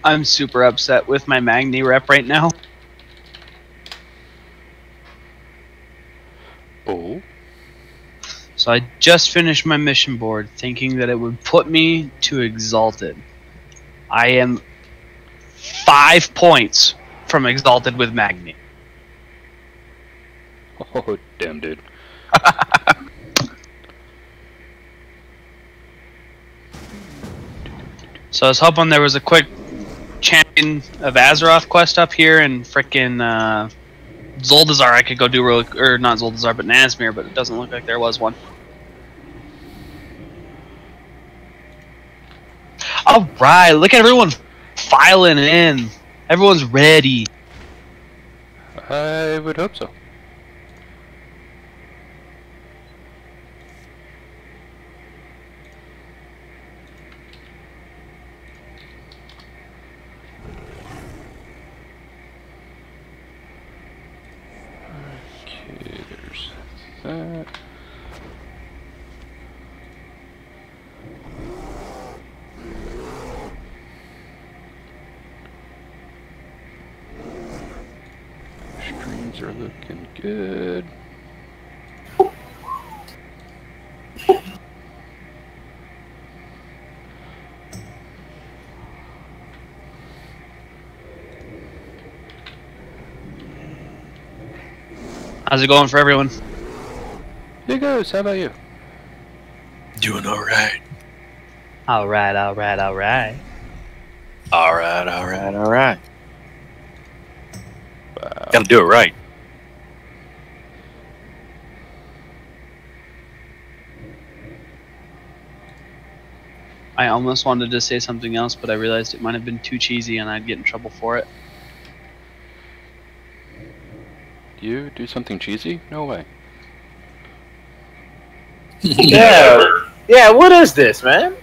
I'm super upset with my Magni rep right now. Oh. So I just finished my mission board thinking that it would put me to Exalted. I am 5 points from Exalted with Magni. Oh, damn, dude. So I was hoping there was a quick Champion of Azeroth quest up here and frickin' Zoldazar I could go do real, or not Zoldazar, but Nazmir, but it doesn't look like there was one. Alright, look at everyone filing in. Everyone's ready. I would hope so. Okay, there's that. Streams are looking good. How's it going for everyone? There goes. How about you? Doing alright. Alright, alright, alright. Alright, alright, alright. Wow. Gotta do it right. I almost wanted to say something else, but I realized it might have been too cheesy and I'd get in trouble for it. You do something cheesy? No way. Yeah, yeah. What is this, man?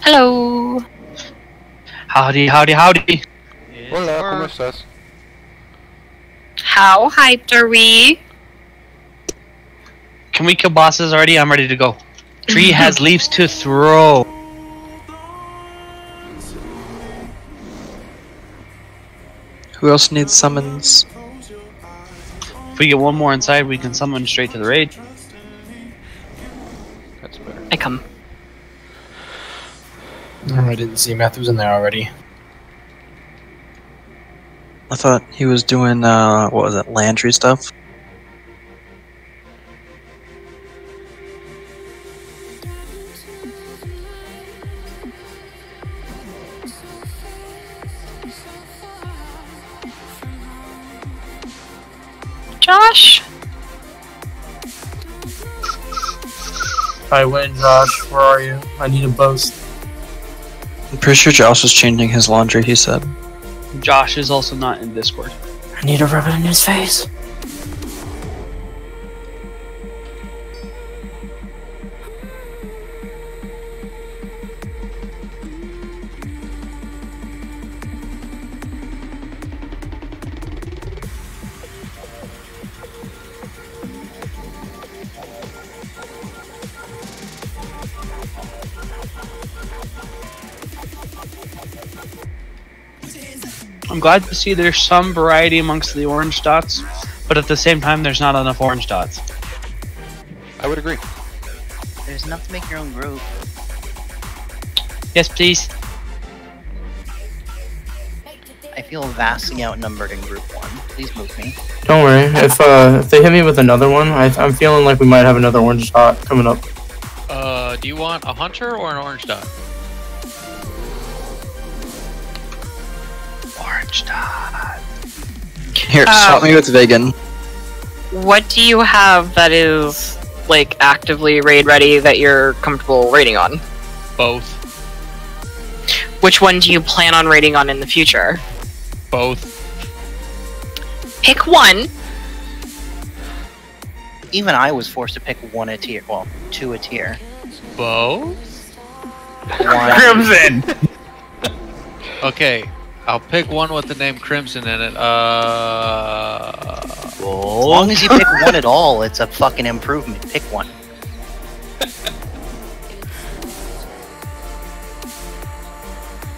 Hello. Howdy, howdy, howdy. Hola, ¿cómo estás? How hyped are we? Can we kill bosses already? I'm ready to go. Tree has leaves to throw. Who else needs summons? If we get one more inside, we can summon straight to the raid. That's better. I come. Oh, I didn't see Matthew's in there already. I thought he was doing, what was it, Landry stuff? Josh? I win, Josh. Where are you? I need a boast. I'm pretty sure Josh was changing his laundry, he said. Josh is also not in Discord. I need to rub it in his face. I'm glad to see there's some variety amongst the orange dots. but at the same time, there's not enough orange dots. I would agree. There's enough to make your own group. Yes, please. I feel vastly outnumbered in group 1. Please move me. Don't worry. If they hit me with another one, I'm feeling like we might have another orange dot coming up. Do you want a hunter or an orange dot? Orange dot. Here, swap me with Vegan. What do you have that is like actively raid ready that you're comfortable raiding on? Both. Which one do you plan on raiding on in the future? Both. Pick one. Even I was forced to pick 1 a tier. Well, 2 a tier. Both? Crimson! Okay, I'll pick one with the name Crimson in it. As long as you pick 1 at all, it's a fucking improvement. Pick 1.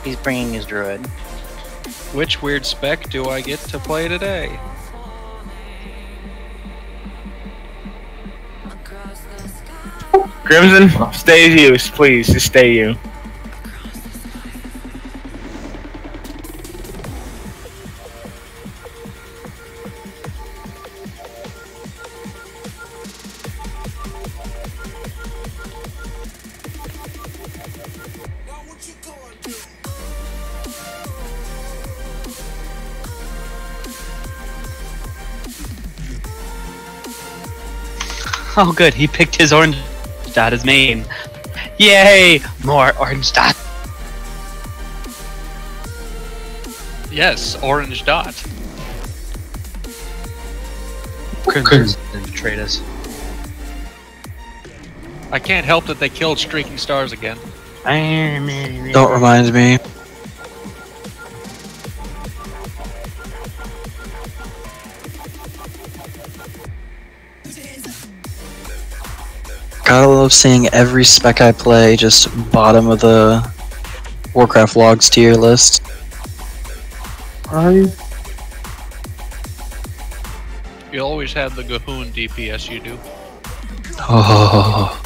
He's bringing his druid. Which weird spec do I get to play today? Crimson, stay you, please. Just stay you. Oh, good. He picked his orange dot as main. Yay! More orange dot. Yes, orange dot. Crimson betrayed us. I can't help that they killed Streaking Stars again. Don't remind me. Gotta love seeing every spec I play just bottom of the Warcraft logs tier list. Alright. You always have the Gahoon DPS, you do. Oh.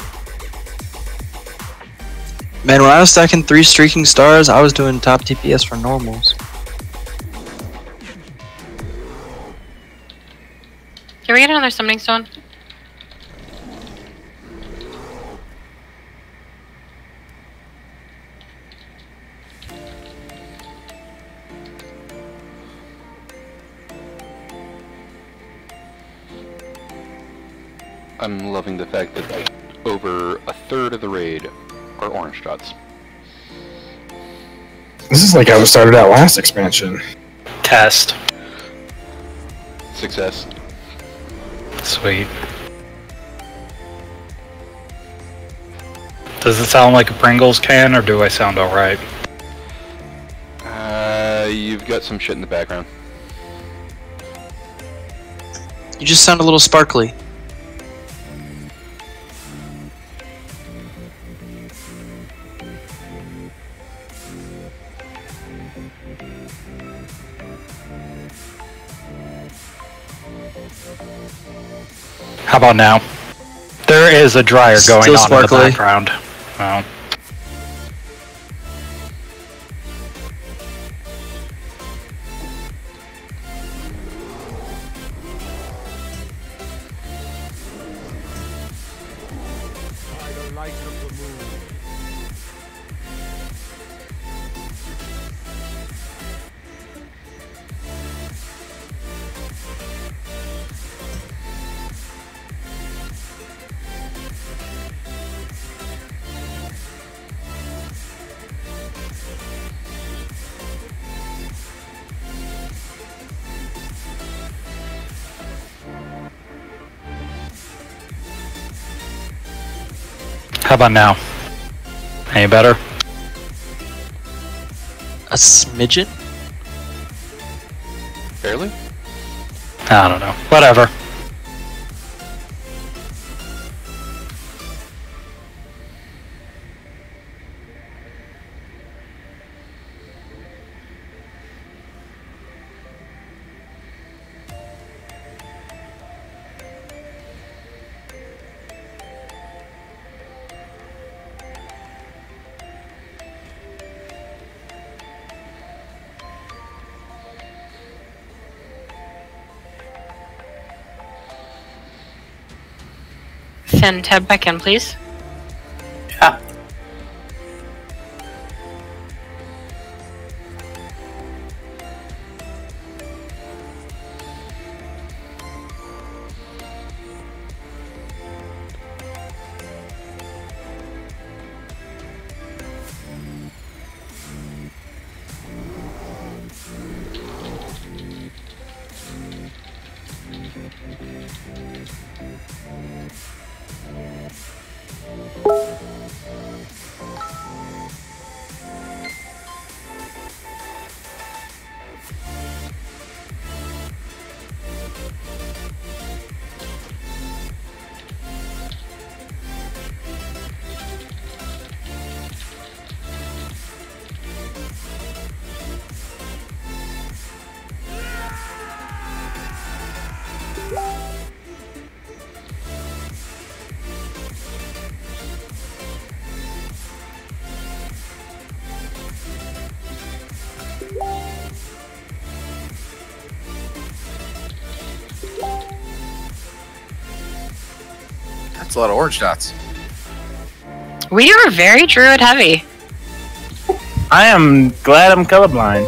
Man, when I was stacking 3 Streaking Stars, I was doing top DPS for normals. Can we get another summoning stone? I'm loving the fact that over a third of the raid are orange dots. This is like how it started out last expansion. Test. Success. Sweet. Does it sound like a Pringles can, or do I sound alright? You've got some shit in the background. You just sound a little sparkly. How about now? There is a dryer going Still on sparkly. in the background. Oh. How about now? Any better? A smidgen? Barely? I don't know. Whatever. and head back in, please. Yeah. That's a lot of orange dots. We are very druid heavy. I am glad I'm colorblind.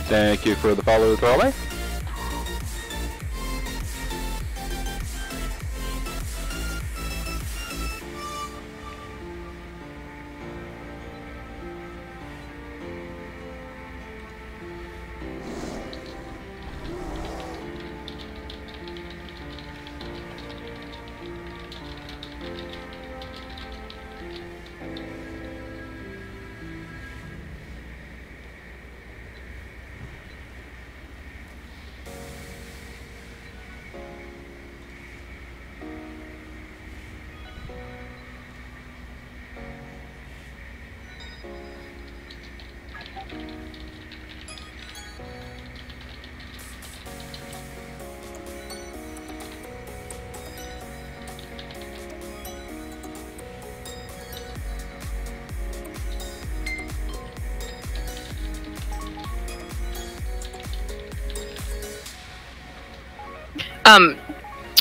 Thank you for the follow, Throwaway.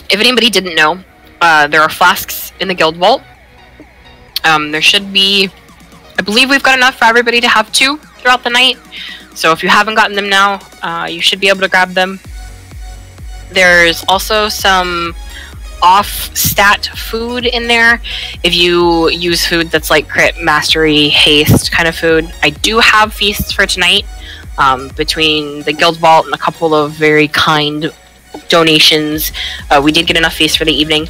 If anybody didn't know, there are flasks in the guild vault. There should be, I believe we've got enough for everybody to have 2 throughout the night. So if you haven't gotten them now, you should be able to grab them. There's also some off-stat food in there. If you use food that's like crit, mastery, haste kind of food. I do have feasts for tonight, between the guild vault and a couple of very kind donations. We did get enough feasts for the evening.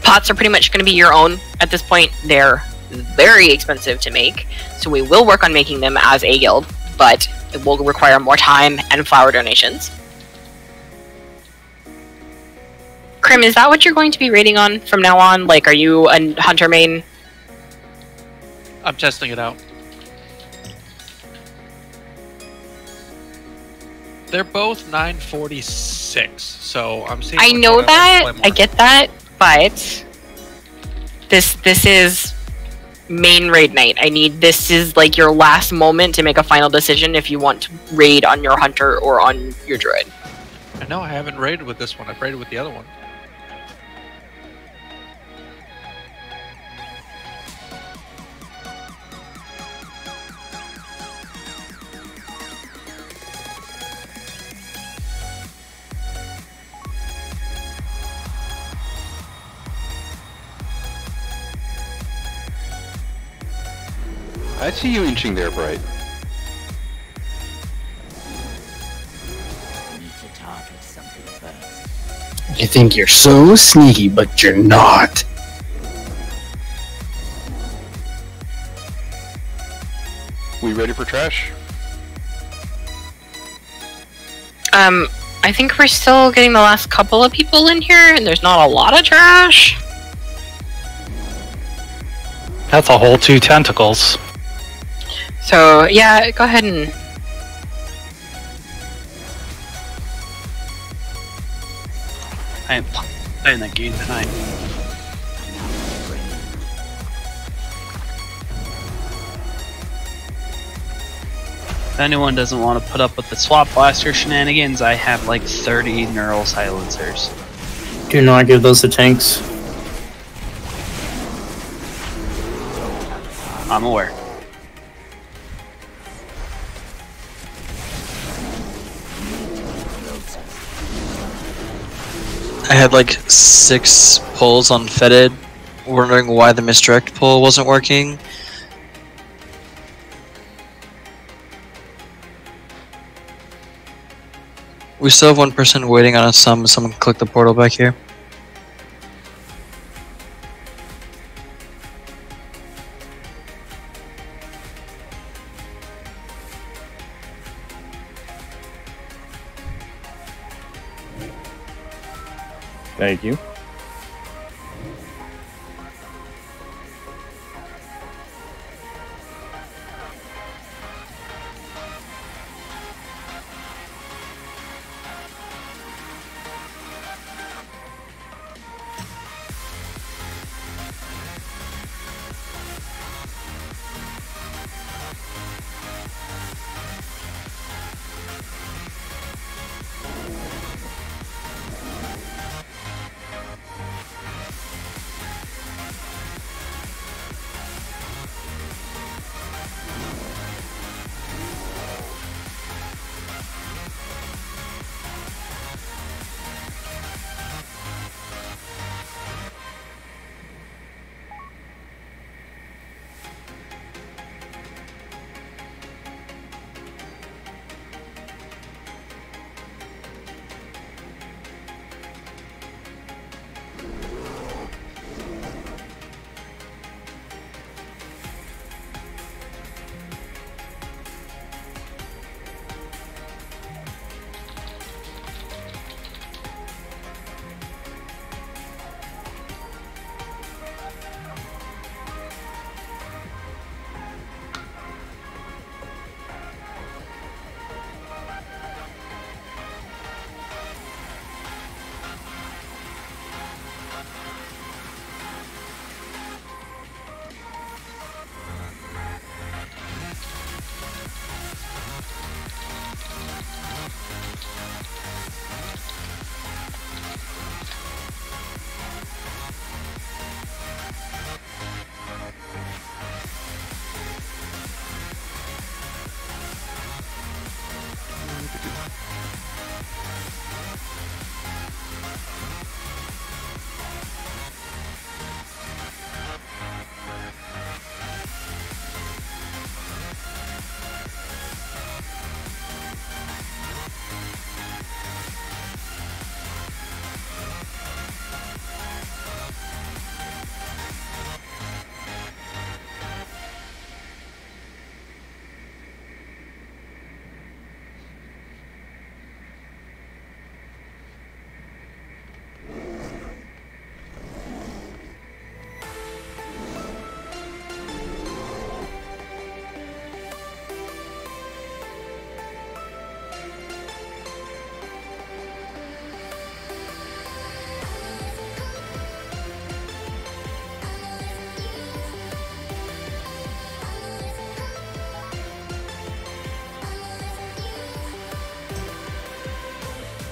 Pots are pretty much going to be your own at this point. They're very expensive to make, so we will work on making them as a guild, but it will require more time and flour donations. Krim, is that what you're going to be raiding on from now on? Like, are you a hunter main? I'm testing it out. They're both 946, so I'm seeing. I know that. I get that, but this is main raid night. This is like your last moment to make a final decision if you want to raid on your hunter or on your druid. I know I haven't raided with this one. I've raided with the other one. I see you inching there, Bright. You think you're so sneaky, but you're not. We ready for trash? I think we're still getting the last couple of people in here, and there's not a lot of trash. That's a whole 2 tentacles. So, yeah, go ahead and... I ain't playing that game tonight. If anyone doesn't want to put up with the swap blaster shenanigans, I have like 30 neural silencers. Do not give those to tanks. I'm aware. I had like 6 pulls on Fetid, wondering why the misdirect pull wasn't working. We still have one person waiting on us. Someone click the portal back here. Thank you.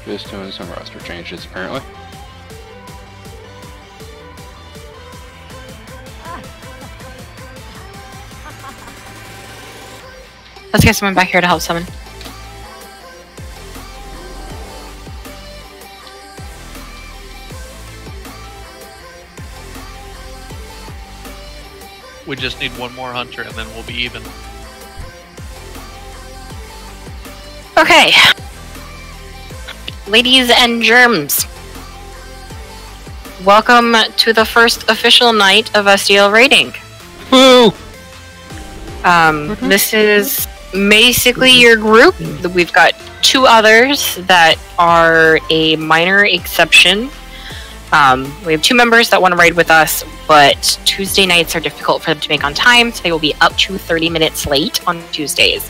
Just doing some roster changes, apparently. Let's get someone back here to help summon. We just need one more hunter and then we'll be even. Okay. Ladies and germs, welcome to the first official night of SDL raiding. Woo! This is basically your group. We've got 2 others that are a minor exception. We have 2 members that want to raid with us, but Tuesday nights are difficult for them to make on time, so they will be up to 30 minutes late on Tuesdays.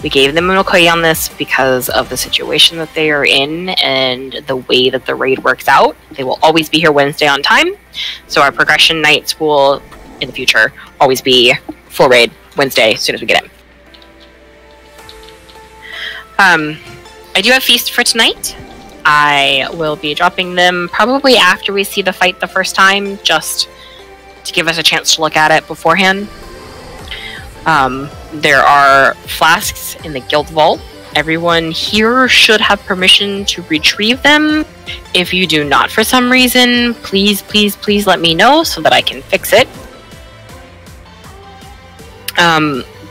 We gave them an okay on this because of the situation that they are in and the way that the raid works out. They will always be here Wednesday on time, so our progression nights will, in the future, always be full raid Wednesday as soon as we get in. I do have feast for tonight. I will be dropping them probably after we see the fight the first time, just to give us a chance to look at it beforehand. There are flasks in the guild vault. Everyone here should have permission to retrieve them. If you do not for some reason, please, please, please let me know so that I can fix it.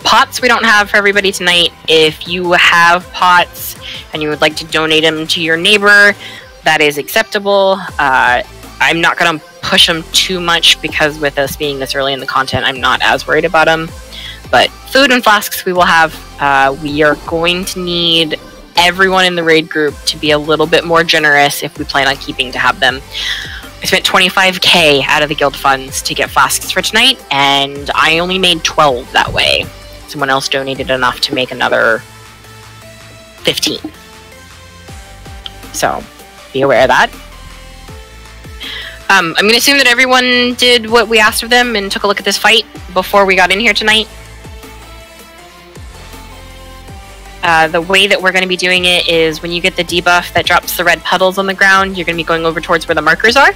Pots we don't have for everybody tonight. If you have pots and you would like to donate them to your neighbor, that is acceptable. I'm not going to push them too much because with us being this early in the content, I'm not as worried about them. But food and flasks we will have. We are going to need everyone in the raid group to be a little bit more generous if we plan on keeping to have them. I spent 25k out of the guild funds to get flasks for tonight, and I only made 12 that way. Someone else donated enough to make another 15. So, be aware of that. I'm going to assume that everyone did what we asked of them and took a look at this fight before we got in here tonight. The way that we're going to be doing it is when you get the debuff that drops the red puddles on the ground, you're going to be going over towards where the markers are.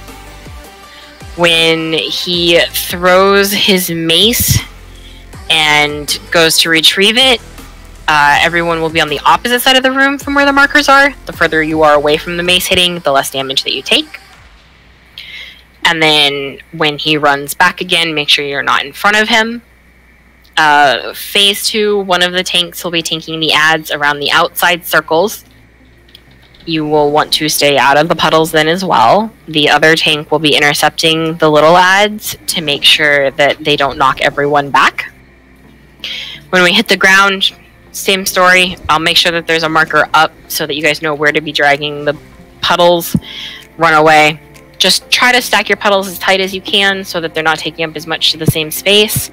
When he throws his mace and goes to retrieve it, everyone will be on the opposite side of the room from where the markers are. The further you are away from the mace hitting, the less damage that you take. And then when he runs back again, make sure you're not in front of him. Phase 2, one of the tanks will be tanking the ads around the outside circles. You will want to stay out of the puddles then as well. The other tank will be intercepting the little ads to make sure that they don't knock everyone back. When we hit the ground, same story. I'll make sure that there's a marker up so that you guys know where to be dragging the puddles. Run away. Just try to stack your puddles as tight as you can so that they're not taking up as much of the same space.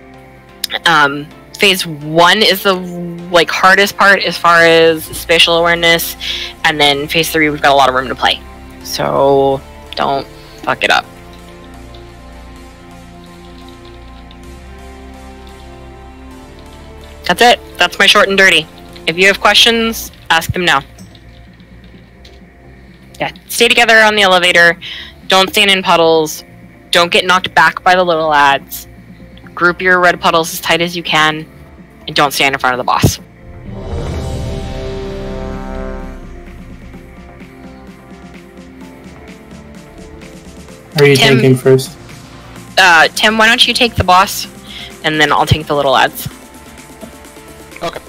Phase 1 is the hardest part as far as spatial awareness, and then phase 3 we've got a lot of room to play. So don't fuck it up. That's it. That's my short and dirty. If you have questions, ask them now. Yeah, stay together on the elevator. Don't stand in puddles. Don't get knocked back by the little ads. Group your red puddles as tight as you can. And don't stand in front of the boss. Are you tanking first? Tim, why don't you take the boss? And then I'll take the little ads. Okay.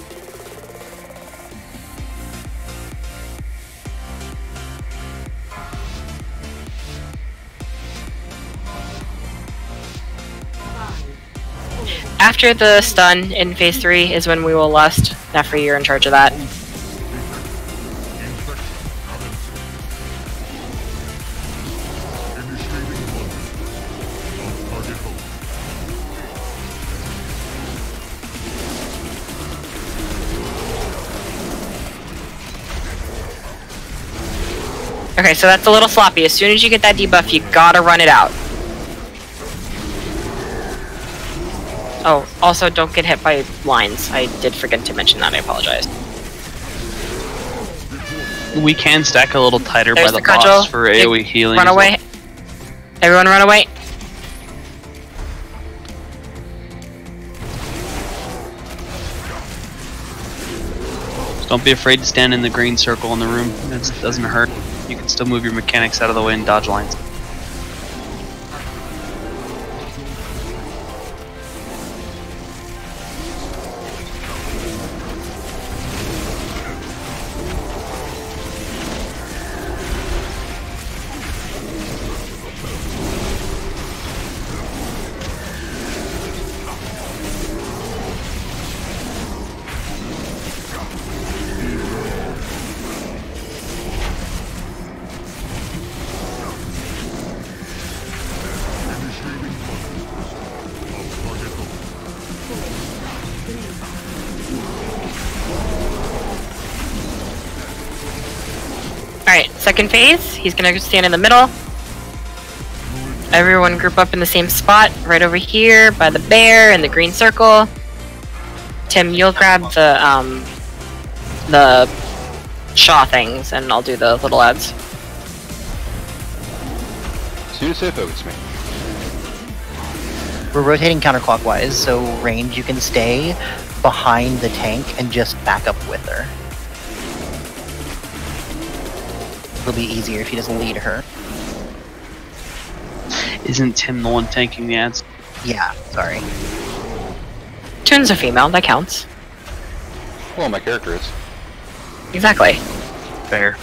After the stun in phase 3 is when we will lust. Nefri, you're in charge of that. Okay, so that's a little sloppy. As soon as you get that debuff, you gotta run it out. Oh, also don't get hit by lines. I did forget to mention that. I apologize. We can stack a little tighter There's by the cudgel. boss for AoE healing. Run away. Everyone run away. Don't be afraid to stand in the green circle in the room. It doesn't hurt. You can still move your mechanics out of the way and dodge lines. Alright, second phase. He's gonna stand in the middle. Everyone group up in the same spot, right over here by the bear in the green circle. Tim, you'll grab the Shaw things, and I'll do the little ads. Soon as they focus me. We're rotating counterclockwise, so range you can stay behind the tank and just back up with her. It'll be easier if you just lead her. Isn't Tim the one tanking the ads? Yeah, sorry. Toon's a female, that counts. Well, my character is. Exactly. Fair.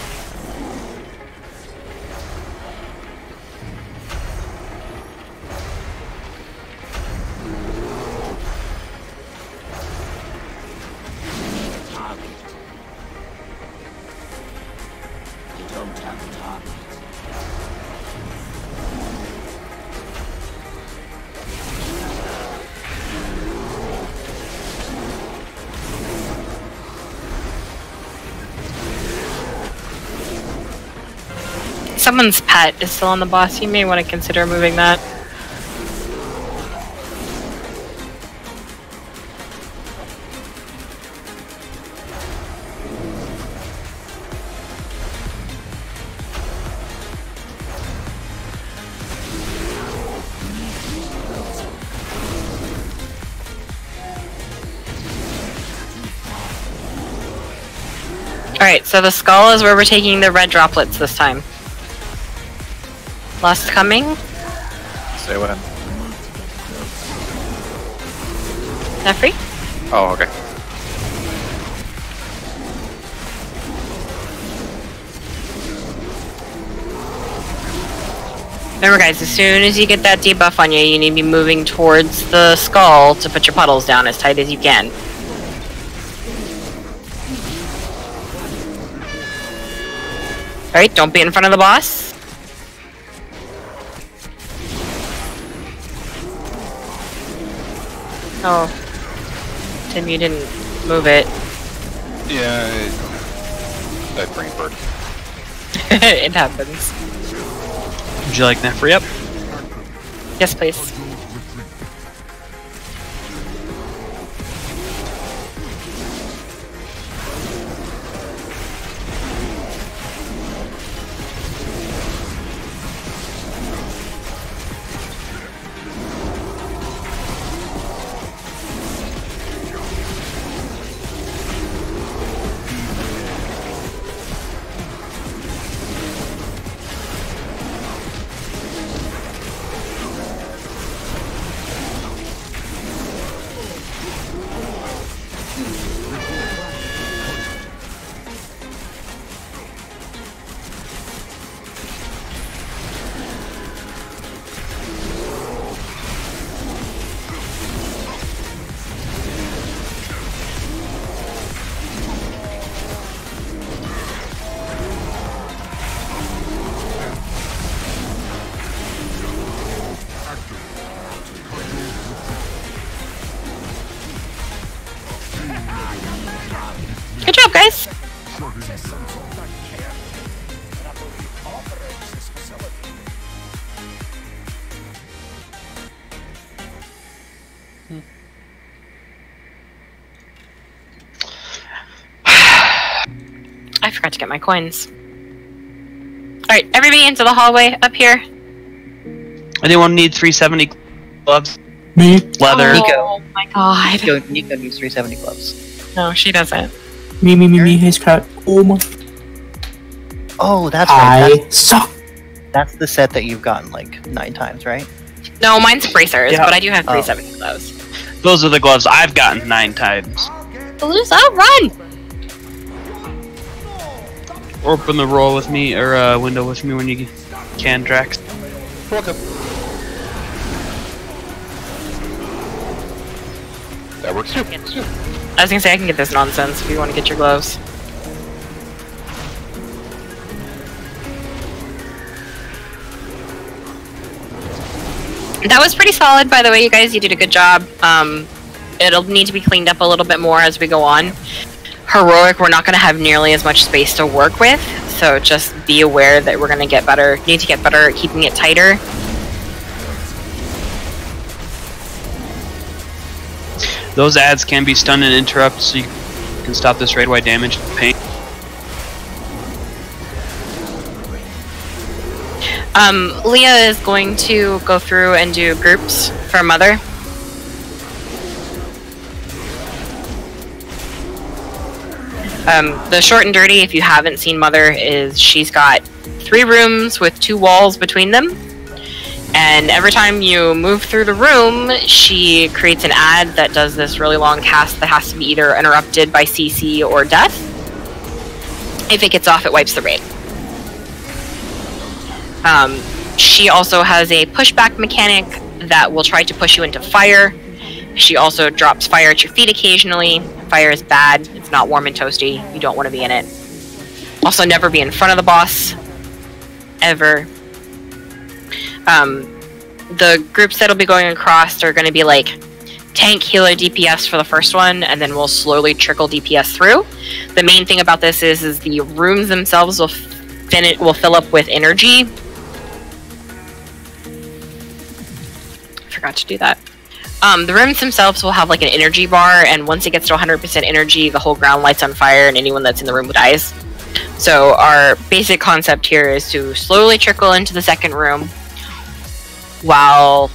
Someone's pet is still on the boss. You may want to consider moving that. Alright, so the skull is where we're taking the red droplets this time. Last coming. Say when. Nefri? Oh, okay. Remember guys, as soon as you get that debuff on you, you need to be moving towards the skull to put your puddles down as tight as you can. Alright, don't be in front of the boss. Oh. Tim, you didn't move it. Yeah, I brain bird. It happens. Would you like Nefri up? Yes, please. Good job, guys. I forgot to get my coins. Alright, everybody into the hallway up here. Anyone need 370 gloves? Me? Leather. Oh my god. Nico needs 370 gloves. No, she doesn't. Me, his cat. Oh my. Oh, that's right. I suck. That's the set that you've gotten like 9 times, right? No, mine's bracers, Yeah. but I do have Oh. 370 gloves. Those are the gloves I've gotten 9 times. Blues, run! Open the roll with me, or window with me when you can, Drax. Welcome. That works too. I was gonna say I can get this nonsense if you want to get your gloves. That was pretty solid, by the way, you guys. You did a good job. It'll need to be cleaned up a little bit more as we go on. Heroic, we're not going to have nearly as much space to work with, so just be aware that we're going to get better. Need to get better at keeping it tighter. Those ads can be stun and interrupt, so you can stop this raid-wide damage and pain. Leah is going to go through and do groups for Mother. The short and dirty, if you haven't seen Mother, is she's got 3 rooms with 2 walls between them. And every time you move through the room, she creates an ad that does this really long cast that has to be either interrupted by CC or death. If it gets off, it wipes the raid. She also has a pushback mechanic that will try to push you into fire. She also drops fire at your feet occasionally. Fire is bad. It's not warm and toasty. You don't want to be in it. Also, never be in front of the boss. Ever. The groups that'll be going across are going to be like tank, healer, DPS for the first one, and then we'll slowly trickle DPS through. The main thing about this is the rooms themselves will fill up with energy. Forgot to do that. The rooms themselves will have like an energy bar, and once it gets to 100% energy, the whole ground lights on fire and anyone that's in the room dies. So our basic concept here is to slowly trickle into the second room while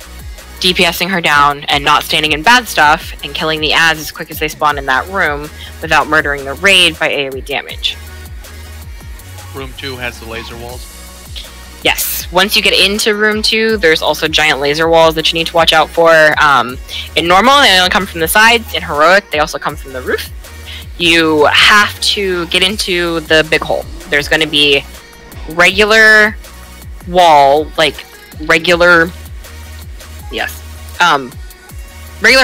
DPSing her down and not standing in bad stuff and killing the ads as quick as they spawn in that room without murdering the raid by AoE damage. Room 2 has the laser walls. Yes. Once you get into room 2, there's also giant laser walls that you need to watch out for. In normal, they only come from the sides. In heroic, they also come from the roof. You have to get into the big hole. There's going to be regular wall, like regular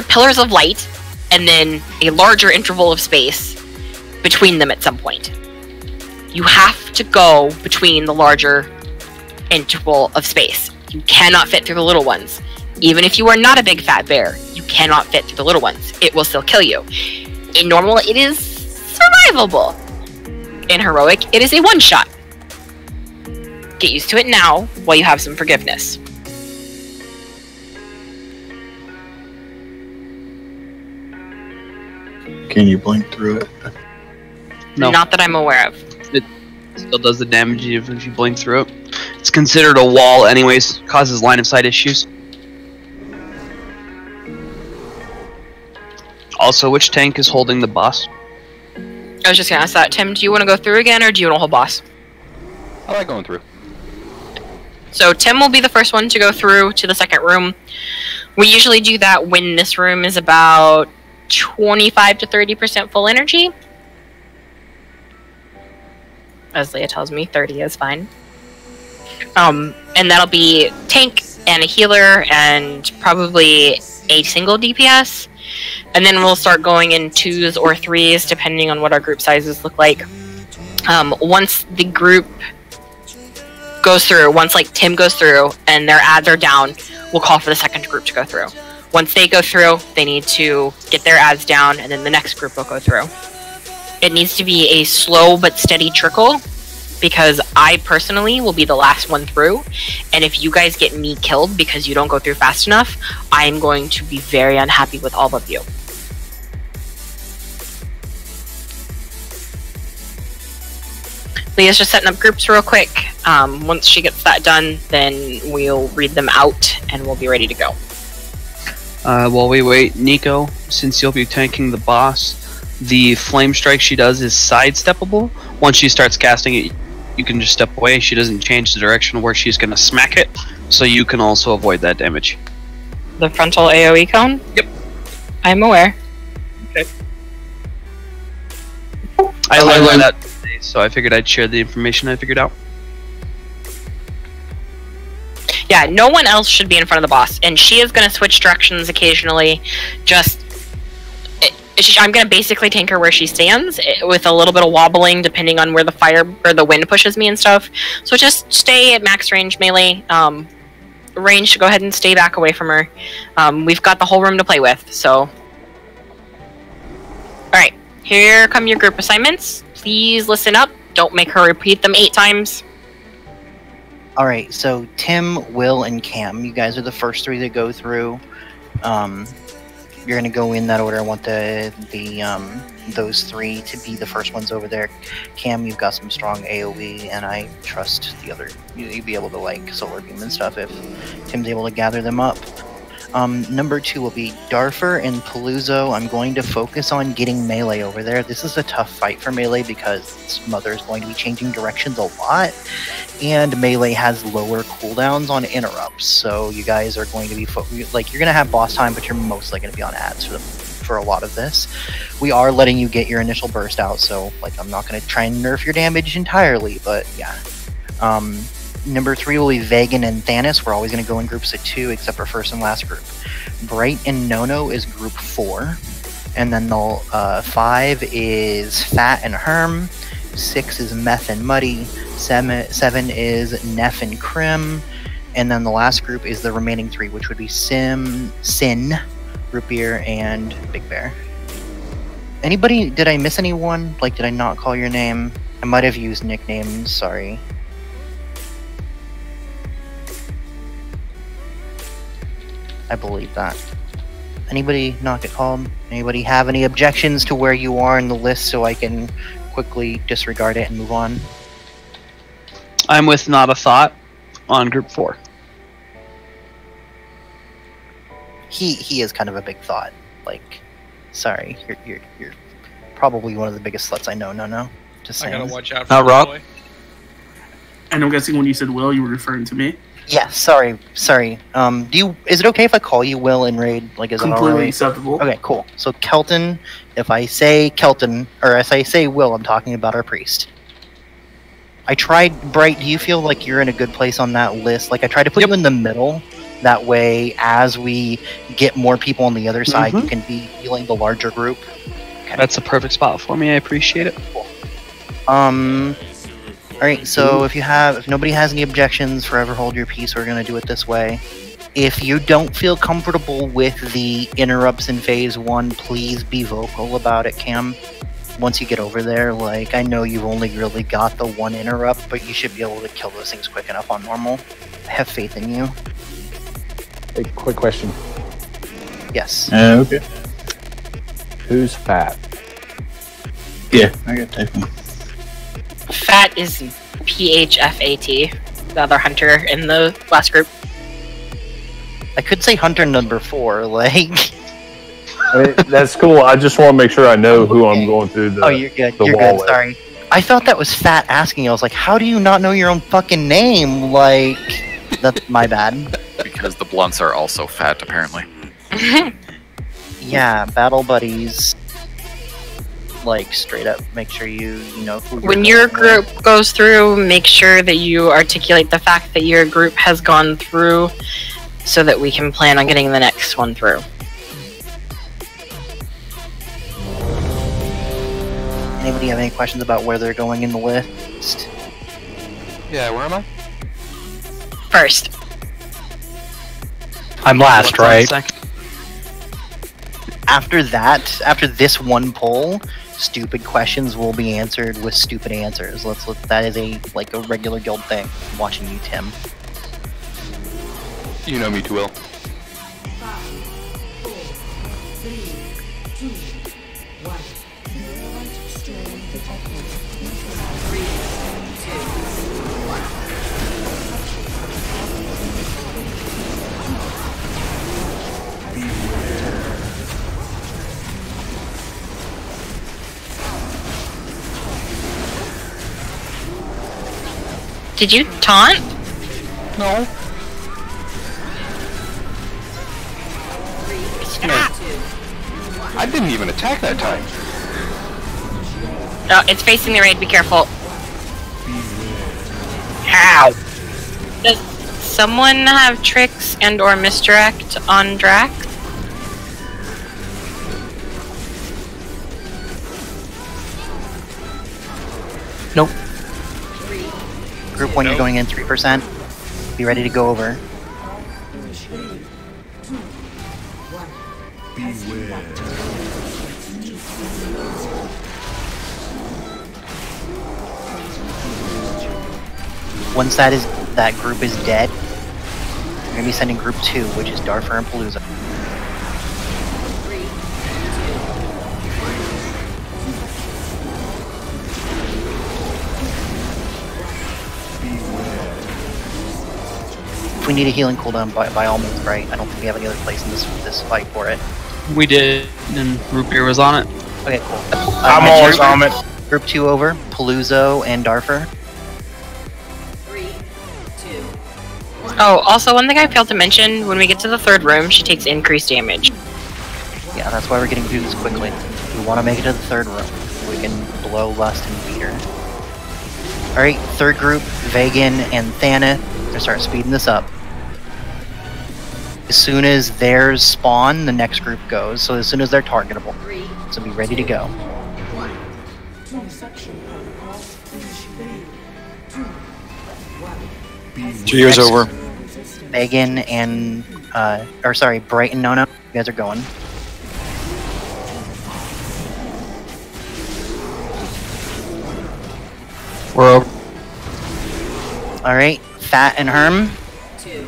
pillars of light, and then a larger interval of space between them at some point. You have to go between the larger interval of space. You cannot fit through the little ones. Even if you are not a big fat bear, you cannot fit through the little ones. It will still kill you. In normal, it is survivable. In heroic, it is a one-shot. Get used to it now while you have some forgiveness. Can you blink through it? No. Not that I'm aware of. It still does the damage if you blink through it. It's considered a wall anyways. Causes line of sight issues. Also, which tank is holding the boss? I was just gonna ask that. Tim, do you want to go through again, or do you want to hold boss? I like going through. So Tim will be the first one to go through to the second room. We usually do that when this room is about 25 to 30% full energy. As Leah tells me, 30 is fine. And that'll be tank and a healer and probably a single DPS. And then we'll start going in 2s or 3s depending on what our group sizes look like. Once the group goes through, once like Tim goes through and their ads are down, we'll call for the second group to go through. Once they go through, they need to get their ads down, and then the next group will go through. It needs to be a slow but steady trickle, because I personally will be the last one through, and if you guys get me killed because you don't go through fast enough, I am going to be very unhappy with all of you. Leah's just setting up groups real quick. Once she gets that done, then we'll read them out, and we'll be ready to go. While we wait, Nico, since you'll be tanking the boss, the flame strike she does is sidesteppable. Once she starts casting it, you can just step away. She doesn't change the direction where she's going to smack it, so you can also avoid that damage. The frontal AoE cone? Yep. I'm aware. Okay. I learned that today, so I figured I'd share the information I figured out. Yeah, no one else should be in front of the boss, and she is going to switch directions occasionally. I'm going to basically tank her where she stands, with a little bit of wobbling depending on where the fire or the wind pushes me and stuff. So just stay at max range melee. Range to go ahead and stay back away from her. We've got the whole room to play with, so. Alright, here come your group assignments. Please listen up. Don't make her repeat them 8 times. Alright, so Tim, Will, and Cam, you guys are the first 3 that go through. You're gonna go in that order. I want those three to be the first ones over there. Cam, you've got some strong AoE, and I trust the other. You'd be able to like solar beam and stuff if Tim's able to gather them up. Number 2 will be Draxfur and Paloozo. I'm going to focus on getting Melee over there. This is a tough fight for Melee because Mother is going to be changing directions a lot, and Melee has lower cooldowns on interrupts. So you guys are going to be you're going to have boss time, but you're mostly going to be on ads for a lot of this. We are letting you get your initial burst out, so like I'm not going to try and nerf your damage entirely, but yeah. Number 3 will be Vegan and Thanos. We're always going to go in groups of 2, except for first and last group. Bright and Nono is group 4. And then the 5 is Fat and Herm. 6 is Meth and Muddy. 7 is Neff and Crim. And then the last group is the remaining 3, which would be Sin, Root Beer, and Big Bear. Anybody, did I miss anyone? Like, did I not call your name? I might have used nicknames, sorry. I believe that. Anybody not get called? Anybody have any objections to where you are in the list so I can quickly disregard it and move on? I'm with Not a Thought on group 4. He is kind of a big thought. Like, sorry, you're probably one of the biggest sluts I know. No, just saying. I gotta watch out for Not Rob. boy. And I'm guessing when you said Will, you were referring to me. Yeah, sorry. Is it okay if I call you Will in raid? Like, is it Completely alright? acceptable. Okay, cool. So Kelton, if I say Kelton, or if I say Will, I'm talking about our priest. I tried, Bright, do you feel like you're in a good place on that list? Like, I tried to put you in the middle. That way, as we get more people on the other side, you can be healing the larger group. Okay. That's a perfect spot for me. I appreciate it. Cool. Alright, so if nobody has any objections, forever hold your peace, we're gonna do it this way. If you don't feel comfortable with the interrupts in phase 1, please be vocal about it, Cam. Once you get over there, like, I know you've only really got the 1 interrupt, but you should be able to kill those things quick enough on normal. I have faith in you. A quick question. Yes. Okay. Who's fat? Yeah, I got that one. Fat is PHFAT, the other hunter in the last group. I could say hunter number 4, like... I mean, that's cool. I just want to make sure I know who I'm going through the Oh, you're good. the You're wall good. with. Sorry. I thought that was Fat asking. I was like, how do you not know your own fucking name? Like, that's my bad. Because the blunts are also fat, apparently. Yeah, battle buddies. Like, straight up, make sure you know who you're When your going with. group goes through, make sure that you articulate the fact that your group has gone through so that we can plan on getting the next one through. Anybody have any questions about where they're going in the list? Yeah, where am I? First. I'm last, right? After that, after this one poll, stupid questions will be answered with stupid answers. That is a regular guild thing. I'm watching you, Tim. You know me too well. 5, 4, 3, 2, 1. Strain detected. 3, 2, 1. Did you taunt? No. I didn't even attack that time. No, it's facing the raid, be careful. Ow! Does someone have tricks and or misdirect on Drax? Nope. Group 1, you're going in 3%. Be ready to go over. Once that group is dead, you're gonna be sending group 2, which is Draxfur and Paloozo. 3, If we need a healing cooldown, by all means, right? I don't think we have any other place in this fight for it. We did, and Root Beer was on it. Okay, cool. I'm always on it. Group 2 over, Paluzzo and Darfur. 3, 2, 1. Oh, also one thing I failed to mention, when we get to the third room, she takes increased damage. Yeah, that's why we're getting through this quickly. We want to make it to the third room. We can blow Lust and beat her. Alright, third group, Vagan and Thana. We're gonna start speeding this up. As soon as theirs spawn, the next group goes. So as soon as they're targetable. So be ready to go. Two years over. Megan and, Bright and Nona, you guys are going. We're over. Alright, Fat and Herm. 2,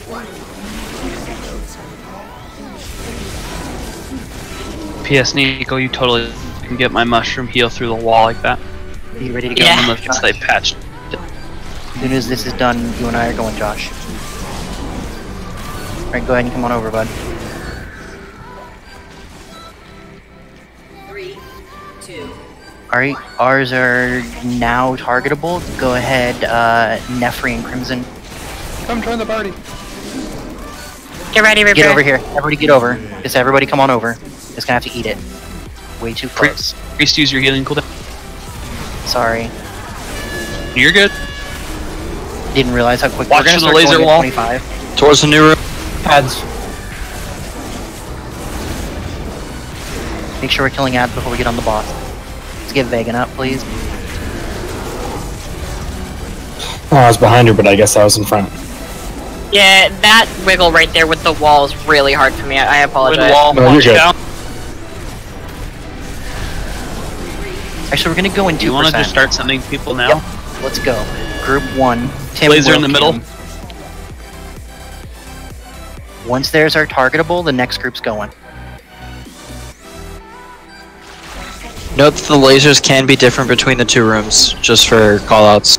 1. PS Nico, you totally can get my mushroom heal through the wall like that. Are you ready to go? Yeah. Unless they patched. As soon as this is done, you and I are going, Josh. Alright, go ahead and come on over, bud. 3, 2. Alright, ours are now targetable. Go ahead, Nefri and Crimson. Come join the party. Get ready, Ripper. Get over here. Everybody get over. Just everybody come on over. Just gonna have to eat it. Way too close. Priest, use your healing cooldown. Sorry. You're good. Didn't realize how quick Watch we're gonna the start laser going at wall. 25. Towards the new room. Pads. Make sure we're killing ads before we get on the boss. Let's get Vagan up, please. Oh, I was behind her, but I guess I was in front. Yeah, that wiggle right there with the wall is really hard for me. I apologize. Wall, No, you're good. down. Actually, we're gonna go in 2%. Do you want to just start sending people now? Yep. Let's go. Group 1. Tim, Laser in Will, the middle. Kim. Once theirs are targetable, the next group's going. Note that the lasers can be different between the two rooms, just for callouts.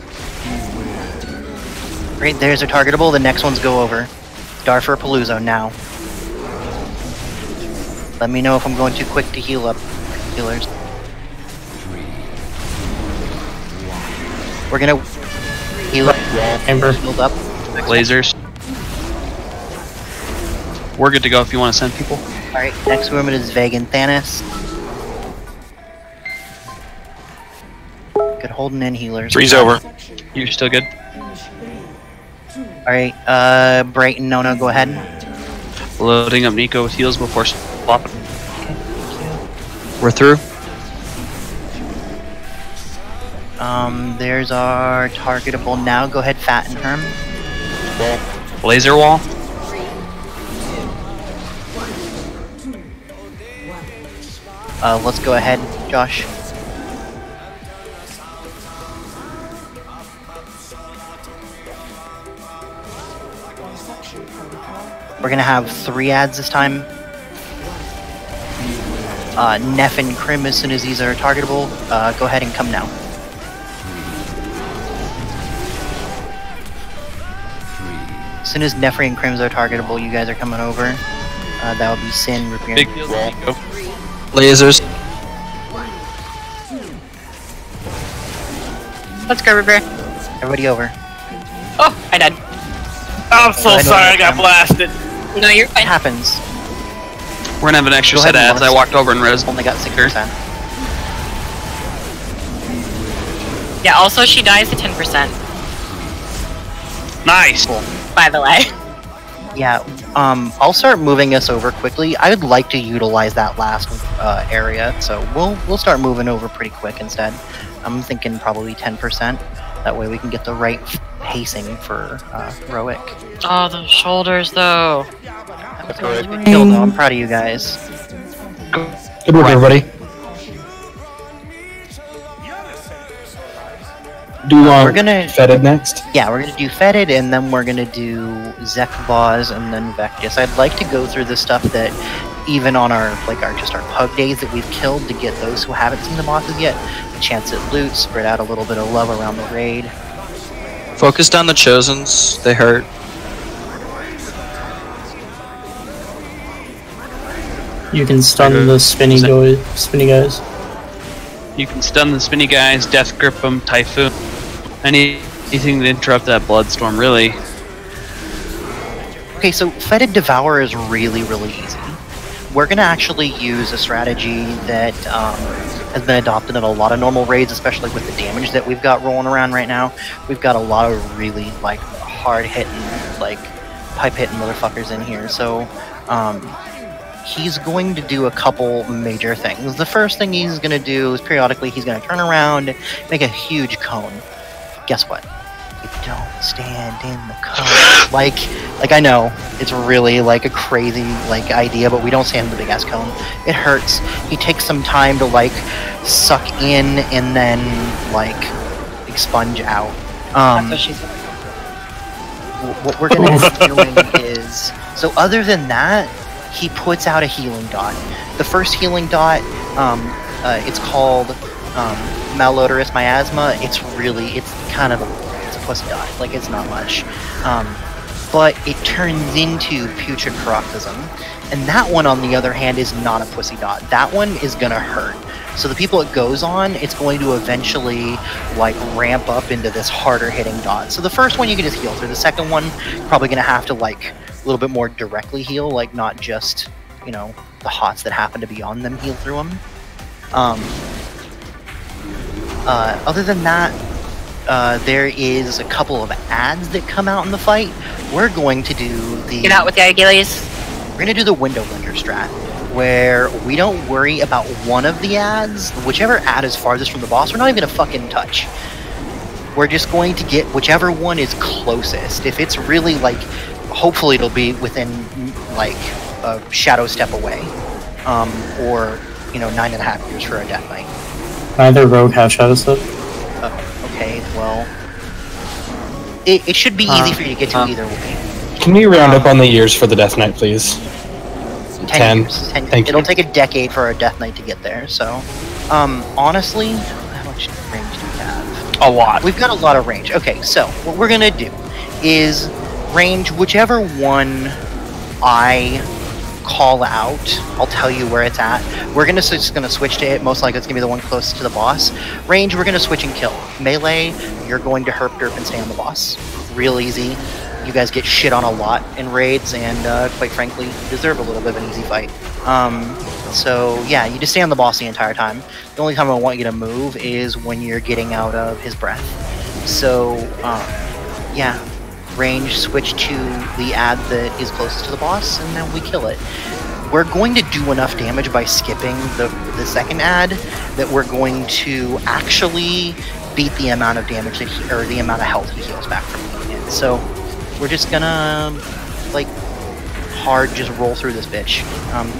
Right, theirs are targetable, the next ones go over. Darfur Paluzzo now. Let me know if I'm going too quick to heal up, healers. We're gonna heal up, Amber. healed up. Lasers. We're good to go if you want to send people. Alright, next room it is Vagan Thanos. Good holding in healers. Three's over. You're still good. Alright, Bright and Nona, go ahead. Loading up Nico with heals before swapping. We're through. There's our targetable now. Go ahead, Fat and Herm. Laser wall. Let's go ahead, Josh. We're gonna have 3 ads this time. Neff and Crim, as soon as these are targetable, go ahead and come now. As soon as Nefri and Crims are targetable, you guys are coming over. That would be Sin, Repair. Big heals on Nico. Lasers. Let's go, Ripper. Everybody over. Oh, I died. I'm so sorry, I got blasted. No, you're It fine. happens. We're gonna have an extra Go set ahead, of ads. I Morris. walked over and res. Only got 6%. Yeah, also she dies to 10%, Nice. by the way. Yeah, I'll start moving us over quickly. I would like to utilize that last area, so we'll start moving over pretty quick instead. I'm thinking probably 10%. That way we can get the right pacing for Roic. Oh, the shoulders, though. That was a good kill, though. I'm proud of you guys. Good work, everybody. Do you want We're gonna- Fetid next? Yeah, we're gonna do Fetid, and then we're gonna do Zekbaz, and then Vectis. I'd like to go through the stuff that, even on our pug days that we've killed, to get those who haven't seen the bosses yet a chance at loot, spread out a little bit of love around the raid. Focus down the Chosens. They hurt. You can stun the spinny guys. You can stun the spinny guys, death grip them, typhoon, anything to interrupt that bloodstorm, really. Okay, so Fetid Devour is really, really easy. We're going to actually use a strategy that has been adopted in a lot of normal raids, especially with the damage that we've got rolling around right now. We've got a lot of really, like, hard-hitting, like, pipe-hitting motherfuckers in here. So, he's going to do a couple major things. The first thing he's going to do is periodically he's going to turn around, make a huge cone. Guess what? You don't stand in the cone. Like I know it's really like a crazy like idea, but we don't stand in the big ass cone. It hurts. He takes some time to like suck in and then like expunge out. That's what she said. What we're gonna be doing is so. Other than that, he puts out a healing dot. The first healing dot, it's called malodorous miasma. It's kind of it's a pussy dot. Like it's not much. But it turns into putrid paroxysm. And that one, on the other hand, is not a pussy dot. That one is gonna hurt. So the people it goes on, it's going to eventually like ramp up into this harder hitting dot. So the first one you can just heal through. The second one, probably gonna have to like a little bit more directly heal, like not just, you know, the hots that happen to be on them heal through them. Other than that, there is a couple of ads that come out in the fight. We're going to do the... Get out with the Achilles. We're going to do the window blender strat, where we don't worry about one of the ads. Whichever ad is farthest from the boss, we're not even going to fucking touch. We're just going to get whichever one is closest. If it's really, like... Hopefully it'll be within, like, a shadow step away. Or, you know, 9.5 years for a Death Knight. Neither rogue have shadow step. Okay, well... It should be easy for you to get to either way. Can we round up on the years for the Death Knight, please? 10 years. It'll take a decade for a Death Knight to get there, so... honestly, how much range do we have? A lot. We've got a lot of range. Okay, so, what we're gonna do is range whichever one I call out. I'll tell you where it's at. We're just gonna switch to it. Most likely it's gonna be the one closest to the boss. Range, we're gonna switch and kill. Melee, you're going to herp derp and stay on the boss. Real easy. You guys get shit on a lot in raids, and quite frankly, deserve a little bit of an easy fight. So yeah, you just stay on the boss the entire time. The only time I want you to move is when you're getting out of his breath. So yeah. Range, switch to the ad that is closest to the boss, and then we kill it. We're going to do enough damage by skipping the second ad that we're going to actually beat the amount of damage that or the amount of health he heals back from it. So we're just gonna like hard just roll through this bitch.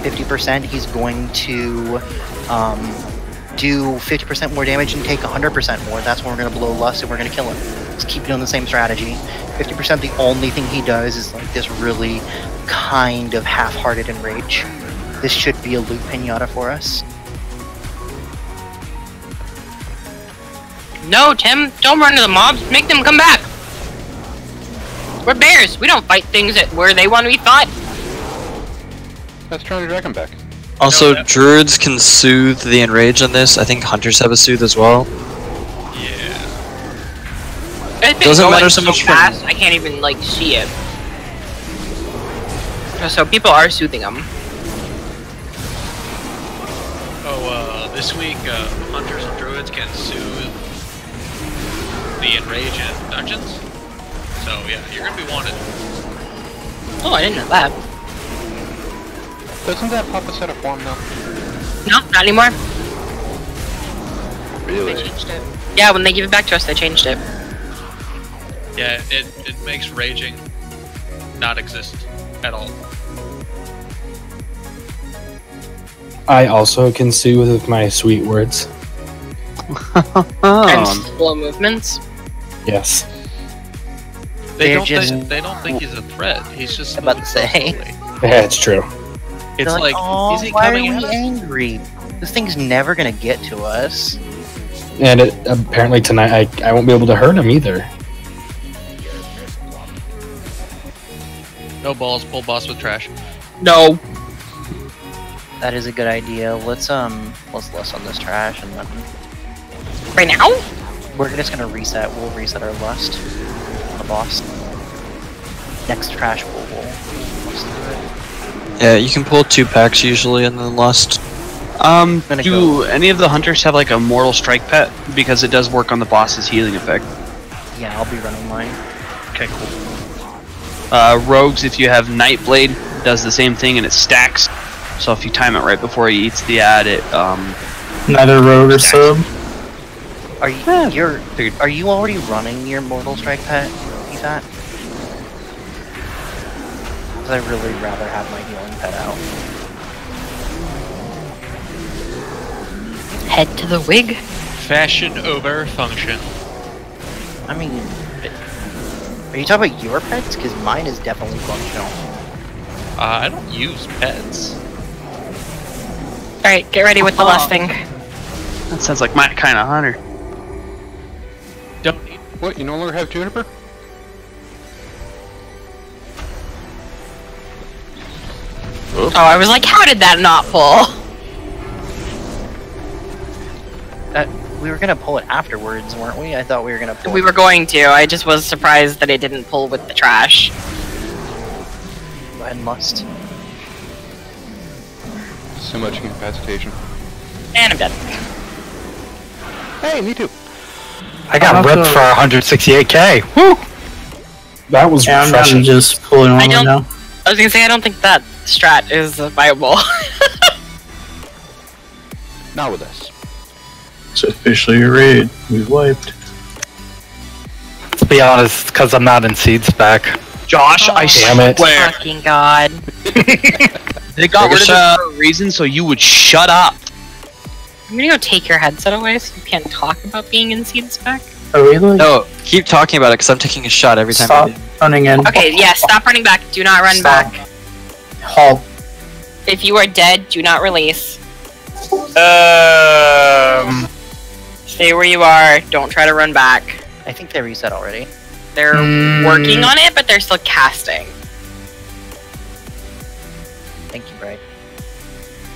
50%, he's going to do 50% more damage and take 100% more. That's when we're gonna blow lust and we're gonna kill him. Just keep doing the same strategy. 50%, the only thing he does is like this really kind of half-hearted enrage. This should be a loot pinata for us. No, Tim, don't run to the mobs. Make them come back. We're bears. We don't fight things where they want to be fought. Let's try to drag them back. Also, druids can soothe the enrage on this. I think hunters have a soothe as well. It's doesn't matter so much fast, I can't even like see it. So people are soothing them. Oh, this week hunters and druids can soothe the enrage in dungeons. So yeah, you're gonna be wanted. Oh, I didn't know that. Doesn't that pop us out of form now? No, not anymore. Really? They changed it. Yeah, when they give it back to us, they changed it. Yeah, it makes raging not exist at all. I also can soothe with my sweet words. And slow movements. Yes. They don't think he's a threat. He's just about to say. Yeah, it's true. It's like, oh, is he why coming are at we us? angry? This thing's never gonna get to us. And apparently tonight I won't be able to hurt him either. No balls, pull boss with trash. No. That is a good idea. Let's list on this trash and then Right now? we're just gonna reset. We'll reset our lust on the boss. Next trash we'll lust through it. Yeah, you can pull 2 packs usually and then lust. Do any of the hunters have like a mortal strike pet? Because it does work on the boss's healing effect. Yeah, I'll be running mine. Okay, cool. Rogues, if you have Nightblade, does the same thing and it stacks. So if you time it right before he eats the ad, it Neither rogue or sub. Are you are you already running your mortal strike pet, Ethan? Because I'd really rather have my healing pet out. Head to the wig. Fashion over function. I mean, are you talking about your pets? Because mine is definitely functional. I don't use pets. Alright, get ready with the lusting. That sounds like my kind of hunter. Don't need. What? You no longer have Juniper? Oh, I was like, how did that not pull? We were gonna pull it afterwards, weren't we? I thought we were gonna pull We were going to, I just was surprised that it didn't pull with the trash. Go ahead and lust. So much incapacitation. And I'm dead. Hey, me too. I got ripped for 168k. Woo! That was Yeah, I'm down to refreshing. just pulling on I don't- now. I was gonna say, I don't think that strat is viable. Not with us. It's officially a raid. We've wiped. To be honest, because I'm not in seed spec. Josh, I Damn it. swear. Fucking god. They got rid of it for a reason so you would shut up. I'm gonna go take your headset away so you can't talk about being in seed spec. Are we like No, keep talking about it because I'm taking a shot every time stop I do. running in? Okay, yeah, stop running back. Do not run Stop. back. Halt. If you are dead, do not release. Stay where you are. Don't try to run back. I think they reset already. They're working on it, but they're still casting. Thank you, Bright.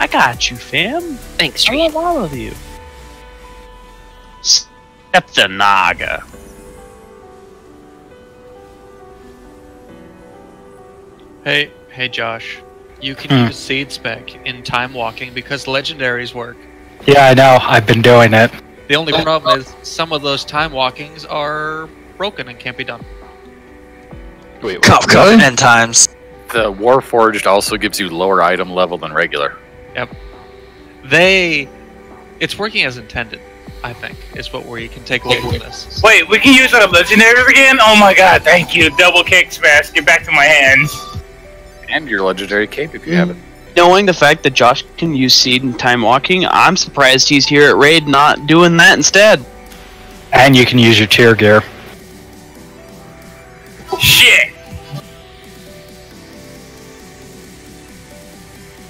I got you, fam. Thanks, I Tree. love all of you. Step the Naga. Hey Josh. You can use seed spec in time walking because legendaries work. Yeah, I know. I've been doing it. The only problem is some of those time walkings are broken and can't be done. Wait, Cough, cough, 10 times. The Warforged also gives you lower item level than regular. Yep. It's working as intended, I think, is what we can take away from this. Wait, we can use our legendaries again? Oh my god, thank you. Double kick smash, get back to my hands. And your legendary cape if you have it. Knowing the fact that Josh can use seed and time walking, I'm surprised he's here at Raid not doing that instead. And you can use your tier gear. Shit!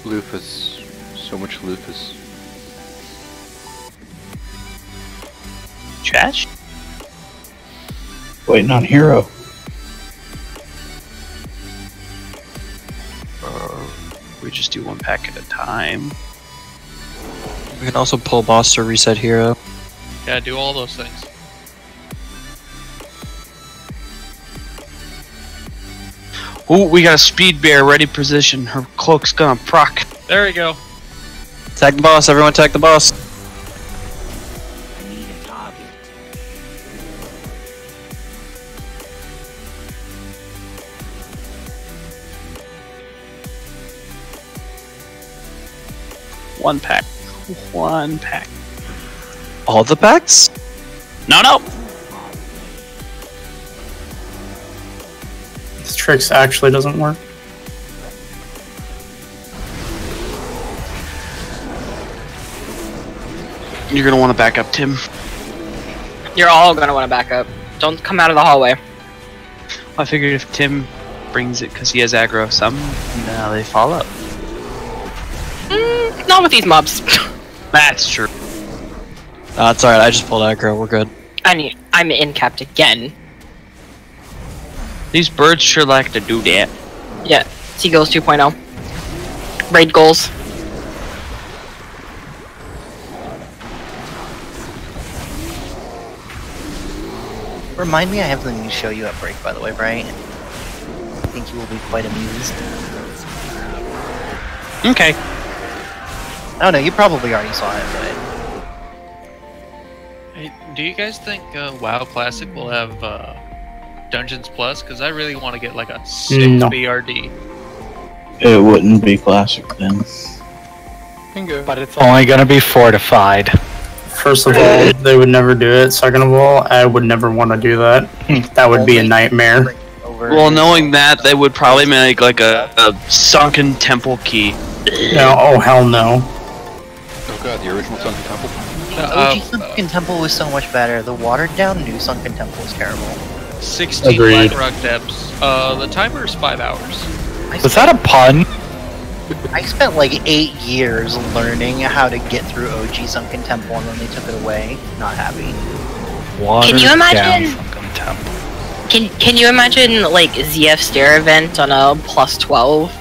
Lufus. So much Lufus. Trash? Waiting on Hero. We just do one pack at a time. We can also pull boss to reset hero. Yeah, do all those things. Ooh, we got a speed bear ready position. Her cloak's gonna proc. There we go. Tag the boss, everyone tag the boss. One pack. One pack. All the packs? No, no. This tricks actually doesn't work. You're gonna want to back up, Tim. You're all gonna want to back up. Don't come out of the hallway. I figured if Tim brings it because he has aggro, now they fall up. Not with these mobs. That's true. It's alright, I just pulled aggro, we're good. I'm in-capped again. These birds sure like to do that. Yeah, Seagulls 2.0. Raid goals. Remind me, I have something to show you at break, by the way, right? I think you will be quite amused. Okay. I don't know, you probably already saw it, but... Hey, do you guys think WoW Classic will have Dungeons Plus? Because I really want to get like a 6 No. BRD. It wouldn't be classic then. Bingo. But it's only gonna be fortified. First of all, they would never do it. Second of all, I would never want to do that. That would be a nightmare. Well, knowing that, they would probably make like a sunken temple key. No, oh hell no. Oh god, the original Sunken Temple? The OG Sunken Temple was so much better. The watered down new Sunken Temple was terrible. 16 Agreed. Blackrock depths. The timer is 5 hours. Was that a pun? I spent like 8 years learning how to get through OG Sunken Temple, and then they took it away. Not happy. Can you imagine? Sunken Temple. Can you imagine like ZF stair event on a +12?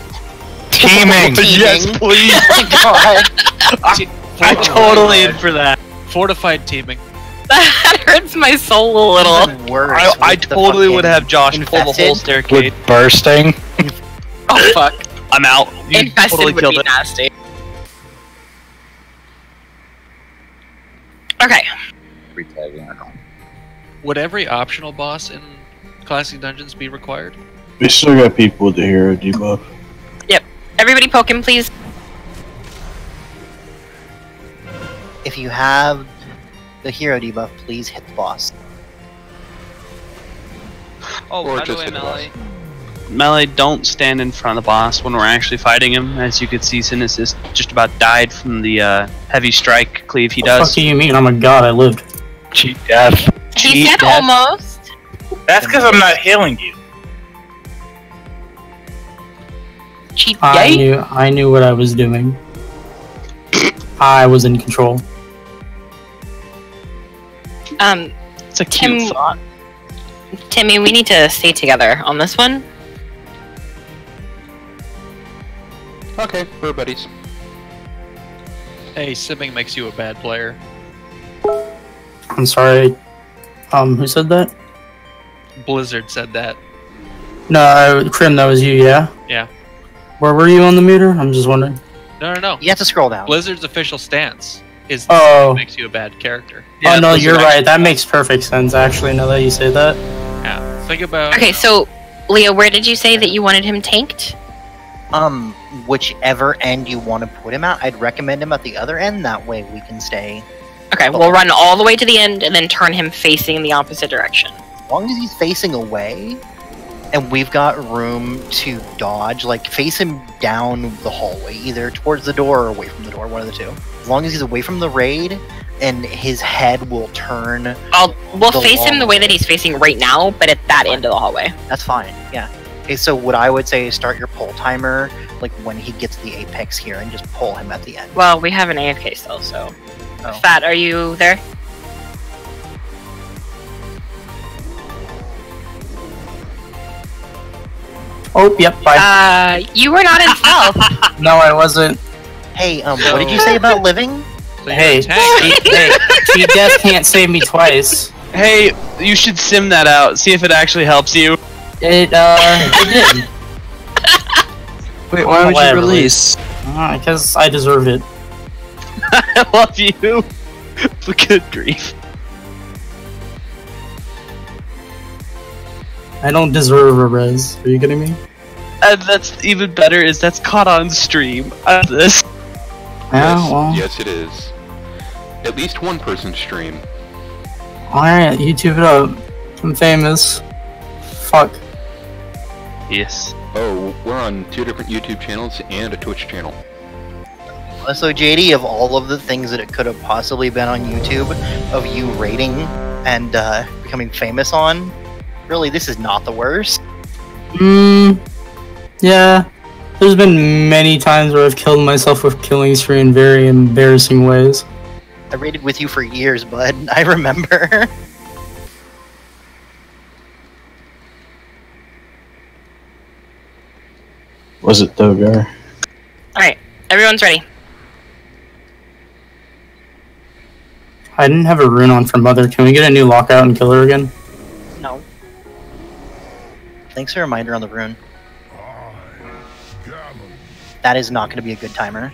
Teaming. Yes, please. Oh my god. I'm totally in for that. Fortified teaming. That hurts my soul a little. Even worse, I with the totally would fucking have Josh pull the whole infested. staircase. With bursting. Oh fuck. I'm out. You Infested totally would killed be it. nasty. Okay. Would every optional boss in Classic Dungeons be required? We still got people with the hero debuff. Yep. Everybody poke him, please. If you have the hero debuff, please hit the boss. Oh, Or by the just way, hit the boss. Melee. Melee, don't stand in front of the boss when we're actually fighting him. As you can see, Synesis just about died from the heavy strike cleave he What the does. fuck do you mean? Oh my god, I lived. Cheat death. He said death. almost. That's because I'm not healing you. Cheat I gay. I knew what I was doing. I was in control. It's a cute Tim- thought. Timmy, we need to stay together on this one. Okay, we're buddies. Hey, simming makes you a bad player. I'm sorry. Who said that? Blizzard said that. No, Krim, that was you, yeah? Yeah. Where were you on the meter? I'm just wondering. No. You have to scroll down. Blizzard's official stance is Oh. makes you a bad character. oh no, Blizzard you're right. actually That makes perfect sense, actually, now that you say that. Yeah. Think about. Okay, so Leah, where did you say that you wanted him tanked? Whichever end you want to put him at, I'd recommend him at the other end. That way we can stay. Okay, we'll run all the way to the end and then turn him facing the opposite direction. As long as he's facing away, and we've got room to dodge, like face him down the hallway, either towards the door or away from the door, one of the two. As long as he's away from the raid, and his head will turn. We'll the face him the way that he's facing right now, but at that end of the hallway. That's fine, yeah. Okay, so what I would say is start your pull timer, like when he gets the apex here, and just pull him at the end. Well, we have an AFK still, so. Oh. Fat, are you there? Oh, yep, bye. You were not in stealth. No, I wasn't. Hey, what did you say about living? Hey, Cheat Death can't save me twice. Hey, you should sim that out. See if it actually helps you. It did. Wait, why would you release? Because I deserve it. I love you. For good grief. I don't deserve a res. Are you kidding me? And that's even better is that's caught on stream. This. Yeah, Yes, well. yes, it is. At least one person's stream. Alright, YouTube it up. I'm famous. Fuck. Yes. Oh, we're on 2 different YouTube channels and a Twitch channel. So JD, of all of the things that it could have possibly been on YouTube, of you rating and becoming famous on, really, this is not the worst. Yeah. There's been many times where I've killed myself with killing spree in very embarrassing ways. I rated with you for years, bud. I remember. Was it Dogar? Alright, everyone's ready. I didn't have a rune on for Mother. Can we get a new lockout and kill her again? Thanks for a reminder on the rune. That is not going to be a good timer.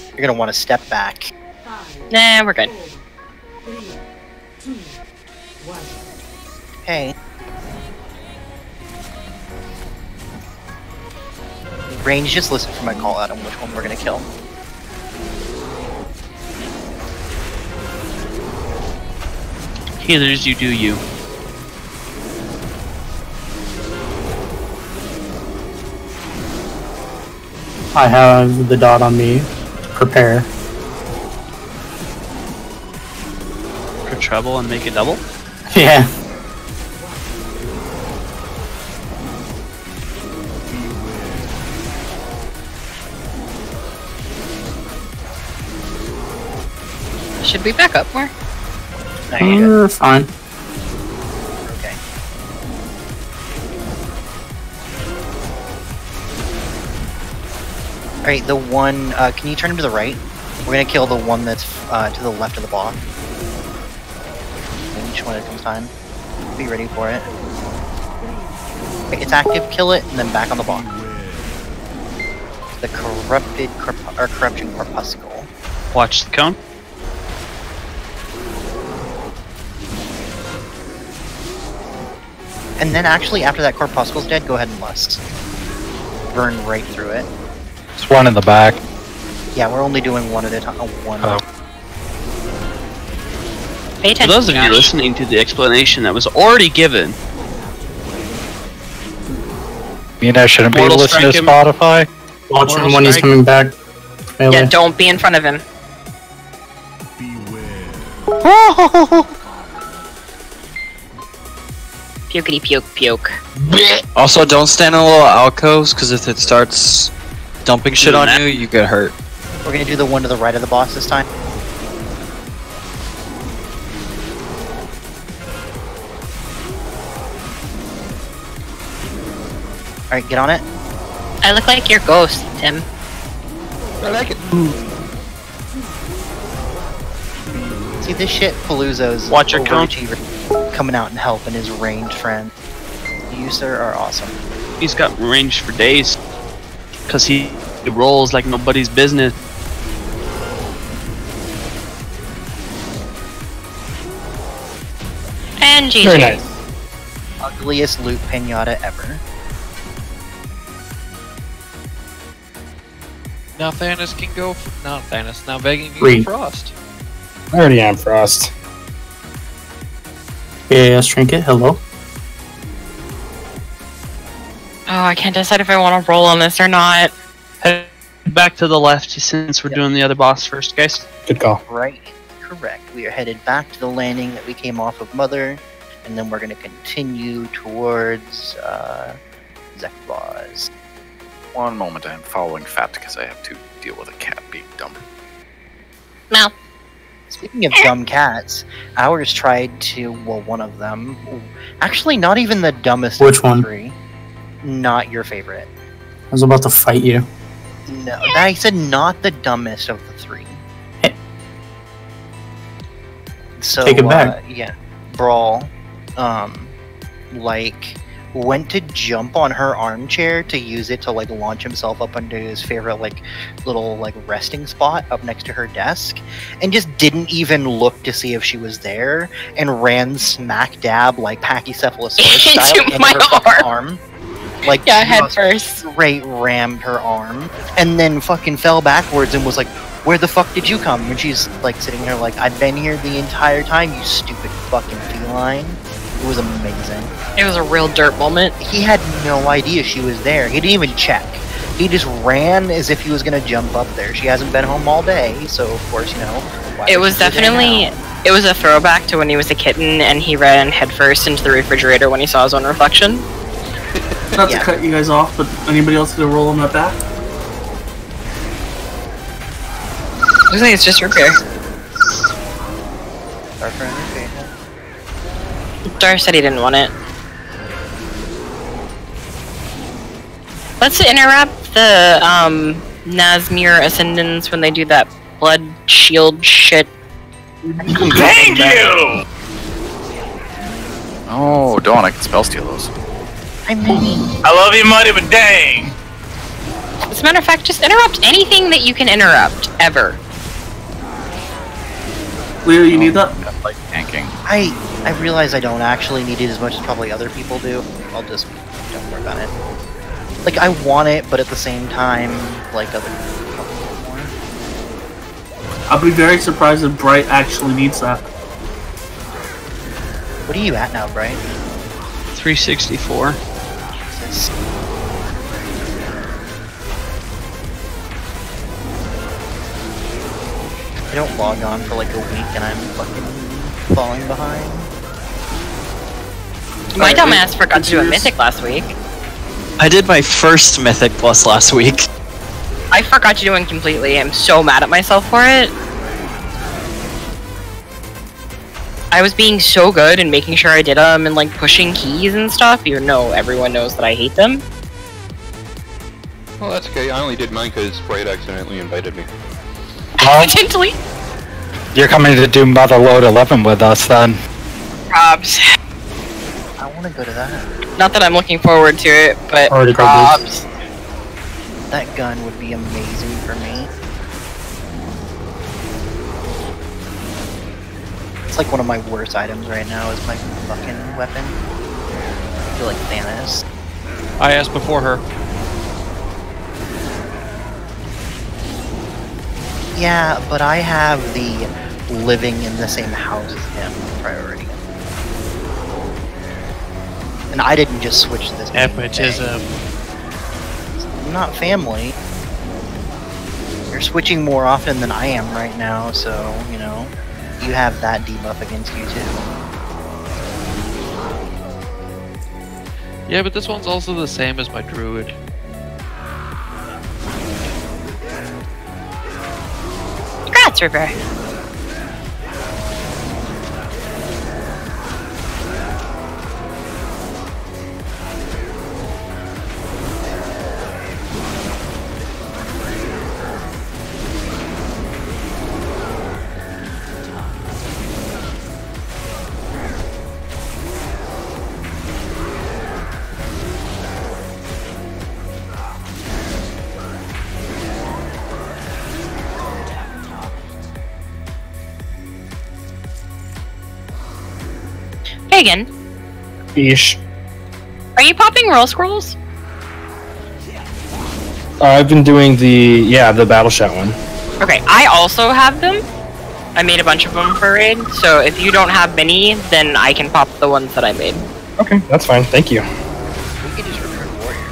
You're going to want to step back. Nah, we're good. 3, 2, 1. Hey. Range, just listen for my call out on which one we're going to kill. Healers, you do you. I have the dot on me. Prepare. For trouble and make it double? Yeah. Should we back up more? No, you're good. Fine. Okay. Alright, the one, can you turn him to the right? We're gonna kill the one that's to the left of the boss. Each one at a time. Be ready for it. Okay, it's active, kill it, and then back on the boss. The corruption corpuscle. Watch the cone. And then actually, after that corpuscle's dead, go ahead and lust. Burn right through it. There's one in the back. Yeah, we're only doing one at a time. One. Pay For attention, those of you Josh. listening to the explanation that was already given, You know, shouldn't be Mortal listening to strike him. Spotify. Watch him Mortal when he's strike. coming back. Melee. Yeah, don't be in front of him. Pukety puke puke. Also, don't stand in little alcoves, because if it starts dumping shit on you, you get hurt. We're gonna do the one to the right of the boss this time. Alright, get on it. I look like your ghost, Tim. I like it. See, this shit Palooza's Watch your cone. overachiever coming out and helping his ranged friend. You, sir, are awesome. he's got range for days. Because he rolls like nobody's business. And GG. Very nice. Ugliest loot pinata ever. Now Thanos can go. Not Thanos. Now Vegan can Reed. go Frost. I already am Frost. Yeah, Trinket, hello. Oh, I can't decide if I want to roll on this or not. Head back to the left since we're doing the other boss first, guys. Good call. Right, correct. We are headed back to the landing that we came off of Mother, and then we're going to continue towards Zekbaz. One moment, I am following Fat because I have to deal with a cat being dumb. No. Speaking of dumb cats, ours tried to, well, one of them, actually not even the dumbest Which of the one? three. Not your favorite. I was about to fight you. No, I said not the dumbest of the three. So, Take it back. yeah, Brawl, went to jump on her armchair to use it to, launch himself up into his favorite, little, resting spot up next to her desk, and just didn't even look to see if she was there, and ran smack dab, Pachycephalosaurus style Into into my her fucking arm. Yeah, head first. Straight rammed her arm, and then fucking fell backwards and was like, "Where the fuck did you come?" And she's sitting here "I've been here the entire time, you stupid fucking feline." It was amazing. It was a real dirt moment. He had no idea she was there. He didn't even check. He just ran as if he was gonna jump up there. She hasn't been home all day, so of course, why It would was she be there definitely, now? it was a throwback to when he was a kitten and he ran headfirst into the refrigerator when he saw his own reflection. Not to cut you guys off, but anybody else gonna roll on that back? Looks like it's just repair. Dar said he didn't want it. Let's interrupt the Nazmir Ascendants when they do that blood shield shit. Thank you! Oh, Dawn, I can spell steal those. I mean, I love you, Muddy, but dang. As a matter of fact, just interrupt anything that you can interrupt, ever. Leo, you need that? I like tanking. I realize I don't actually need it as much as probably other people do. I'll just don't work on it. Like, I want it, but at the same time, like other people more. I'll be very surprised if Bright actually needs that. What are you at now, Bright? 364. Jesus. I don't log on for like a week and I'm fucking falling behind. My dumbass forgot to do a mythic last week. I did my first Mythic Plus last week. I forgot to do one completely. I'm so mad at myself for it. I was being so good and making sure I did them and like pushing keys and stuff, even though everyone knows that I hate them. Well, that's okay. I only did mine because Bright accidentally invited me. Accidentally? You're coming to do Motherload 11 with us then. Probs. I want to go to that. Not that I'm looking forward to it, but Already probs. That gun would be amazing for me. It's like one of my worst items right now is my fucking weapon. I feel like Thanos. I asked before her. Yeah, but I have the living in the same house as him priority. And I didn't just switch this. Nepotism. Not family. You're switching more often than I am right now, so, you know, you have that debuff against you too. Yeah, but this one's also the same as my druid. Congrats, River. Hey again. Ish. Are you popping roll scrolls? I've been doing the battle shot one. Okay, I also have them. I made a bunch of them for raid, so if you don't have many, then I can pop the ones that I made. Okay, that's fine. Thank you. We could just recruit warrior.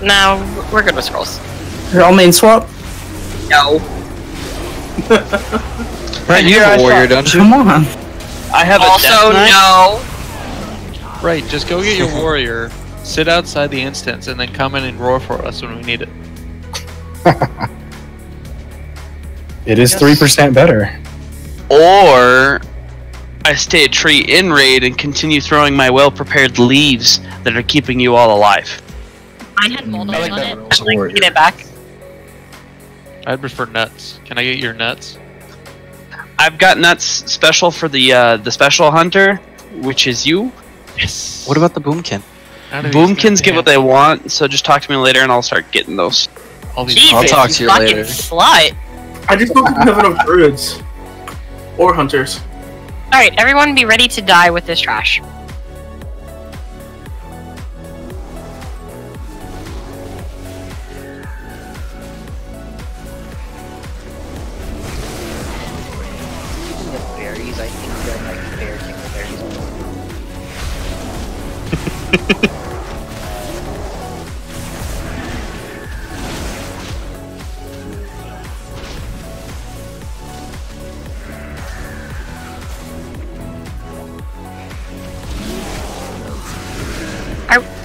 No, we're good with scrolls. You're all main swap? No. Right, you have a warrior, don't you? Come on. I have also, a death no. Right, just go get your warrior, sit outside the instance, and then come in and roar for us when we need it. It is 3% better. Or I stay a tree in raid and continue throwing my well-prepared leaves that are keeping you all alive. Mine had mold I like on that it. rule. I'd like to get it back. I'd prefer nuts. Can I get your nuts? I've got nuts special for the special hunter, which is you. Yes. What about the boomkin? Boomkins get what they want, so just talk to me later and I'll start getting those. Jesus, I'll talk to you fucking later. Slut. I just don't think we have enough druids. Or hunters. Alright, everyone be ready to die with this trash. Berries, I think they're like bear berries.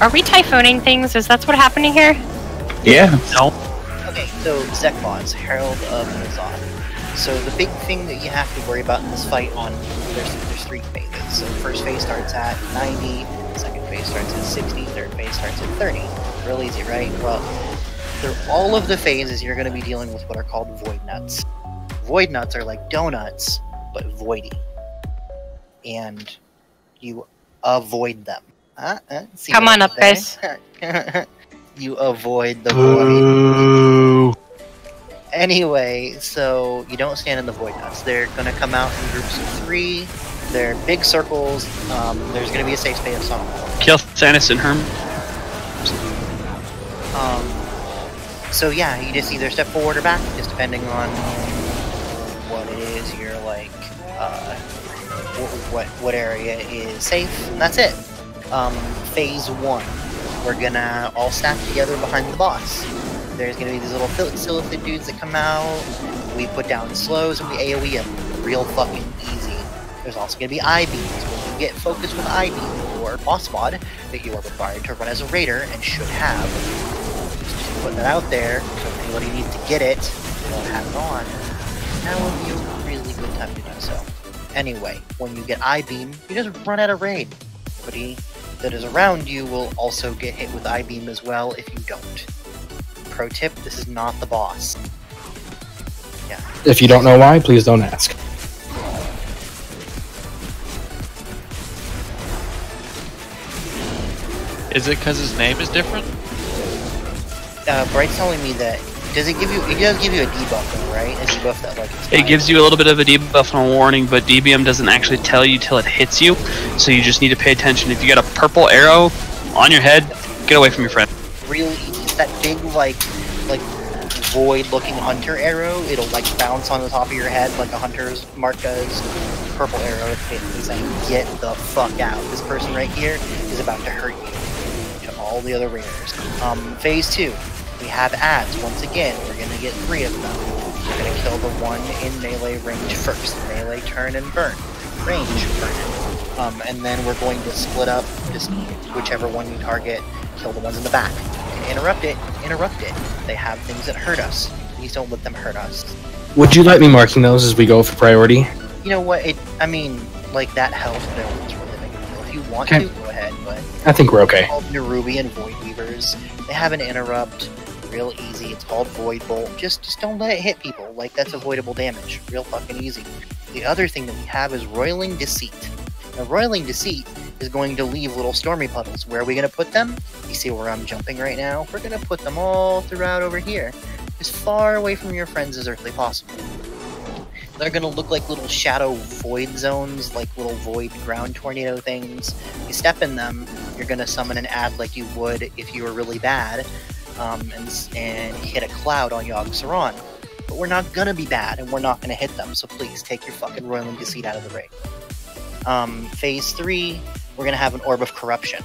Are we typhooning things? Is that what's happening here? Yeah. No. Okay, so Zekmons, Herald of Nizan. So the big thing that you have to worry about in this fight there's three phases. So the first phase starts at 90, the second phase starts at 60, third phase starts at 30. Real easy, right? Well, through all of the phases you're going to be dealing with what are called void nuts. Void nuts are like donuts, but voidy. And you avoid them. See Come what on I up, did guys. there? You avoid the void. Anyway, so you don't stand in the void nuts. They're gonna come out in groups of 3. They're big circles. There's gonna be a safe space on them. Kill Thanos and Herm. So yeah, you just either step forward or back, just depending on what it is you're like, what area is safe, and that's it. Phase 1, we're gonna all stack together behind the boss. There's gonna be these little silhouette dudes that come out. We put down slows and we AoE them real fucking easy. There's also gonna be I-beams. When you get focused with I-beam or boss mod that you are required to run as a raider and should have. Just put that out there, so if anybody needs to get it, they'll have it on. Now would be a really good time to do so. Anyway, when you get I-beam, you just run out of raid. Everybody that is around you will also get hit with I-beam as well if you don't. Pro tip, this is not the boss. Yeah. If you don't know why, please don't ask. Is it because his name is different? Bright's telling me that. Does it give you? It does give you a debuff, though, right? A debuff that like. It gives you a little bit of a debuff and a warning, but DBM doesn't actually tell you till it hits you, so you just need to pay attention. If you get a purple arrow on your head, get away from your friend. Real easy. It's that big like void-looking hunter arrow. It'll like bounce on the top of your head like a hunter's mark does. Purple arrow is saying, "Get the fuck out! This person right here is about to hurt you." To all the other raiders. Phase 2. We have ads. Once again, we're gonna get 3 of them. We're gonna kill the one in melee range first. Melee, turn, and burn. Range, burn. And then we're going to split up, just whichever one you target, kill the ones in the back. And interrupt it. They have things that hurt us. Please don't let them hurt us. Would you like me marking those as we go for priority? You know what? I mean, like that helps, but it's really big a deal. If you want Okay. to, go ahead. But I think we're okay. It's called Nerubi and Void Weavers. They have an interrupt. Real easy. It's called Void Bolt. Just don't let it hit people. Like, that's avoidable damage. Real fucking easy. The other thing that we have is Roiling Deceit. Now, Roiling Deceit is going to leave little stormy puddles. Where are we going to put them? You see where I'm jumping right now? We're going to put them all throughout over here. As far away from your friends as earthly possible. They're going to look like little shadow void zones, like little void ground tornado things. You step in them, you're going to summon an ad like you would if you were really bad. And hit a cloud on Yogg-Saron. But we're not gonna be bad, and we're not gonna hit them, so please take your fucking Roiling Deceit out of the raid. Phase 3, we're gonna have an Orb of Corruption.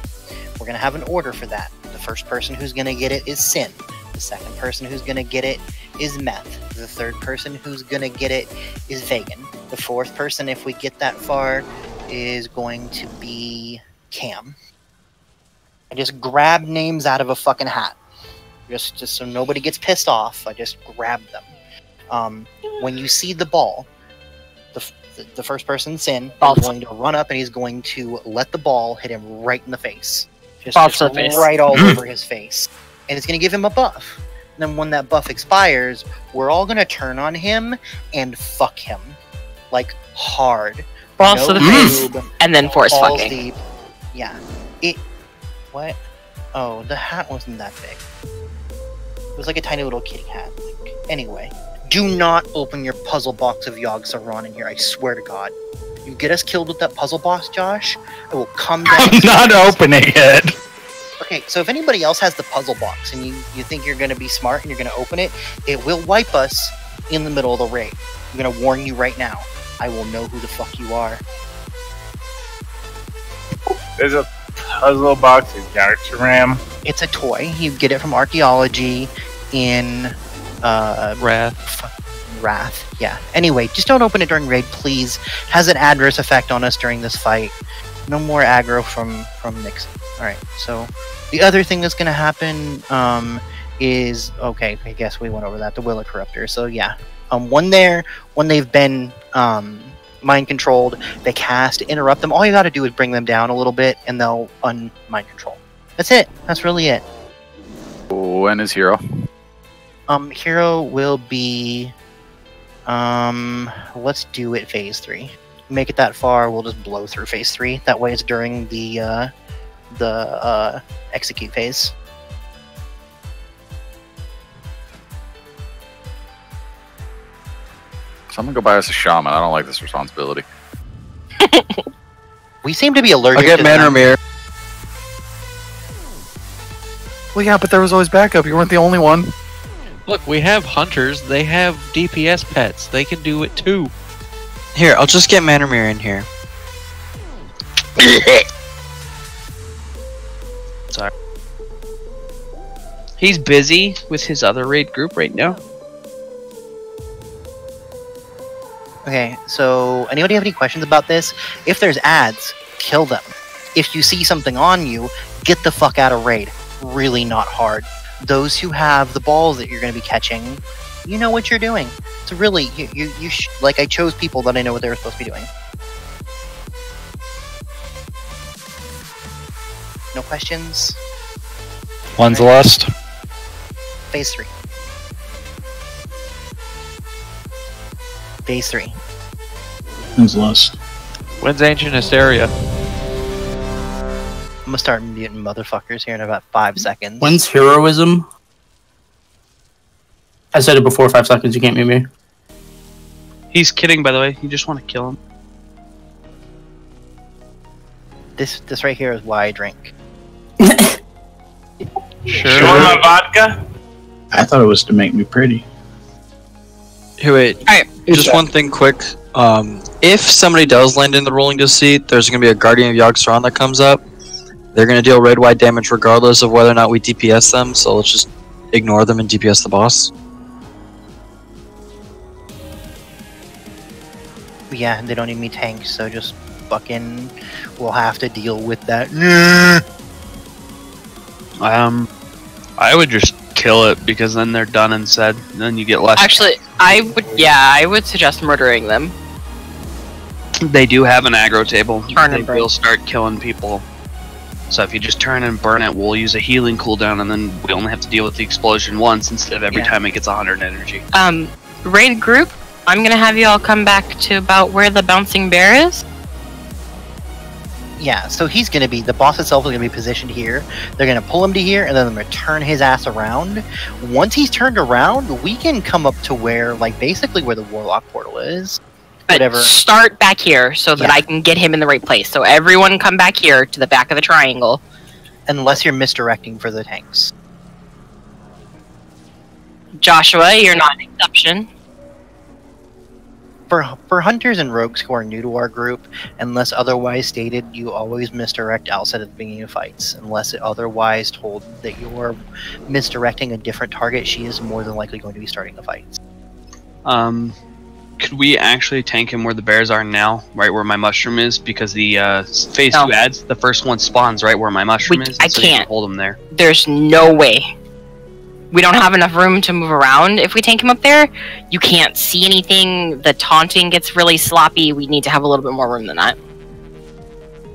We're gonna have an order for that. The first person who's gonna get it is Sin. The second person who's gonna get it is Meth. The third person who's gonna get it is Vegan. The fourth person, if we get that far, is going to be Cam. I just grab names out of a fucking hat. Just so nobody gets pissed off, I just grab them. When you see the ball, the first person, Sin, is going to run up and he's going to let the ball hit him right in the face. Just right all over his face. And it's going to give him a buff. And then when that buff expires, we're all going to turn on him and fuck him. Like, hard. Balls to the face, and then force balls fucking. Deep. Yeah. What? Oh, the hat wasn't that big. It was like a tiny little kitty hat. Like, anyway, do not open your puzzle box of Yogg-Saron in here, I swear to God. You get us killed with that puzzle box, Josh, I will come down. I'm not opening it. Okay, so if anybody else has the puzzle box and you think you're going to be smart and you're going to open it, it will wipe us in the middle of the raid. I'm going to warn you right now. I will know who the fuck you are. There's a puzzle box in Yogg-Saron. It's a toy. You get it from Archaeology in Wrath. Yeah. Anyway, just don't open it during raid, please. Has an adverse effect on us during this fight. No more aggro from Nixon. Alright, so the other thing that's gonna happen is, okay, I guess we went over that, the Will of Corruptor. So yeah. When they've been mind controlled, they cast, interrupt them. All you gotta do is bring them down a little bit and they'll un-mind control. That's it. That's really it. When is Hero? Hero will be let's do it phase 3. Make it that far, we'll just blow through phase 3. That way it's during the the execute phase. Someone go buy us a shaman. I don't like this responsibility. We seem to be allergic I'll get to Man them. Mirror. Well, yeah, but there was always backup. You weren't the only one. Look, we have hunters. They have DPS pets. They can do it too. Here, I'll just get Manor in here. Sorry. He's busy with his other raid group right now. Okay, so anybody have any questions about this? If there's ads, kill them. If you see something on you, get the fuck out of raid. Really not hard. Those who have the balls that you're going to be catching, you know what you're doing. So really, like I chose people that I know what they were supposed to be doing. No questions? One's lost. Phase 3. Phase 3. Who's lost? When's Ancient Hysteria? I'm gonna start muting motherfuckers here in about 5 seconds. When's heroism? I said it before 5 seconds, you can't mute me. He's kidding, by the way. You just want to kill him. This right here is why I drink. Sure. You want my vodka? I thought it was to make me pretty. Hey, wait. Just one thing quick. If somebody does land in the rolling deceit, there's going to be a Guardian of Yogg-Saron that comes up. They're going to deal raid-wide damage regardless of whether or not we DPS them, so let's just ignore them and DPS the boss. Yeah, they don't need me tanked, so just fucking we'll have to deal with that. I would just kill it because then they're done and said. And then you get less. Actually, I would suggest murdering them. They do have an aggro table. Turn They and burn. will start killing people. So if you just turn and burn it, we'll use a healing cooldown, and then we only have to deal with the explosion once instead of every time it gets 100 energy. Raid group, I'm gonna have you all come back to about where the bouncing bear is. Yeah, so he's gonna be, the boss itself is gonna be positioned here. They're gonna pull him to here, and then they're gonna turn his ass around. Once he's turned around, we can come up to where, like, basically where the Warlock portal is. Whatever. Start back here so that I can get him in the right place. So everyone come back here to the back of the triangle. Unless you're misdirecting for the tanks. Joshua, you're not an exception. For hunters and rogues who are new to our group, unless otherwise stated, you always misdirect outside of the beginning of fights. Unless it otherwise told that you're misdirecting a different target, she is more than likely going to be starting the fights. Could we actually tank him where the bears are now, right where my mushroom is? Because the phase 2 ads, the first one spawns right where my mushroom is. I so you can't can hold him there. There's no way. We don't have enough room to move around if we tank him up there. You can't see anything. The taunting gets really sloppy. We need to have a little bit more room than that.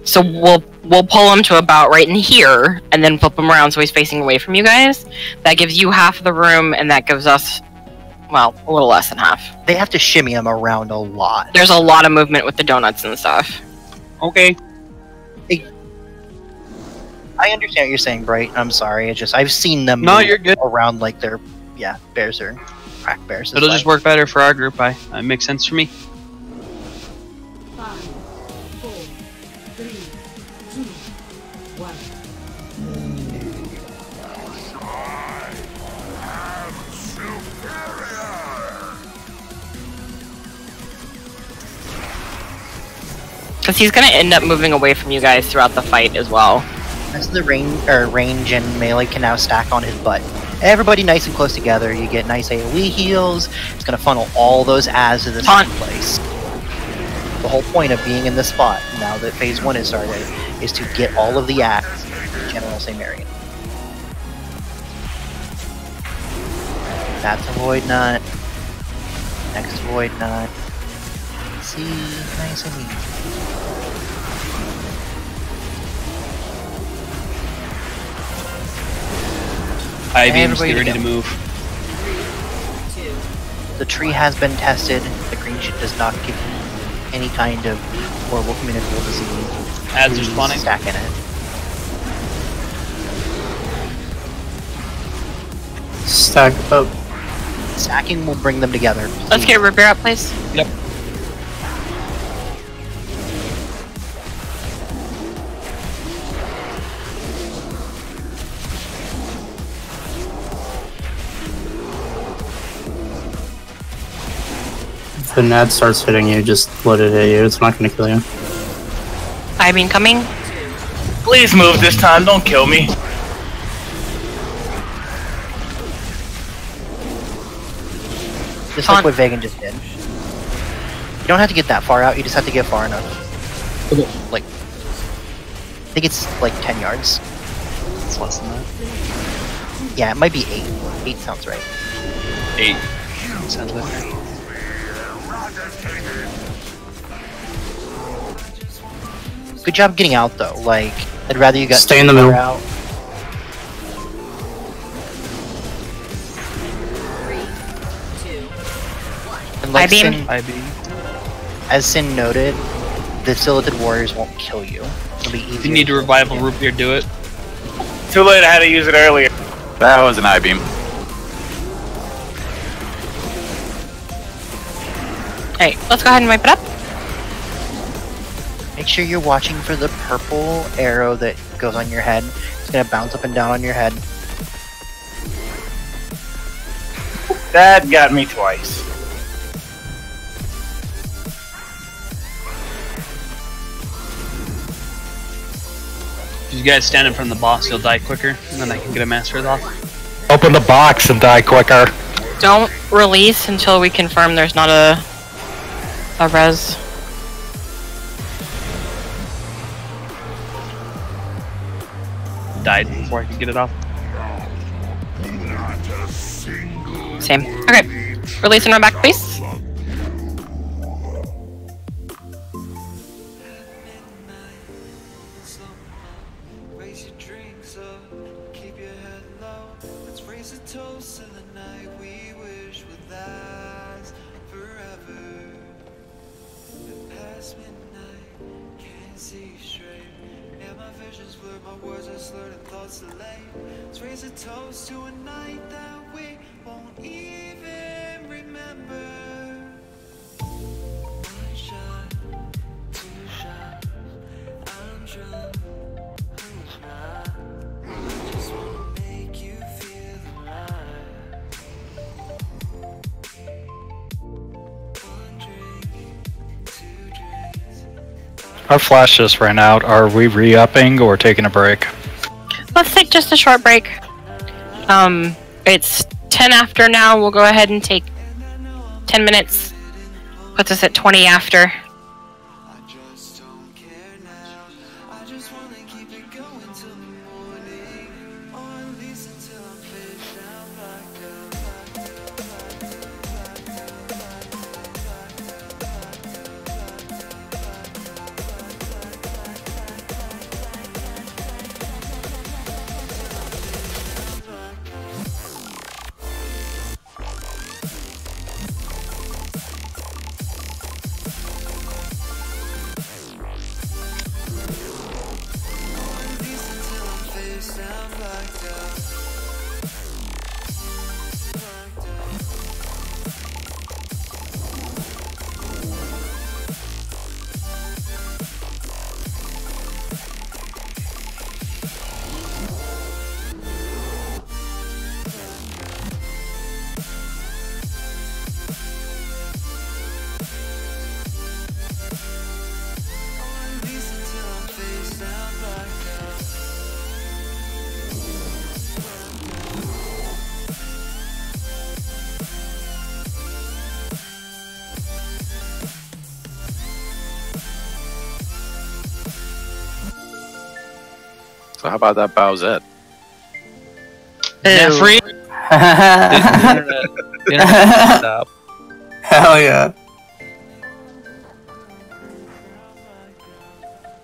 So we'll pull him to about right in here, and then flip him around so he's facing away from you guys. That gives you half the room, and that gives us, well, a little less than half. They have to shimmy him around a lot. There's a lot of movement with the donuts and stuff. Okay. I understand what you're saying, Bright. I'm sorry. I've seen them you're good. around like they're, bears are crack bears. It'll just work better for our group. It makes sense for me. 5, 4, 3, 2, 1. Because he's going to end up moving away from you guys throughout the fight as well. As the range and melee can now stack on his butt. Everybody nice and close together. You get nice AoE heals. It's going to funnel all those ads to this one place. The whole point of being in this spot, now that phase 1 is started, is to get all of the ads in General Samarian. That's a Void Nut. Next Void Nut. See, nice and easy. IBM's get ready to move. The tree has been tested. The green shit does not give you any kind of horrible communicable disease. Ads are spawning. Stacking it. Stack up. Stacking will bring them together. Let's get Revere up, please. Yep. If the net starts hitting you, just let it hit you. It's not gonna kill you. I mean, coming. Please move this time. Don't kill me. Just like what Vagan just did. You don't have to get that far out, you just have to get far enough. Okay. Like, I think it's like 10 yards. It's less than that. Yeah, it might be 8. 8 sounds right. 8. Sounds about right. Good job getting out though. Like, I'd rather you got Stay in the middle. out. And like Sin, as Sin noted, the Silhouetted Warriors won't kill you. It'll be easier. If you need to revival root beer, do it. Too late, I had to use it earlier. That was an I-beam. Alright, let's go ahead and wipe it up. Make sure you're watching for the purple arrow that goes on your head. It's gonna bounce up and down on your head. That got me twice. If you guys stand in front of the boss, you'll die quicker, and then I can get a master's off. Open the box and die quicker. Don't release until we confirm there's not a res. Died before I could get it off. Same. Okay. Release and run back, please. Our flash just ran out. Are we re-upping or taking a break? Let's take just a short break. It's 10 after now. We'll go ahead and take 10 minutes. Puts us at 20 after. So how about that Bowsette? Net free? Internet stop. Hell yeah.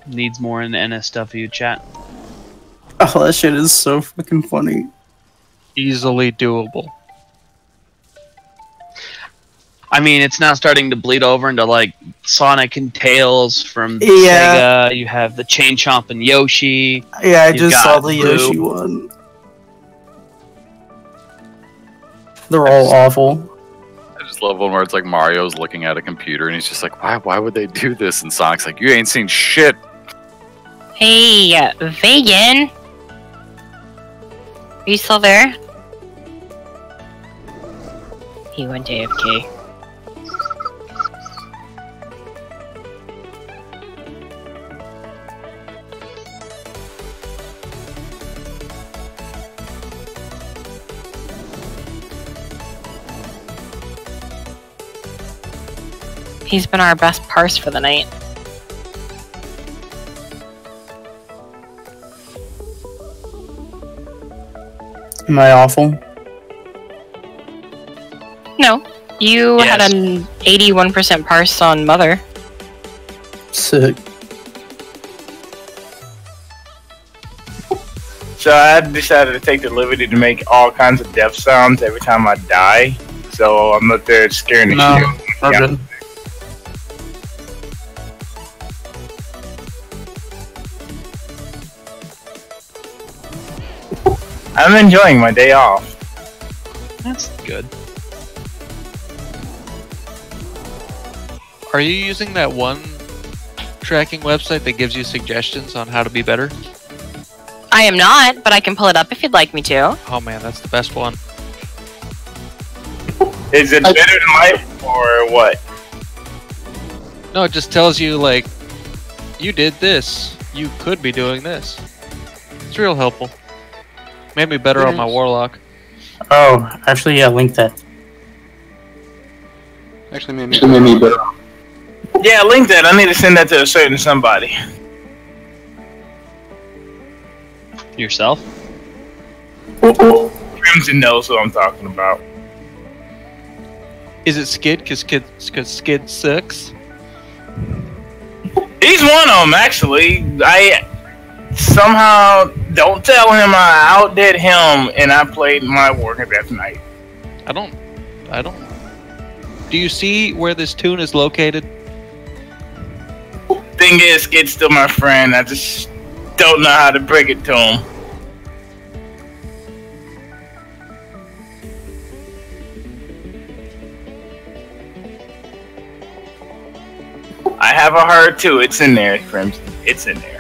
Needs more in the NSW chat. Oh, that shit is so fucking funny. Easily doable. I mean, it's now starting to bleed over into like Sonic and Tails from Yeah. Sega. You have the Chain Chomp and Yoshi. Yeah, I You've just got saw the Boo. Yoshi one. They're all awful. I just love one where it's like Mario's looking at a computer and he's just like, why would they do this? And Sonic's like, you ain't seen shit. Hey, Vegan. Are you still there? He went AFK. He's been our best parse for the night. Am I awful? No. You Yes. had an 81% parse on Mother. Sick. So I decided to take the liberty to make all kinds of death sounds every time I die. So I'm not there scaring the shit. No, we're Yeah. good. I'm enjoying my day off. That's good. Are you using that one tracking website that gives you suggestions on how to be better? I am not, but I can pull it up if you'd like me to. Oh man, that's the best one. Is it better than life or what? No, it just tells you, like, you did this. You could be doing this. It's real helpful. Made me better on my Warlock. Oh, actually, yeah, link that. Actually made me better. Yeah, link that. I need to send that to a certain somebody. Yourself? Crimson knows who I'm talking about. Is it Skid? Cause Skid sucks? He's one of them, actually. I somehow don't tell him I outdid him, and I played my Warrior Death Knight. I don't. Do you see where this tune is located? Thing is, Skid's still my friend. I just don't know how to break it to him. I have a heart too. It's in there, Crimson. It's in there.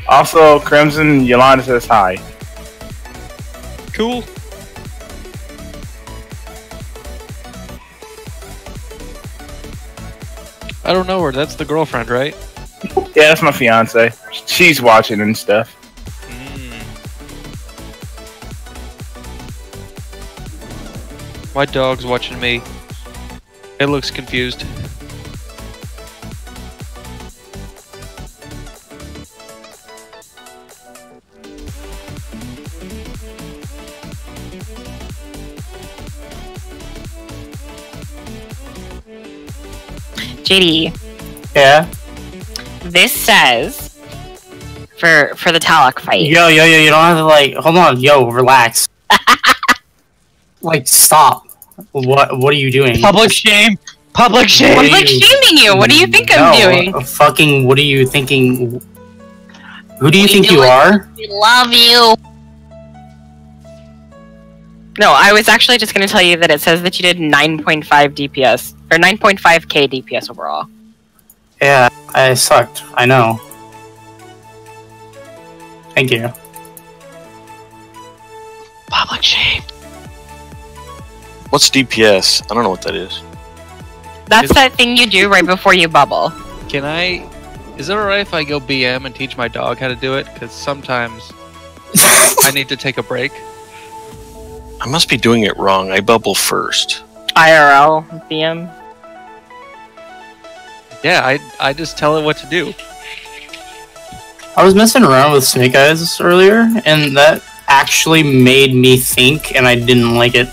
Also, Crimson, Yolanda says hi. Cool. I don't know her. That's the girlfriend, right? Yeah, that's my fiance. She's watching and stuff. My dog's watching me. It looks confused. JD. Yeah? This says for the Talok fight. Yo, you don't have to, like, hold on, yo, relax. Like, stop. What are you doing? Public shame! Public shame! I'm like shaming you. What do you think I'm doing? Fucking, what are you thinking? Who do you think you are? We love you. No, I was actually just going to tell you that it says that you did 9.5 DPS, or 9.5k DPS overall. Yeah, I sucked. I know. Thank you. Public shame. What's DPS? I don't know what that is. That's that thing you do right before you bubble. Can I... Is it alright if I go BM and teach my dog how to do it? Because sometimes I need to take a break. I must be doing it wrong. I bubble first. IRL, BM. Yeah, I just tell it what to do. I was messing around with Snake Eyes earlier, and that actually made me think, and I didn't like it.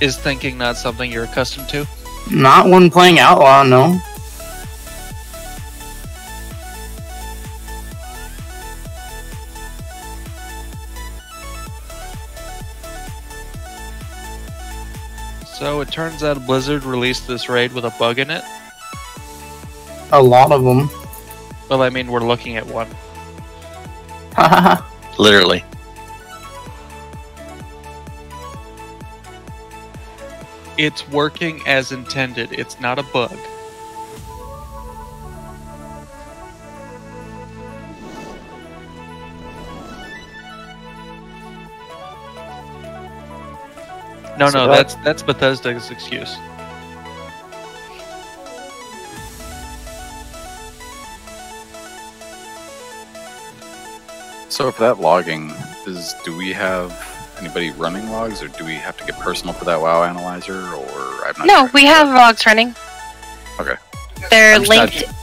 Is thinking not something you're accustomed to? Not when playing Outlaw, no. So it turns out Blizzard released this raid with a bug in it? A lot of them. Well, I mean, we're looking at one. Literally. It's working as intended. It's not a bug. No, So no, that's Bethesda's excuse. So for that logging, do we have anybody running logs, or do we have to get personal for that WoW analyzer, or I'm not No, sure. we have logs running. Okay. They're I'm just not linked. I'm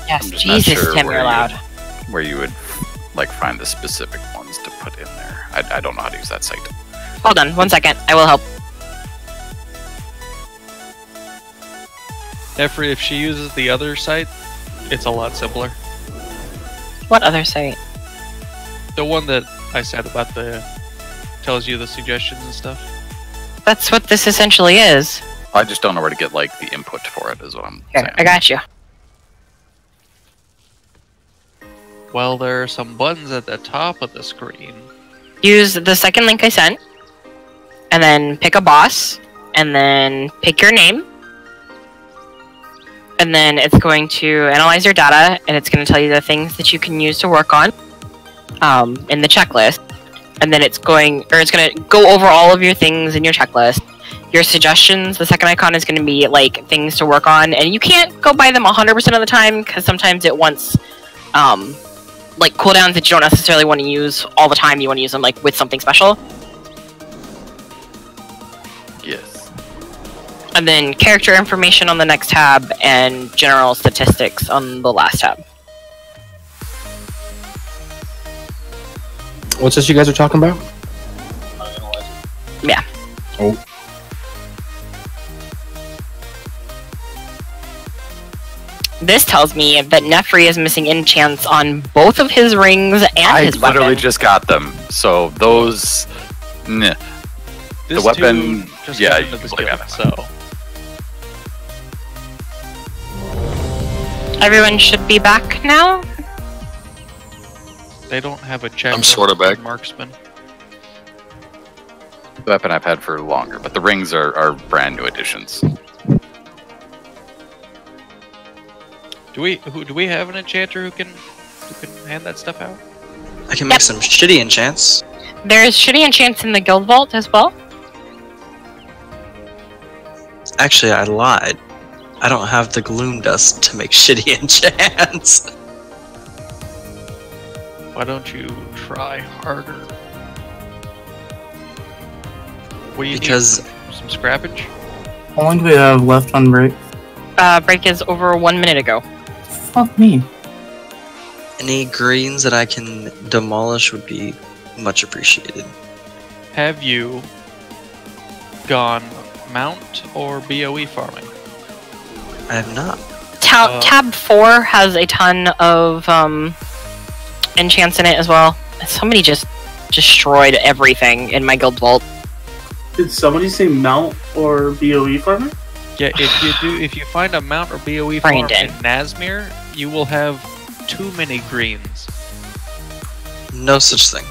Yes, just not Jesus, sure Tim, where you're you loud. would- Where you would like find the specific ones to put in there. I don't know how to use that site. Hold on, 1 second. I will help. If she uses the other site, it's a lot simpler. What other site? The one that I said about tells you the suggestions and stuff. That's what this essentially is. I just don't know where to get like the input for it. Is what I'm saying. Here, I got you. Well, there are some buttons at the top of the screen. Use the second link I sent, and then pick a boss, and then pick your name, and then it's going to analyze your data, and it's going to tell you the things that you can use to work on in the checklist, and then it's going to go over all of your things in your checklist. Your suggestions, the second icon is going to be like things to work on, and you can't go by them 100% of the time because sometimes it wants like cooldowns that you don't necessarily want to use all the time. You want to use them like with something special. Yes. And then character information on the next tab and general statistics on the last tab. What's this you guys are talking about? Yeah. Oh. This tells me that Nefri is missing enchants on both of his rings and I his weapon. literally just got them. So those, the This weapon, too just yeah, got you into can the look at skill, it. so Everyone should be back now. they don't have a check. I'm sorta back. Marksman. The weapon I've had for longer, but the rings are brand new additions. Do we have an enchanter who can hand that stuff out? I can make some shitty enchants. There's shitty enchants in the guild vault as well. Actually, I lied. I don't have the gloom dust to make shitty enchants. Why don't you try harder? What do you Because need? Some scrappage? How long do we have left on break? Break is over 1 minute ago. Fuck me. any greens that I can demolish would be much appreciated. Have you gone mount or BOE farming? I have not. Tab 4 has a ton of enchants in it as well. Somebody just destroyed everything in my guild vault. Did somebody say mount or BOE farmer? Yeah, if you find a mount or BOE farm in Nazmir, you will have too many greens. No such thing.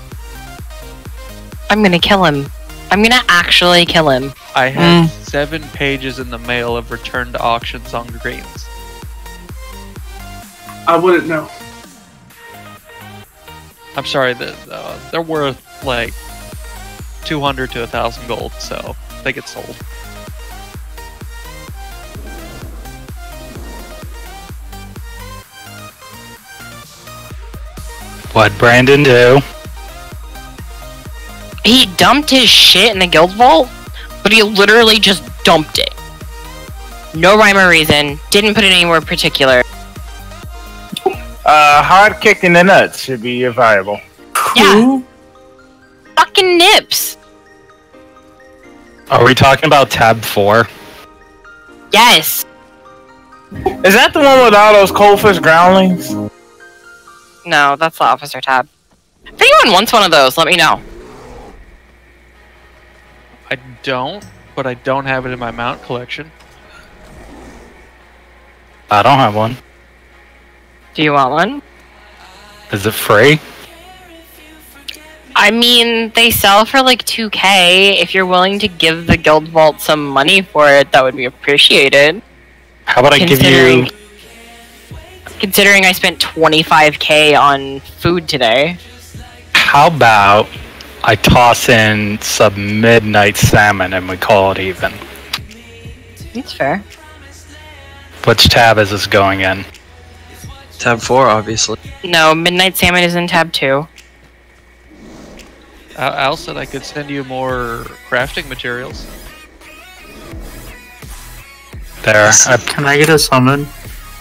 I'm gonna kill him. I'm gonna actually kill him. I have 7 pages in the mail of returned auctions on greens. I wouldn't know. I'm sorry, they're worth like 200 to 1,000 gold, so they get sold. What'd Brandon do? He dumped his shit in the guild vault, but he literally just dumped it. No rhyme or reason. Didn't put it anywhere particular. Hard kick in the nuts should be viable. Yeah. Fucking nips. Are we talking about tab 4? Yes. Is that the one with all those coldfish groundlings? No, that's the officer tab. If anyone wants one of those, let me know. I don't, but I don't have it in my mount collection. I don't have one. Do you want one? Is it free? I mean, they sell for like 2K. If you're willing to give the Guild Vault some money for it, that would be appreciated. How about I give you... Considering I spent 25K on food today. How about I toss in some midnight salmon and we call it even? That's fair. Which tab is this going in? Tab 4, obviously. No, Midnight Salmon is in tab 2. Al said I could send you more crafting materials. There. Can I get a summon?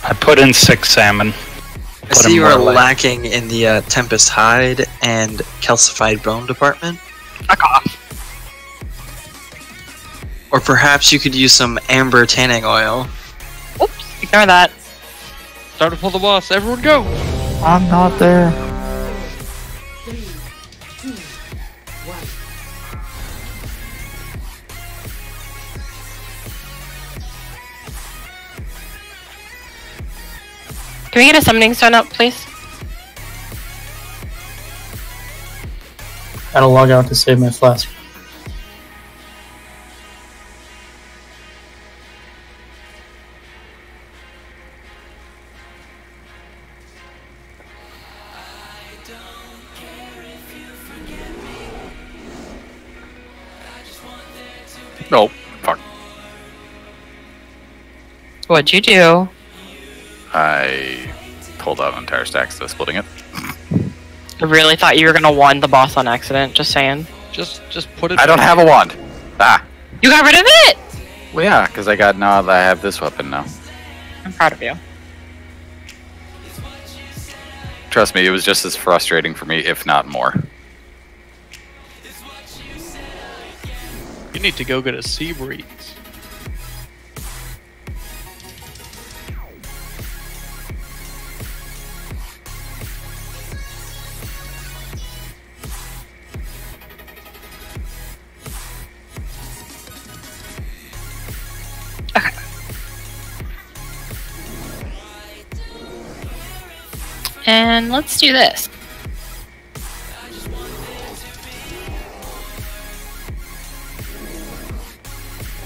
I put in 6 salmon. I see you are lacking in the Tempest Hide and Calcified Bone department. Fuck off. Or perhaps you could use some Amber Tanning Oil. Oops, ignore that. Start to pull the boss. Everyone go! I'm not there. 3, 2, 1. Can we get a summoning stone up, please? Gotta log out to save my flask. No, fuck. What'd you do? I pulled out an entire stack, so splitting it. I really thought you were gonna wand the boss on accident, just saying. Just put it... I don't have a wand! Ah! You got rid of it?! Well, yeah, because I got now that I have this weapon now. I'm proud of you. Trust me, it was just as frustrating for me, if not more. You need to go get a sea breeze. Okay. And let's do this.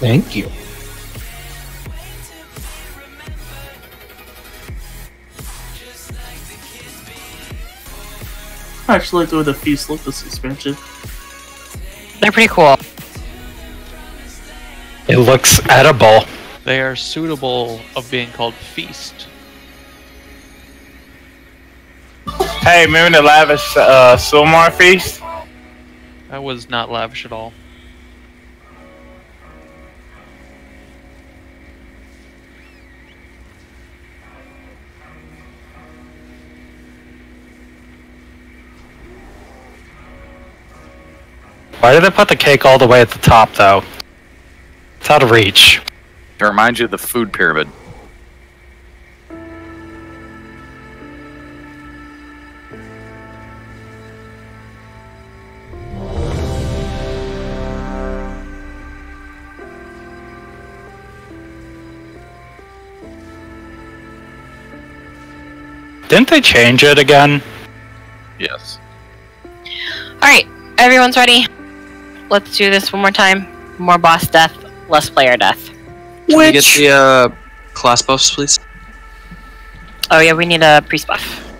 Thank you. I actually like the way the feast look this expansion. They're pretty cool. It looks edible. They are suitable of being called feast. Hey, remember the lavish Silmar feast? That was not lavish at all. Why did they put the cake all the way at the top, though? It's out of reach. To remind you of the food pyramid. Didn't they change it again? Yes. Alright, everyone's ready. Let's do this one more time. More boss death, less player death. Can we get the class buffs, please? Oh yeah, we need a priest buff.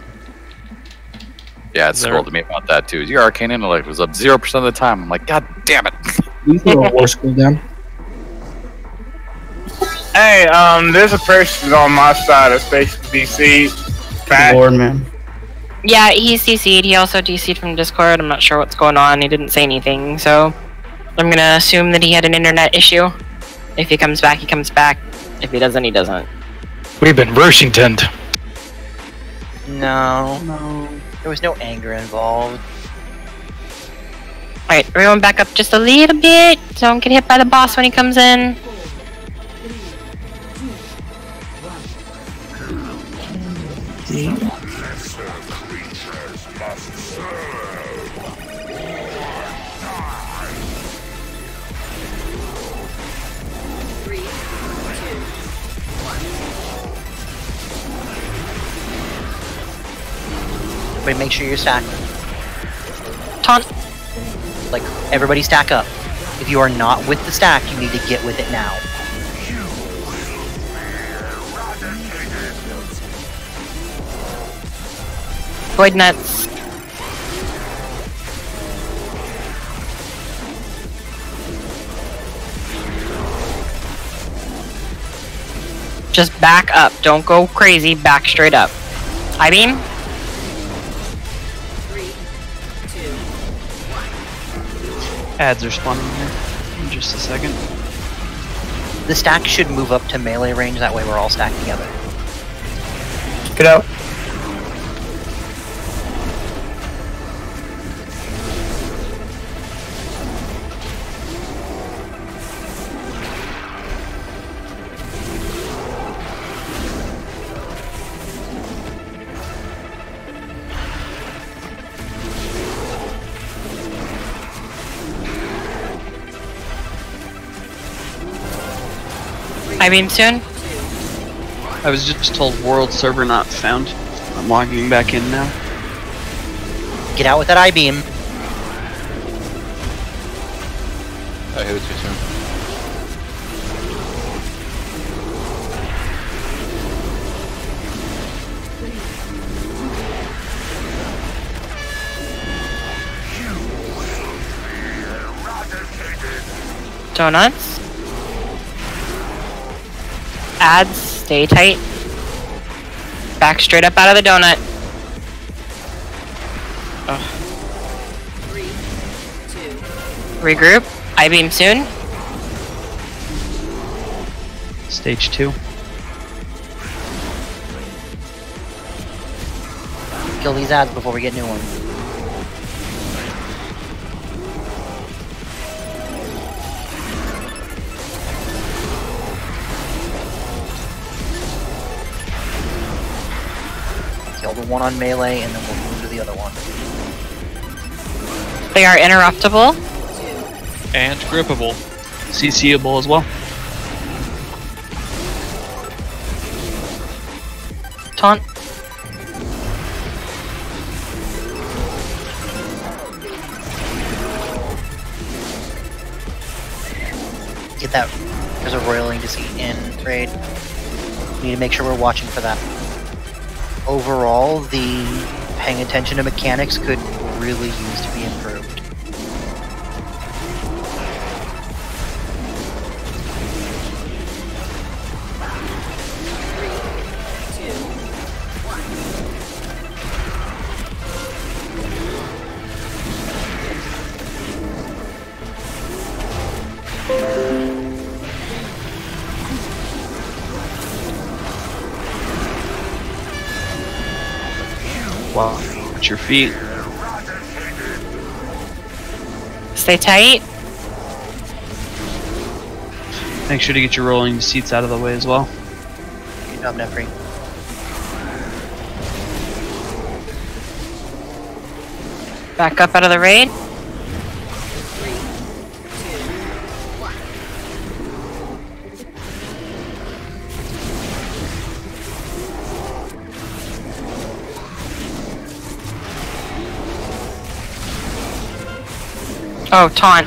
Yeah, it scolded me about that too. Your arcane intellect was up 0% of the time. I'm like, God damn it. You throw a war school down. Hey, there's a person on my side of Space DC. Fat. Lord, man. Yeah, he's CC'd. He also DC'd from Discord. I'm not sure what's going on. He didn't say anything, so I'm gonna assume that he had an internet issue. If he comes back, he comes back. If he doesn't, he doesn't. We've been Rushingtoned. No. There was no anger involved. Alright, everyone back up just a little bit. Don't get hit by the boss when he comes in. But make sure you're stacked. Taunt. Like, everybody stack up. If you are not with the stack, you need to get with it now. Void nuts. Just back up. Don't go crazy. Back straight up. High beam. Ads are spawning here in just a second. The stack should move up to melee range, that way we're all stacked together. Get out. I beam soon. I was just told world server not found. I'm logging back in now. Get out with that I-beam. I hit it too soon. Donuts. Ads, stay tight. Back straight up out of the donut. Regroup. I-beam soon. Stage 2. Kill these ads before we get new ones. Kill the one on melee and then we'll move to the other one. They are interruptible. And grippable. CCable as well. Taunt. Get that. There's a roiling deceit in raid. We need to make sure we're watching for that. Overall, the paying attention to mechanics could really use to be improved. Wow. Watch your feet. Stay tight. Make sure to get your rolling seats out of the way as well. Good job, Nefri. Back up out of the raid. Oh, taunt.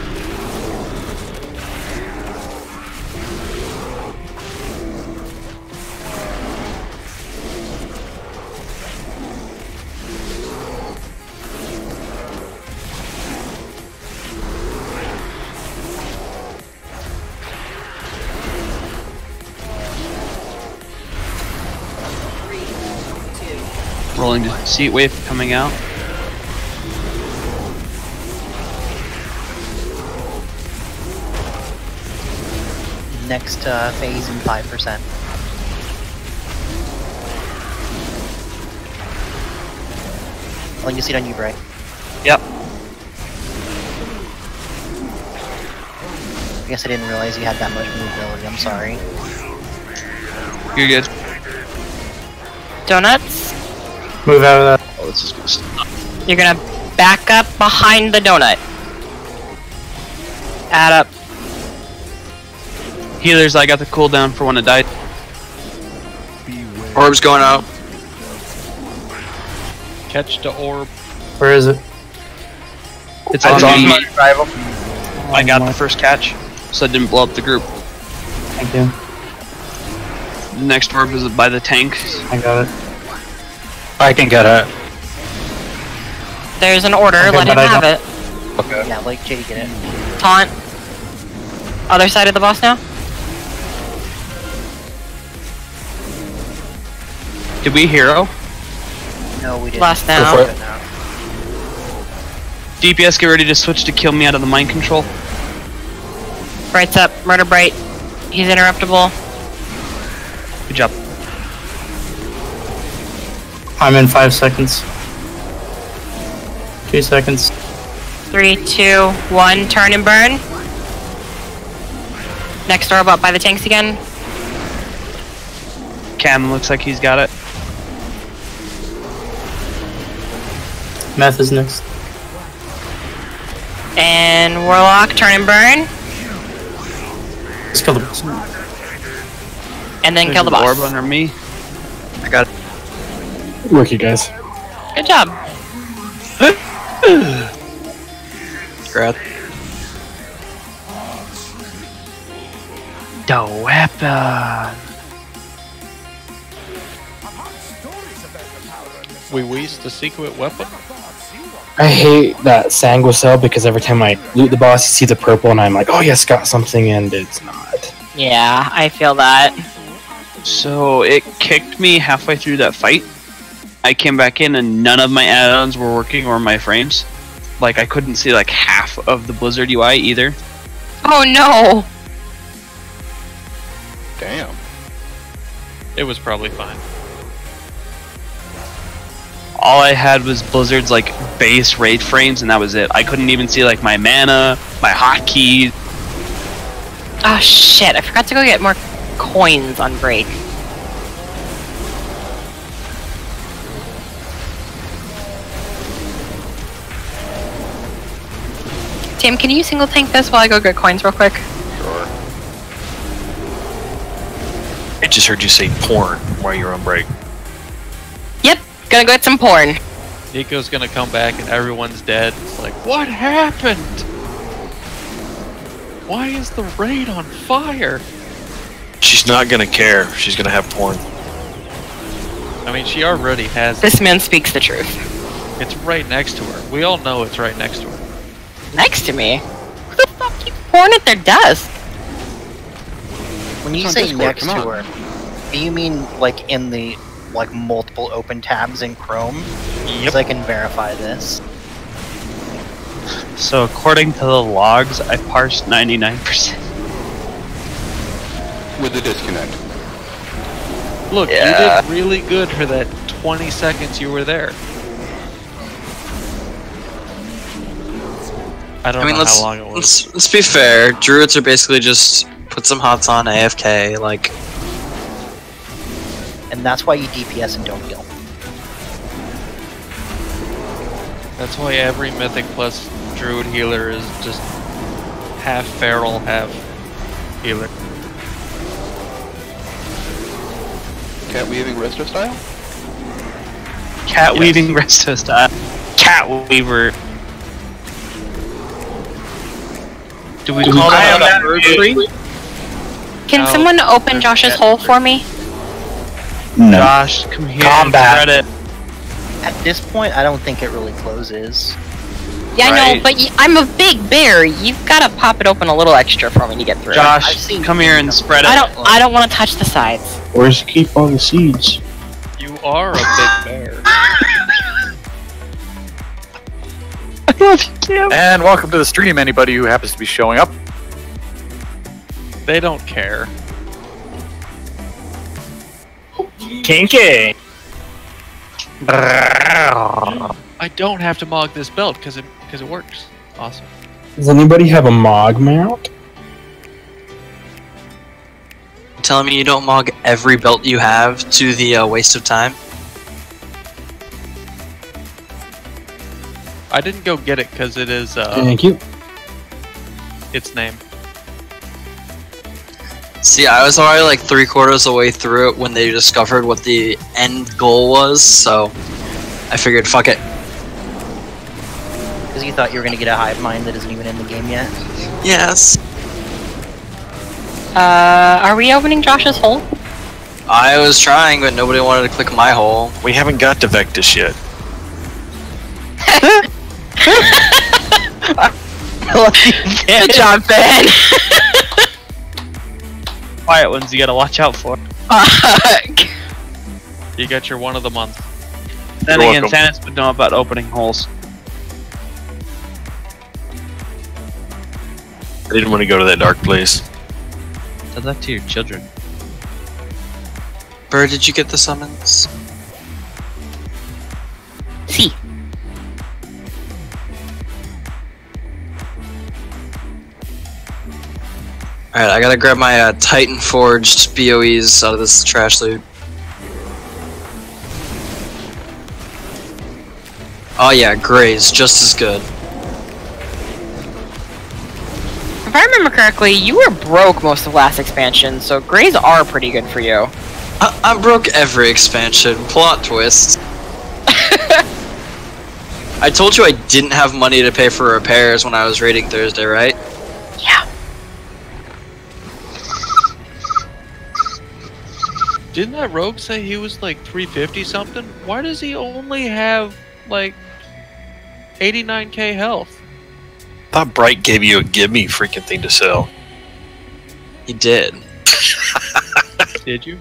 Rolling to seat wave coming out. Next phase in 5%. I'll you see it on you, Bray. Yep. I guess I didn't realize he had that much mobility. I'm sorry. You're good. Donuts. Move out of that. Oh, it's just gonna stop. You're gonna back up behind the donut. Add up. Healers, I got the cooldown for when it died. Orb's going out. Catch the orb. Where is it? It's I on dropped me. my rival. I got the first catch, so I didn't blow up the group. Thank you. The next orb is by the tank. I got it. I can get it. There's an order. Okay, Let him but I have don't- it. Okay. Yeah, like Jay, get it. Taunt. Other side of the boss now. Did we hero? No, we didn't. Last Go now. for it. DPS, get ready to switch to kill me out of the mind control. Bright's up. Murder Bright. He's interruptible. Good job. I'm in 5 seconds. 2 seconds. 3, 2, 1. Turn and burn. Next orb up by the tanks again. Cam looks like he's got it. Meth is next. And Warlock. Turn and burn. Let's kill the boss. And then There's kill the an boss. orb under me. I got it. Work, you guys. Good job. Grab. The weapon. We waste the secret weapon. I hate that Sanguicel because every time I loot the boss, you see the purple, and I'm like, oh yes, got something, and it's not. Yeah, I feel that. So it kicked me halfway through that fight. I came back in and none of my add-ons were working or my frames. Like I couldn't see like half of the Blizzard UI either. Oh no! Damn. It was probably fine. All I had was Blizzard's like base raid frames and that was it. I couldn't even see like my mana, my hotkeys. Oh shit, I forgot to go get more coins on break. Tim, can you single tank this while I go get coins real quick? Sure. I just heard you say porn while you're on break. Yep, gonna go get some porn. Nico's gonna come back and everyone's dead. It's like, what happened? Why is the raid on fire? She's not gonna care. She's gonna have porn. I mean, she already has. This man speaks the truth. It's right next to her. We all know it's right next to her. Next to me? Who the fuck keeps porn at their desk? When you It's on say Discord, next to come on. her, do you mean like in the like multiple open tabs in Chrome? Yep. Because I can verify this. So according to the logs, I parsed 99%. With the disconnect. Look, Yeah. you did really good for that 20 seconds you were there. I don't know how long it was. let's be fair. Druids are basically just put some hots on AFK, like. And that's why you DPS and don't heal. That's why every Mythic Plus Druid healer is just half feral, half healer. Cat weaving resto style? Cat weaving resto style. Cat weaver. Do we call that a bird tree? Can No. someone open Josh's hole for me? No. Josh, come here Combat. and spread it. At this point, I don't think it really closes. Yeah, I know, Right. but I'm a big bear. You've got to pop it open a little extra for me to get through. I've Josh, seen come here and spread it. I don't want to touch the sides. Where's keep all the seeds? You are a big bear. And welcome to the stream, anybody who happens to be showing up. They don't care. Kinky. I don't have to mog this belt because it works. Awesome. Does anybody have a Mog mount? telling me you don't mog every belt you have to the waste of time? I didn't go get it because it is. Thank you. Its name. See, I was already like 3/4 of the way through it when they discovered what the end goal was, so I figured, fuck it. Because you thought you were going to get a hive mind that isn't even in the game yet? Yes. Are we opening Josh's hole? I was trying, but nobody wanted to click my hole. We haven't got to Vectus yet. Good job, Ben. Quiet ones you gotta watch out for. Fuck. You got your one of the month. Then again, Sanus would know about opening holes. I didn't want to go to that dark place. Tell that to your children. Bird, did you get the summons? See. Alright, I gotta grab my Titan Forged BOEs out of this trash loot. Oh yeah, Gray's just as good. If I remember correctly, you were broke most of last expansion, so Greys are pretty good for you. I'm broke every expansion. Plot twist. I told you I didn't have money to pay for repairs when I was raiding Thursday, right? Yeah. Didn't that rogue say he was like 350 something? Why does he only have like 89k health? Thought Bright gave you a gimme freaking thing to sell. He did. Did you?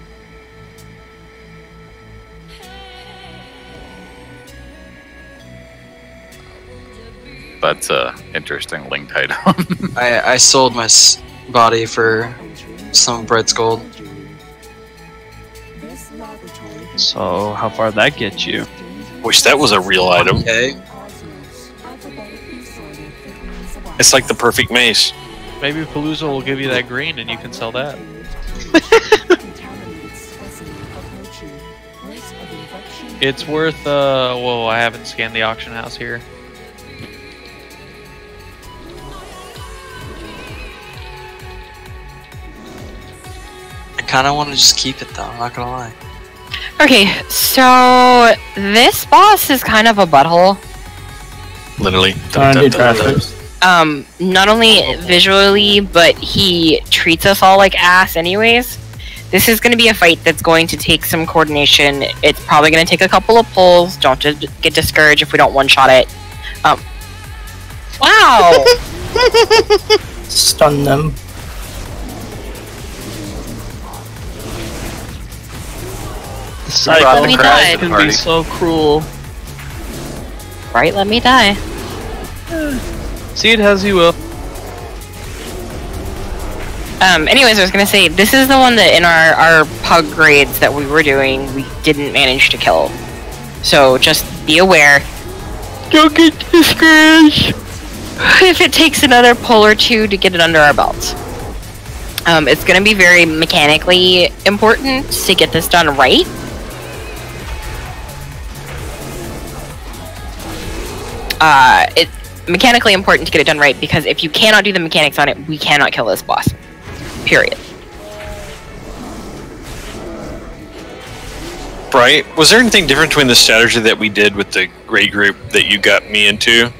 That's a interesting linked item. I sold my body for some Bright's gold. So, how far that gets you? Wish that was a real item. Okay. It's like the perfect mace. Maybe Palooza will give you that green and you can sell that. It's worth, whoa, I haven't scanned the auction house here. I kinda wanna just keep it though, I'm not gonna lie. Okay, so this boss is kind of a butthole. Literally. Not only visually, but he treats us all like ass anyways. This is going to be a fight that's going to take some coordination. It's probably going to take a couple of pulls. Don't get discouraged if we don't one-shot it. Wow! Stun them. The cycle can be so cruel. Right, let me die. See it as you will. Anyways, I was gonna say, this is the one that in our pug grades that we were doing, we didn't manage to kill. So just be aware. Don't get discouraged if it takes another pull or two to get it under our belts. It's gonna be very mechanically important to get this done right. It's mechanically important to get it done right, because if you cannot do the mechanics on it, we cannot kill this boss. Period. Bright, was there anything different between the strategy that we did with the gray group that you got me into?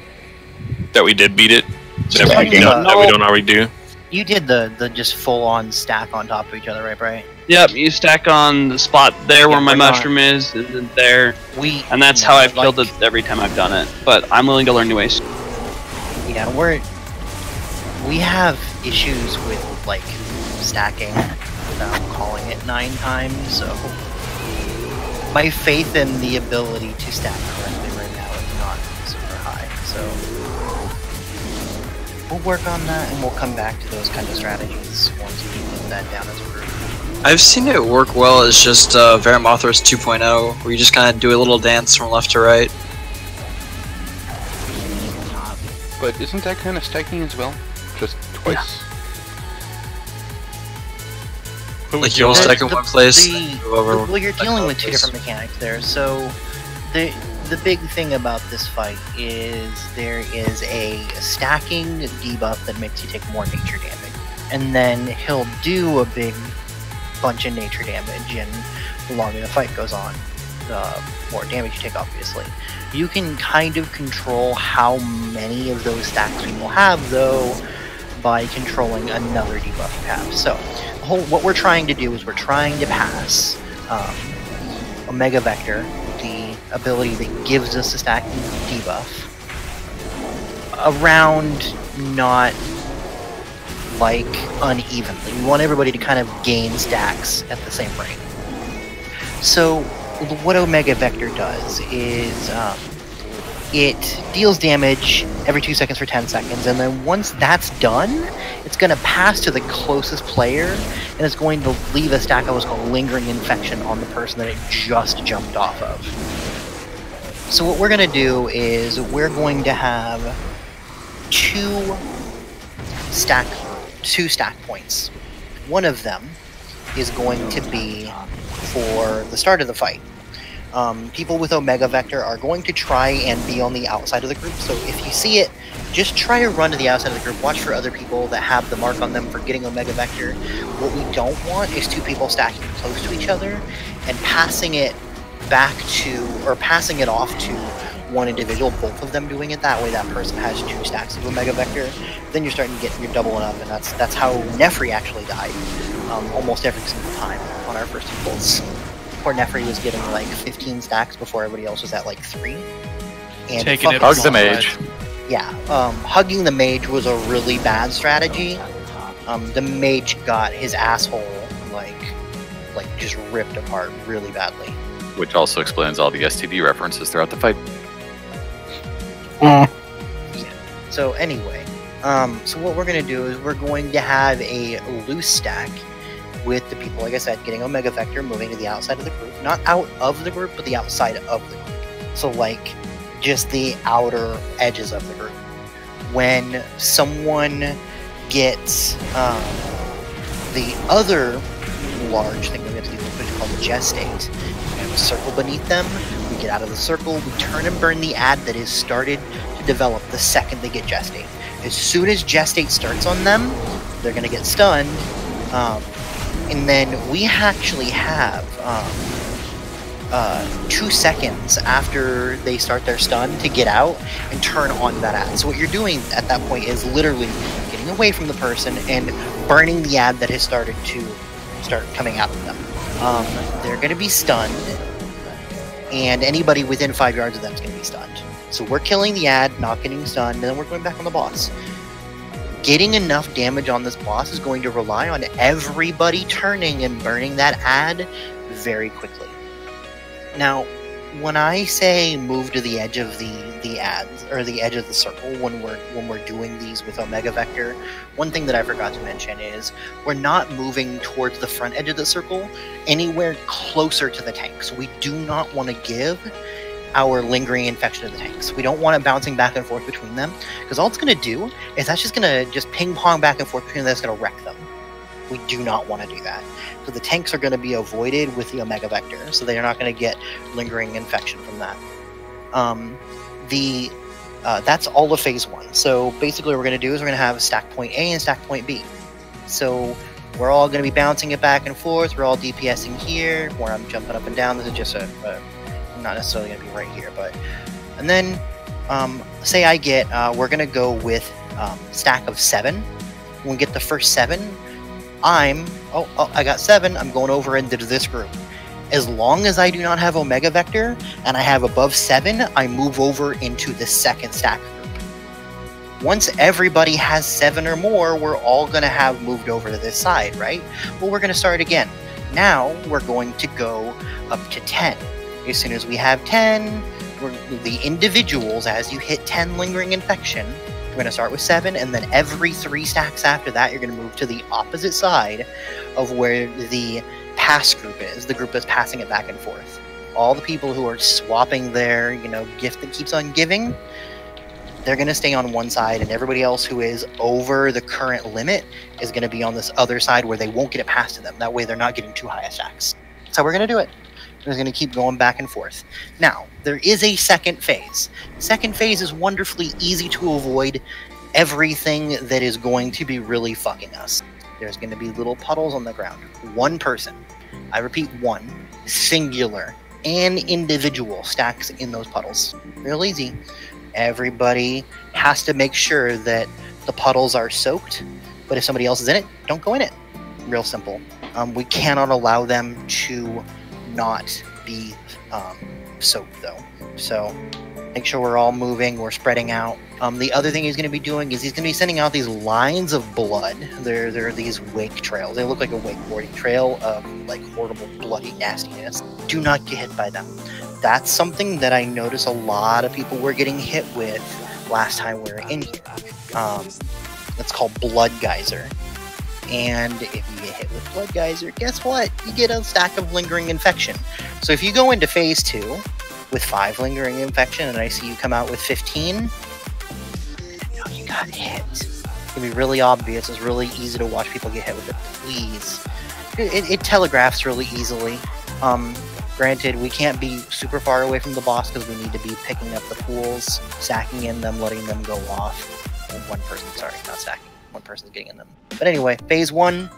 That we did beat it? That we don't already do? You did the just full-on stack on top of each other, right, Bright? Yep, you stack on the spot there where my mushroom is, and then there. And that's how I've killed it every time I've done it. But I'm willing to learn new ways. Yeah, we have issues with, like, stacking without calling it 9 times, so my faith in the ability to stack correctly right now is not super high, so we'll work on that and we'll come back to those kind of strategies once we get that down as a group. I've seen it work well as just Veramothras 2.0, where you just kind of do a little dance from left to right. But isn't that kind of stacking as well? Just twice? Like you'll stack in one place. Well, you're dealing with two different mechanics there. So the big thing about this fight is there is a stacking debuff that makes you take more nature damage, and then he'll do a big bunch of nature damage, and the longer the fight goes on, the more damage you take, obviously. You can kind of control how many of those stacks we will have, though, by controlling another debuff you have. So what we're trying to do is we're trying to pass Omega Vector, the ability that gives us a stacking debuff, around not like unevenly. We want everybody to kind of gain stacks at the same rate. So what Omega Vector does is it deals damage every 2 seconds for 10 seconds, and then once that's done, it's going to pass to the closest player, and it's going to leave a stack of what's called lingering infection on the person that it just jumped off of. So what we're going to do is we're going to have two stack points. One of them is going to be for the start of the fight. People with Omega Vector are going to try and be on the outside of the group, so if you see it, just try to run to the outside of the group. Watch for other people that have the mark on them for getting Omega Vector. What we don't want is two people stacking close to each other and passing it back to, or passing it off to one individual, both of them doing it. That way that person has two stacks of Omega Vector. Then you're starting to get, you're doubling up, and that's how Nefri actually died almost every single time on our first impulse. Poor Nefri was getting like 15 stacks before everybody else was at like 3. And taking it hug the mage. Yeah, hugging the mage was a really bad strategy. The mage got his asshole like just ripped apart really badly. Which also explains all the STD references throughout the fight. Yeah. So anyway, so what we're going to do is we're going to have a loose stack with the people, like I said, getting Omega Vector, moving to the outside of the group. Not out of the group, but the outside of the group. So like, just the outer edges of the group. When someone gets the other large thing we have to deal with, which is called the gestate, we have a circle beneath them, we get out of the circle, we turn and burn the ad that is started to develop the second they get gestate. As soon as gestate starts on them, they're going to get stunned, and then we actually have 2 seconds after they start their stun to get out and turn on that ad. So what you're doing at that point is literally getting away from the person and burning the ad that has started to start coming out of them. They're going to be stunned, and anybody within 5 yards of them is going to be stunned. So we're killing the ad, not getting stunned, and then we're going back on the boss. Getting enough damage on this boss is going to rely on everybody turning and burning that ad very quickly. Now, when I say move to the edge of the ads, or the edge of the circle when we're doing these with Omega Vector, one thing that I forgot to mention is we're not moving towards the front edge of the circle, anywhere closer to the tank. So we do not want to give our lingering infection to the tanks. We don't want it bouncing back and forth between them, because all it's going to do is that's just going to just ping pong back and forth between them. That's going to wreck them. We do not want to do that. So the tanks are going to be avoided with the Omega Vector, so they are not going to get lingering infection from that. That's all of phase 1. So basically what we're going to do is we're going to have stack point A and stack point B. So we're all going to be bouncing it back and forth. We're all DPSing here, where I'm jumping up and down. This is just not necessarily going to be right here, but... And then, say I get, we're going to go with stack of 7. When we get the first 7, I got 7, I'm going over into this group. As long as I do not have Omega Vector, and I have above 7, I move over into the second stack group. Once everybody has 7 or more, we're all going to have moved over to this side, right? Well, we're going to start again. Now, we're going to go up to 10. As soon as we have 10, the individuals, as you hit 10 lingering infection, we're going to start with 7, and then every 3 stacks after that, you're going to move to the opposite side of where the pass group is, the group that's passing it back and forth. All the people who are swapping their, gift that keeps on giving, they're going to stay on one side, and everybody else who is over the current limit is going to be on this other side where they won't get it past to them. That way they're not getting too high stacks. So we're going to do it. We're going to keep going back and forth. Now, there is a second phase. Second phase is wonderfully easy to avoid everything that is going to be really fucking us. There's going to be little puddles on the ground. One person, I repeat, one, singular, and individual stacks in those puddles. Real easy. Everybody has to make sure that the puddles are soaked, but if somebody else is in it, don't go in it. Real simple. We cannot allow them to not be soaked, though. So make sure we're all moving, we're spreading out. The other thing he's going to be doing is he's going to be sending out these lines of blood. There are these wake trails. They look like a wakeboarding trail of like horrible, bloody nastiness. Do not get hit by them. That's something that I notice a lot of people were getting hit with last time we were in here. It's called Blood Geyser. And if you get hit with Blood Geyser, guess what? You get a stack of lingering infection. So if you go into phase 2 with 5 lingering infection and I see you come out with 15, you got hit. It's gonna be really obvious. It's really easy to watch people get hit with it. Please. It telegraphs really easily. Granted, we can't be super far away from the boss because we need to be picking up the pools, stacking in them, letting them go off. One person, sorry, not stacking. One person's getting in them. But anyway, phase 1,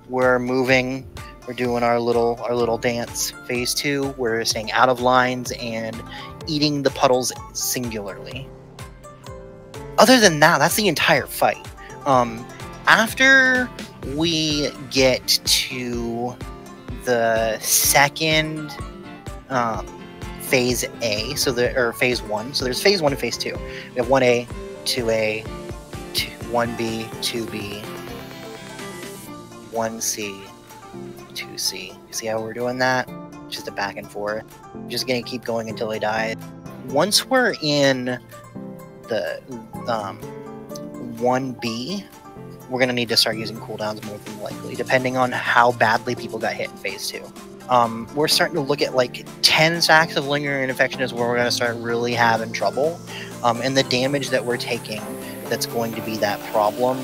we're moving. We're doing our little dance. Phase 2, we're staying out of lines and eating the puddles singularly. Other than that, that's the entire fight. After we get to the second phase A, or phase 1. So there's phase 1 and phase 2. We have 1A, 2A, 1B, 2B, 1C, 2C. You see how we're doing that? Just a back and forth. I'm just gonna keep going until I die. Once we're in the 1B, we're gonna need to start using cooldowns more than likely, depending on how badly people got hit in phase 2. We're starting to look at like 10 stacks of lingering infection is where we're gonna start really having trouble. And the damage that we're taking that's going to be that problem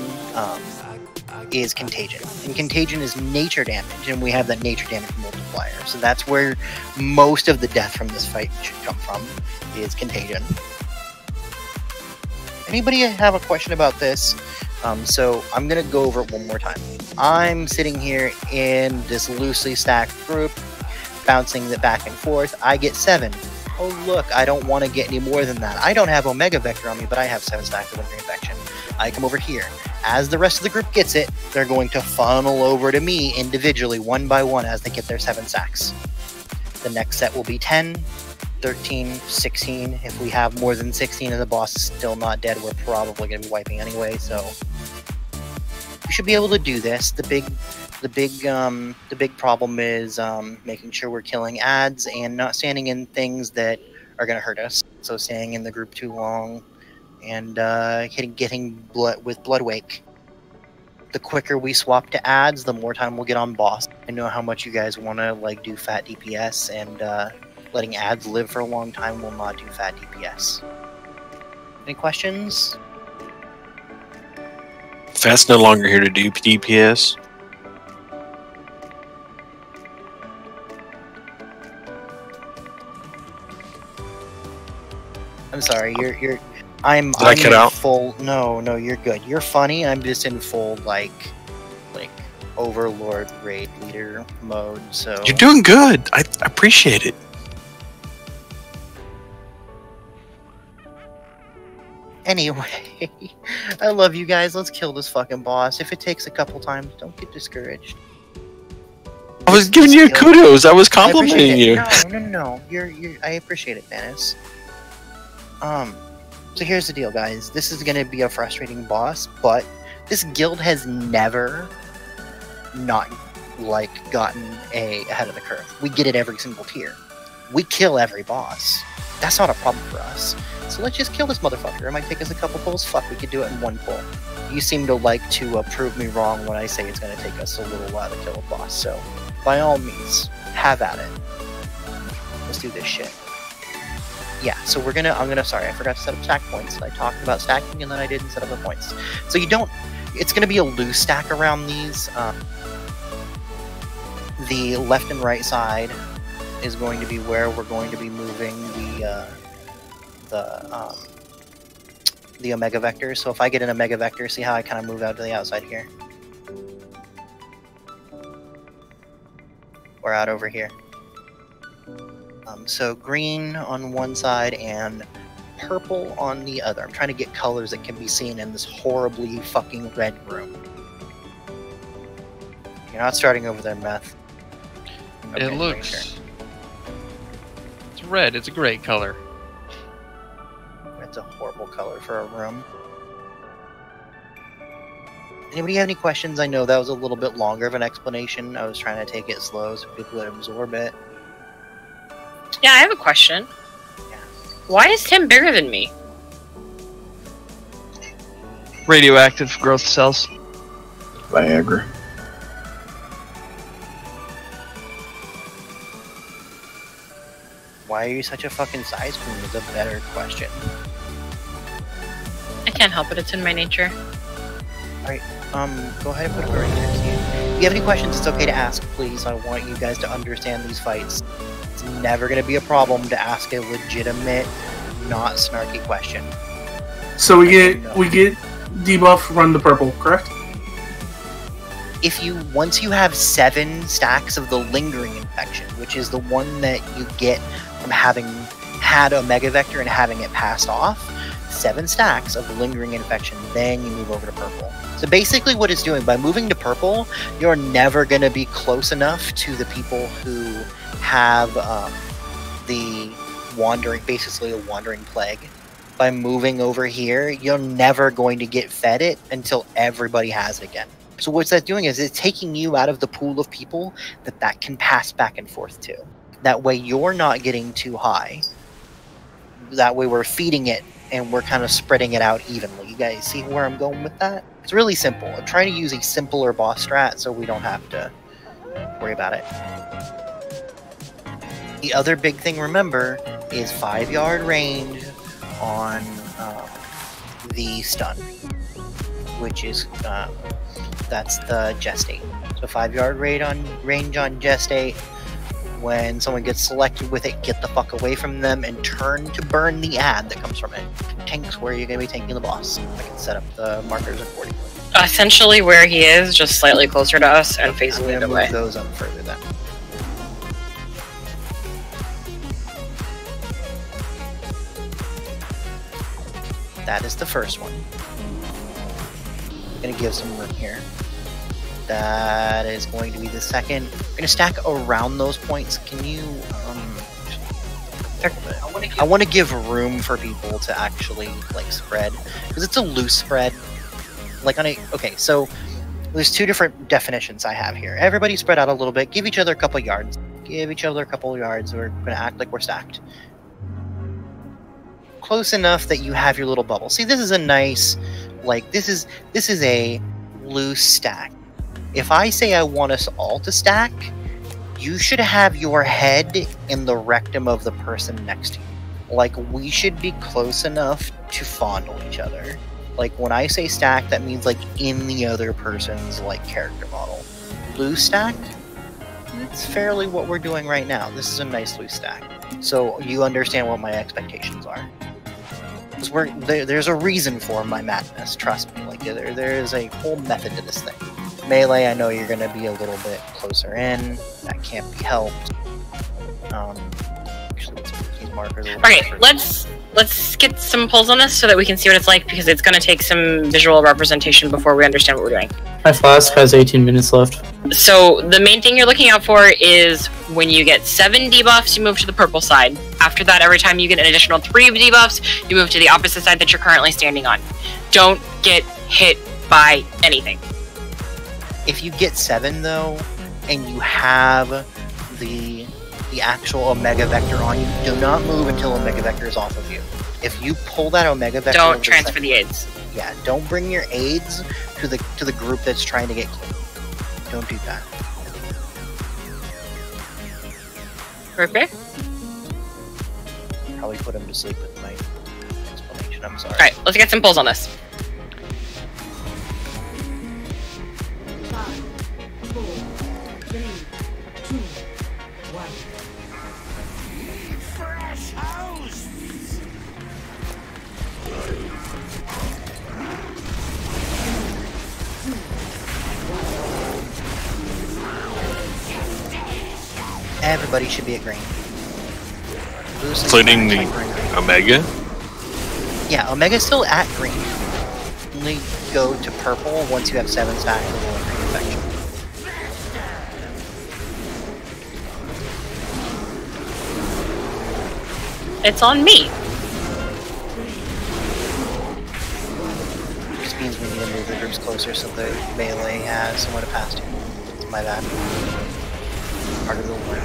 is contagion. And contagion is nature damage, and we have that nature damage multiplier. So that's where most of the death from this fight should come from, is contagion. Anybody have a question about this? So I'm going to go over it one more time. I'm sitting here in this loosely stacked group, bouncing it back and forth. I get 7. Oh look, I don't want to get any more than that. I don't have Omega Vector on me, but I have 7 stacks of lingering infection. I come over here. As the rest of the group gets it, they're going to funnel over to me individually, one by one, as they get their 7 stacks. The next set will be 10, 13, 16. If we have more than 16 and the boss is still not dead, we're probably going to be wiping anyway, so we should be able to do this. The big problem is making sure we're killing ads and not standing in things that are going to hurt us. So staying in the group too long and getting blood wake. The quicker we swap to ads, the more time we'll get on boss. I know how much you guys want to like do fat DPS, and letting ads live for a long time will not do fat DPS. Any questions? Fat's no longer here to do DPS. I'm sorry, I'm cut out? full. No, you're good. You're funny. I'm just in full like Overlord raid leader mode. So You're doing good. I appreciate it. anyway, I love you guys. Let's kill this fucking boss. If it takes a couple times, don't get discouraged. I was giving you kudos. I was complimenting you. No. I appreciate it, Dennis. So here's the deal, guys. This is gonna be a frustrating boss, but this guild has never not gotten ahead of the curve. We get it every single tier. We kill every boss. That's not a problem for us. So let's just kill this motherfucker. It might take us a couple pulls. Fuck, we could do it in one pull. You seem to like to prove me wrong when I say it's gonna take us a little while to kill a boss. So by all means, have at it. Let's do this shit. Yeah, so sorry, I forgot to set up stack points. I talked about stacking and then I didn't set up the points. So it's gonna be a loose stack around these. The left and right side is going to be where we're going to be moving the Omega Vector. So if I get an Omega Vector, see how I kind of move out to the outside here? Or out over here. So green on one side and purple on the other. I'm trying to get colors that can be seen in this horribly fucking red room. You're not starting over there, Meth. Okay, It looks... It's red. It's a great color. It's a horrible color for a room. Anybody have any questions? I know that was a little bit longer of an explanation. I was trying to take it slow so people would absorb it. Yeah, I have a question. Yeah. Why is Tim bigger than me? Radioactive growth cells. Viagra. Why are you such a fucking size queen is a better question. I can't help it. It's in my nature. Alright, go ahead and put it right next to you. If you have any questions, it's okay to ask, please. I want you guys to understand these fights. It's never going to be a problem to ask a legitimate, not snarky question. So we get debuff, run the purple, correct? Once you have 7 stacks of the lingering infection, which is the one that you get from having had Omega Vector and having it passed off, 7 stacks of the lingering infection, then you move over to purple. So basically what it's doing, by moving to purple, you're never going to be close enough to the people who have the basically a wandering plague. By moving over here, you're never going to get fed it until everybody has it again. So what's that doing is it's taking you out of the pool of people that can pass back and forth to. That way you're not getting too high. That way we're feeding it and we're kind of spreading it out evenly. You guys see where I'm going with that? It's really simple. I'm trying to use a simpler boss strat so we don't have to worry about it. The other big thing, remember, is 5-yard range on the stun, which is that's the gestate. So 5-yard range on gestate. When someone gets selected with it, get the fuck away from them and turn to burn the ad that comes from it. Tanks where you're going to be tanking the boss. I can set up the markers accordingly. Essentially where he is, just slightly closer to us and facing the other way. Move those up further then. That is the first one. I'm going to give some room here. That is going to be the second. We're going to stack around those points. Can you... I want to give room for people to actually, like, spread. Because it's a loose spread. Like, on a... Okay, so... There's 2 different definitions I have here. Everybody spread out a little bit. Give each other a couple yards. Give each other a couple yards. We're going to act like we're stacked. Close enough that you have your little bubble. See, this is a nice... Like, this is a loose stack. If I say I want us all to stack, you should have your head in the rectum of the person next to you. Like, we should be close enough to fondle each other. Like, when I say stack, that means, like, in the other person's, like, character model. Loose stack? It's fairly what we're doing right now. This is a nice loose stack. So, you understand what my expectations are. Because there's a reason for my madness, trust me. Like, there is a whole method to this thing. Melee, I know you're going to be a little bit closer in. That can't be helped. Actually, let's put these markers a little bit further. Let's get some pulls on this so that we can see what it's like, because it's going to take some visual representation before we understand what we're doing. My flask has 18 minutes left. So the main thing you're looking out for is when you get 7 debuffs, you move to the purple side. After that, every time you get an additional 3 debuffs, you move to the opposite side that you're currently standing on. Don't get hit by anything. If you get 7 though, and you have the actual Omega Vector on you, do not move until Omega Vector is off of you. If you pull that Omega Vector, don't transfer the aids. Yeah, don't bring your aids to the group that's trying to get clean. Don't do that. Okay. probably put him to sleep with my explanation. I'm sorry. Alright, let's get some pulls on this. 5, 4, 3, 2, 1. Fresh house. Everybody should be at green. Including the Omega? Yeah, Omega's still at green. Only go to purple once you have 7 stacks of green infection. It's on me. Which means we need to move the groups closer so the melee has someone to pass to. It's my bad. Part of the war.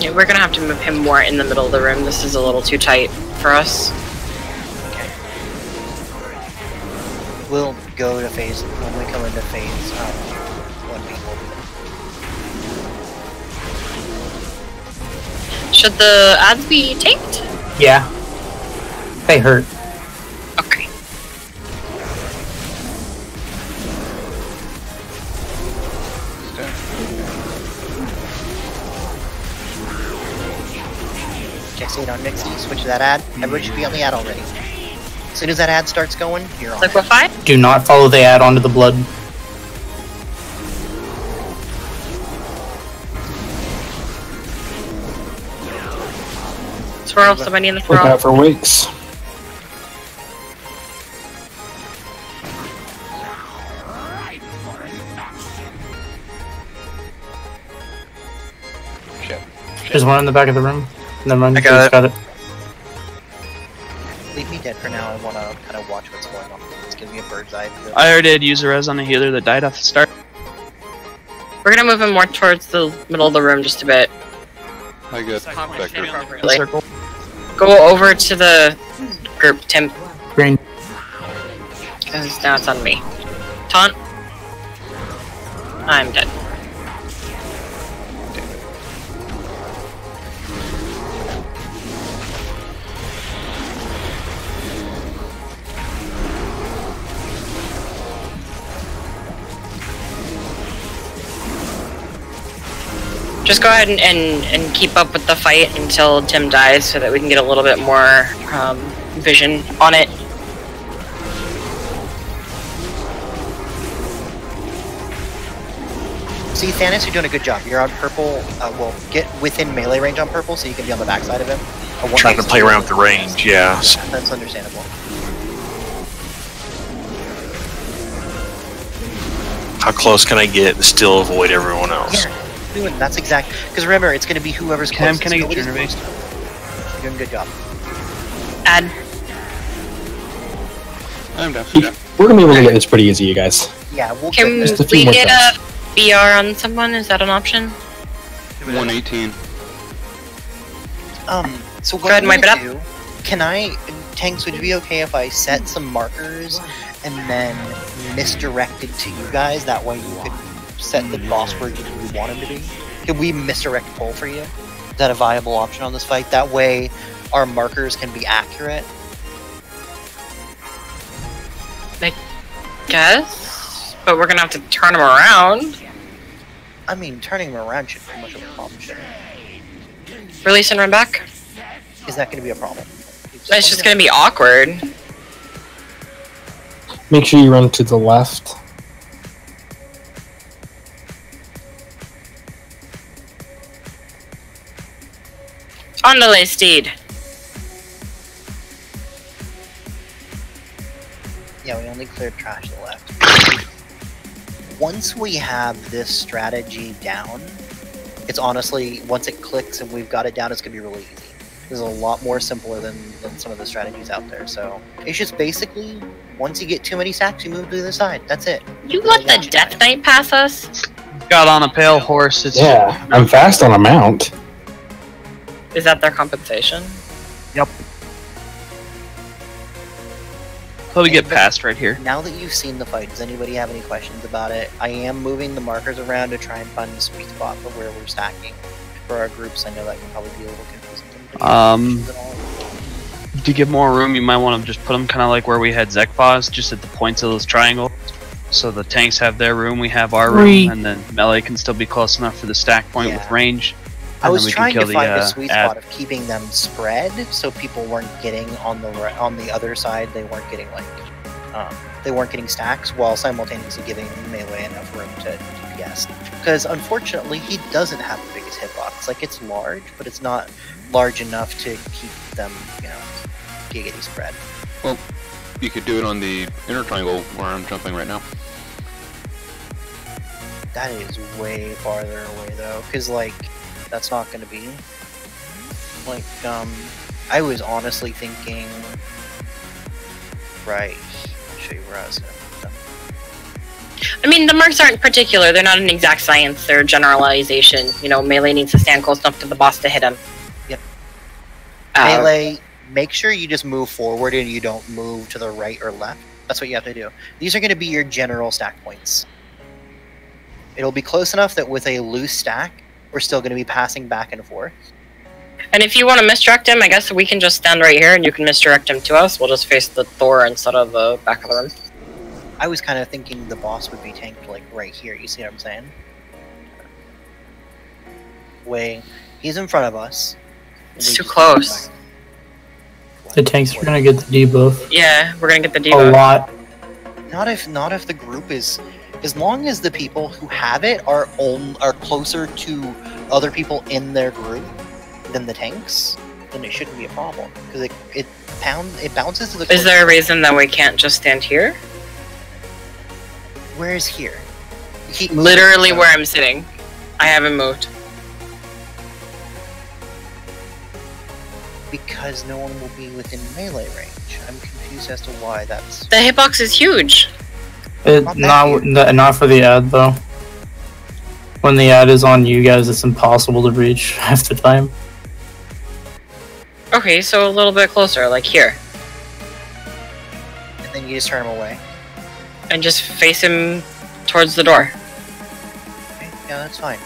Yeah, we're gonna have to move him more in the middle of the room. This is a little too tight for us. Okay. We'll go to phase when we come into phase 1B. Should the ads be tanked? Yeah. They hurt. Okay. Cascade on Nixie, switch to that ad. Everybody should be on the ad already. As soon as that ad starts going, you're on. Liquefy? Do not follow the ad onto the blood. Swirl somebody in the Look front. out for wakes. There's one in the back of the room. Never mind. I got it. Leave me dead for now. I want to kind of watch what's going on. It's giving me a bird's eye view. I already had user res on a healer that died off the start. We're gonna move him more towards the middle of the room just a bit. I get Vector. Appropriately. Go over to the group, Tim. Green. Because now it's on me. Taunt. I'm dead. Just go ahead and keep up with the fight until Tim dies so that we can get a little bit more vision on it. See, Thanos, you're doing a good job. You're on purple. Well, get within melee range on purple so you can be on the backside of him. Trying to play around with the range, yeah. That's understandable. How close can I get and still avoid everyone else? Yeah, doing that's exact. Because remember, it's going to be whoever's closest. Can I get Nobody's your close. You're doing a good job. Add. I'm down. We're gonna be able to get this pretty easy, you guys. Yeah, we'll Can Just a few we more get times. a BR on someone? Is that an option? 118. So what Go ahead and wipe it up. do? Can I, Tanks? Would it be okay if I set some markers and then misdirect it to you guys? That way you could set the boss where you want him to be. Can we misdirect pull for you? Is that a viable option on this fight? That way, our markers can be accurate. I guess, but we're gonna have to turn him around. I mean, turning him around shouldn't be much of a problem, should it? Release and run back. Is that going to be a problem? It's just gonna be awkward. Make sure you run to the left. Andale, steed. Yeah, we only cleared trash to the left. Once we have this strategy down, it's honestly, once it clicks and we've got it down, it's going to be really easy. This is a lot more simpler than some of the strategies out there. So it's just basically, once you get too many stacks, you move to the other side. That's it. You let the Death Knight pass us? Got on a pale horse. It's Yeah, I'm fast on a mount. Is that their compensation? Yep. Till we get past right here. Now that you've seen the fight, does anybody have any questions about it? I am moving the markers around to try and find the sweet spot for where we're stacking. For our groups, I know that can probably be a little confusing. To give more room, you might want to just put them kind of like where we had Zekbos, just at the points of those triangles. So the tanks have their room, we have our room, and then melee can still be close enough for the stack point with range. I was trying to find a sweet spot of keeping them spread, so people weren't getting on the other side. They weren't getting stacks, while simultaneously giving melee enough room to DPS. Because unfortunately, he doesn't have the biggest hitbox. Like, it's large, but it's not large enough to keep them, giggity spread. Well, you could do it on the inner triangle where I'm jumping right now. That is way farther away though, because that's not going to be I was honestly thinking I'll show you where I was going to put them. I mean, the marks aren't particular. They're not an exact science. They're a generalization. Melee needs to stand close enough to the boss to hit him. Yep. Melee, make sure you just move forward and you don't move to the right or left. That's what you have to do. These are going to be your general stack points. It'll be close enough that with a loose stack, we're still going to be passing back and forth. And if you want to misdirect him, I guess we can just stand right here and you can misdirect him to us. We'll just face the door instead of the back of the room. I was kind of thinking the boss would be tanked right here. You see what I'm saying? He's in front of us. It's too close. The tanks are gonna get the debuff. Yeah, we're gonna get the debuff. A lot. Not if the group is, as long as the people who have it are closer to other people in their group than the tanks, then it shouldn't be a problem because it bounces to the. Is there a reason that we can't just stand here? Where is here? Literally where I'm sitting. I haven't moved. Because no one will be within melee range. I'm confused as to why that's. The hitbox is huge. Not for the ad though. When the ad is on you guys, it's impossible to reach half the time. Okay, so a little bit closer, like here. And then you just turn him away. And just face him towards the door. Okay, yeah, that's fine.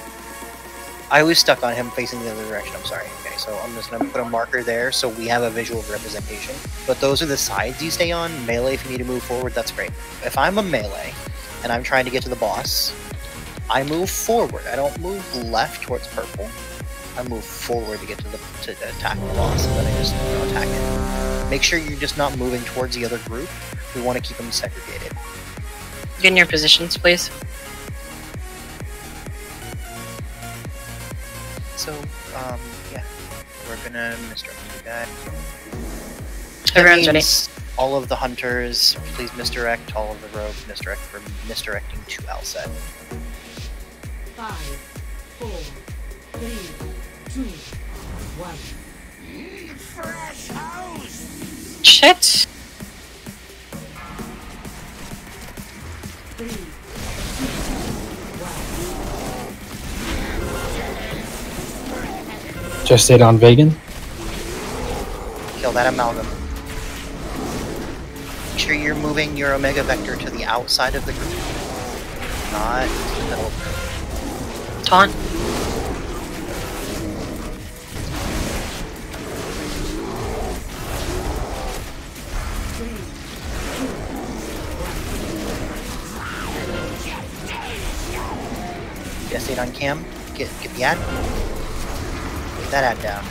I was stuck on him facing the other direction, I'm sorry. Okay, so I'm just going to put a marker there so we have a visual representation. But those are the sides you stay on. Melee, if you need to move forward, that's great. If I'm a melee and I'm trying to get to the boss, I move forward. I don't move left towards purple. I move forward to get to attack the boss, and then I just attack it. Make sure you're just not moving towards the other group. We want to keep them segregated. Get in your positions, please. So, yeah, we're gonna misdirect you guys. Everyone's ready. All of the hunters, please misdirect. All of the rogues, misdirect for misdirecting to Alset. 5, 4, 3, 2, 1. Fresh house. Shit. 3, 2, 1. Just stayed on vegan. Kill that amalgam. Make sure you're moving your Omega Vector to the outside of the group, not to the middle of the group. Taunt. Just stay on cam. Get the ad. Get that ad down.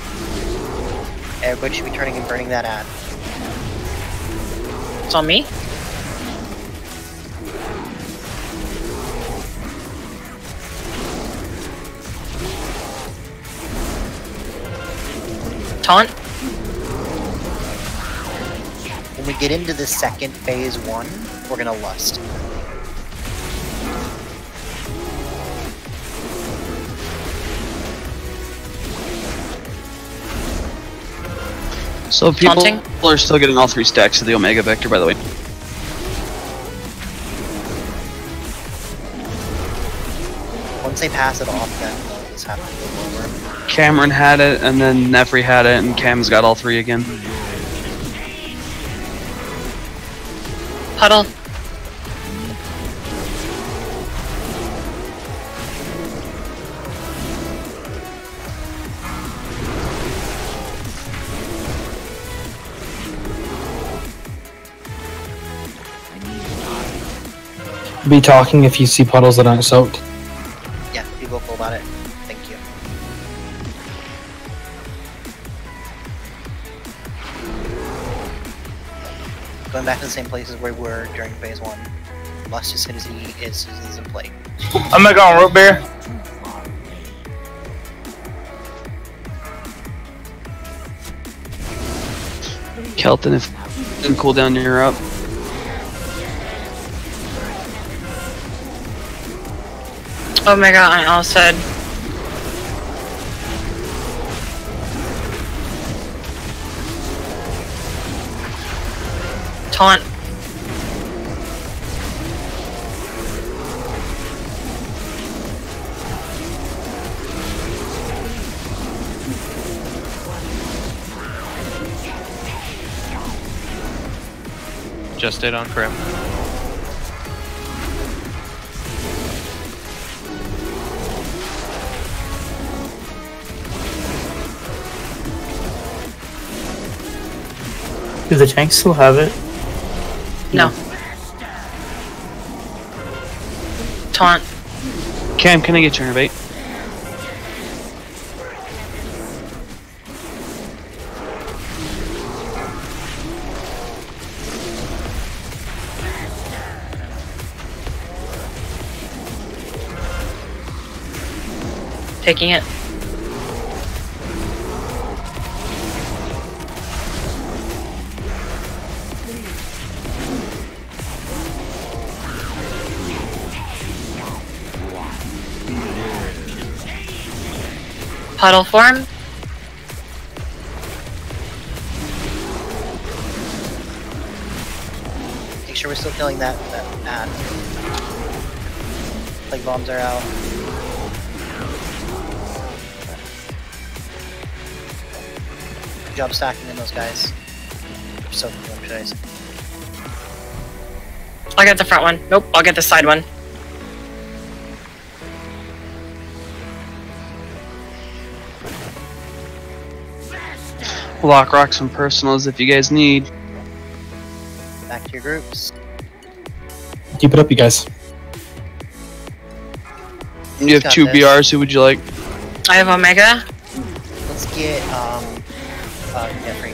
Everybody should be turning and burning that ad. It's on me. Taunt. When we get into the second phase 1, we're gonna lust. So people Taunting? are still getting all 3 stacks of the Omega Vector, by the way. Once they pass it off, then they'll just have to go over. Cameron had it, and then Nefri had it, and Cam's got all 3 again. Puddle. Be talking if you see puddles that aren't soaked. Yeah, be vocal about it. Thank you. Going back to the same places where we were during phase 1. Lost his city is in play. I'm not going root beer. Kelton, if you can cool down, you're up. Oh my god, I all said. Taunt. Just stayed on Crim. Do the tanks still have it? No. Taunt. Cam, can I get your innovate? Taking it. Puddle form. Make sure we're still killing that ad. Plague bombs are out. Good job stacking in those guys. So should I say? I'll get the front one. Nope, I'll get the side one. Lock rocks and personals if you guys need. Back to your groups. Keep it up, you guys. You have Got 2 this. BRs, who would you like? I have Omega. Let's get Jeffrey.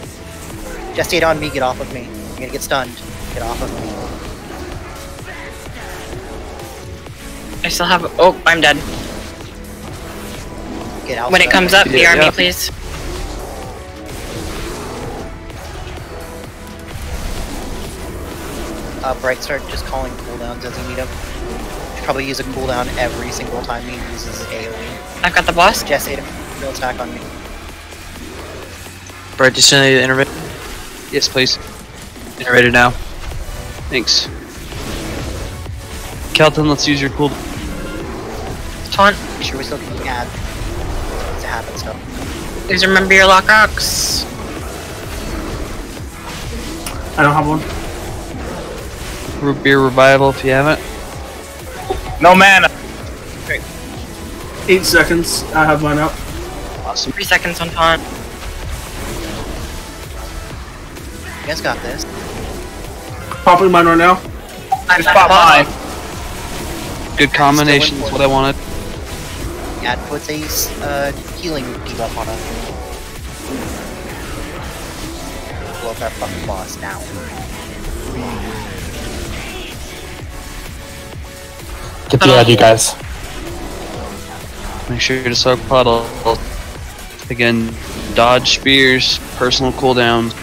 Just stay on me, get off of me. You're gonna get stunned. Get off of me. I still have. Oh, I'm dead. Get out. When it comes up, Yeah, BR me, yeah. please. Bright start just calling cooldowns as you need them. Should probably use a cooldown every single time he uses AoE. I've got the boss. Just ate him. Don't stack on me. Bright, do you still need to innovate? Yes, please. Innovated now. Thanks. Kelton, let's use your cool. Taunt. Make sure we still can add to happen stuff. Please remember your lock rocks. I don't have one. Root beer revival if you haven't. No mana. 8 seconds. I have mine up. Awesome. 3 seconds on taunt. You guys got this. Popping mine right now. I'm Just pop mine. Good combination is what I wanted. Add puts a healing debuff on us. Blow up that fucking boss now. Get the ad, you guys. Make sure to soak puddle. Again, dodge spears, personal cooldowns.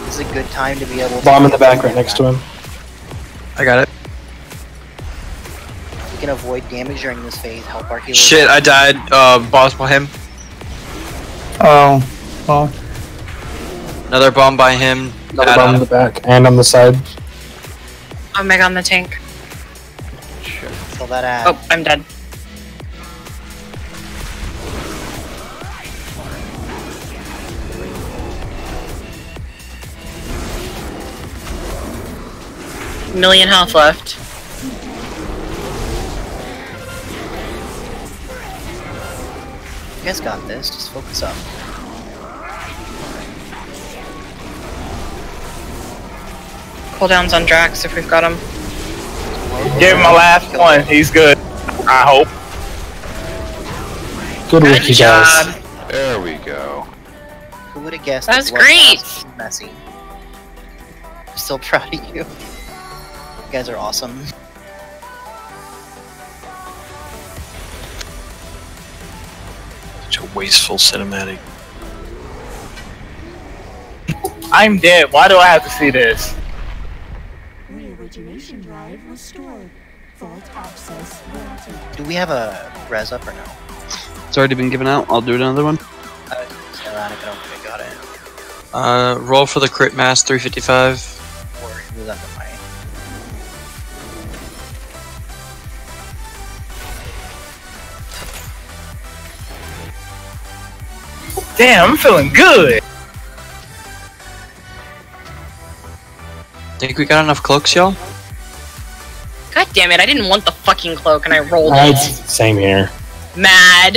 This is a good time to be able to... Bomb in the back right next to him. I got it. We can avoid damage during this phase, help our healers. Shit, I died. Boss by him. Oh, well. Another bomb by him. Another bomb in the back and on the side. Omega on the tank. Kill that ad. Oh, I'm dead. million health left. You guys got this. Just focus up. Cooldowns on Drax if we've got him. Give him my last one. He's good. I hope. Good work, you guys. There we go. Who would have guessed? That's that great. was messy. I'm still proud of you. You guys are awesome. Such a wasteful cinematic. I'm dead. Why do I have to see this? Re-origination drive restored. Vault access granted. Do we have a res up or no? It's already been given out. I'll do another one. I don't think I got it. Roll for the crit mass 355. Or was that for my... Damn, I'm feeling good. Think we got enough cloaks, y'all? God damn it, I didn't want the fucking cloak and I rolled Right, it. same here. Mad.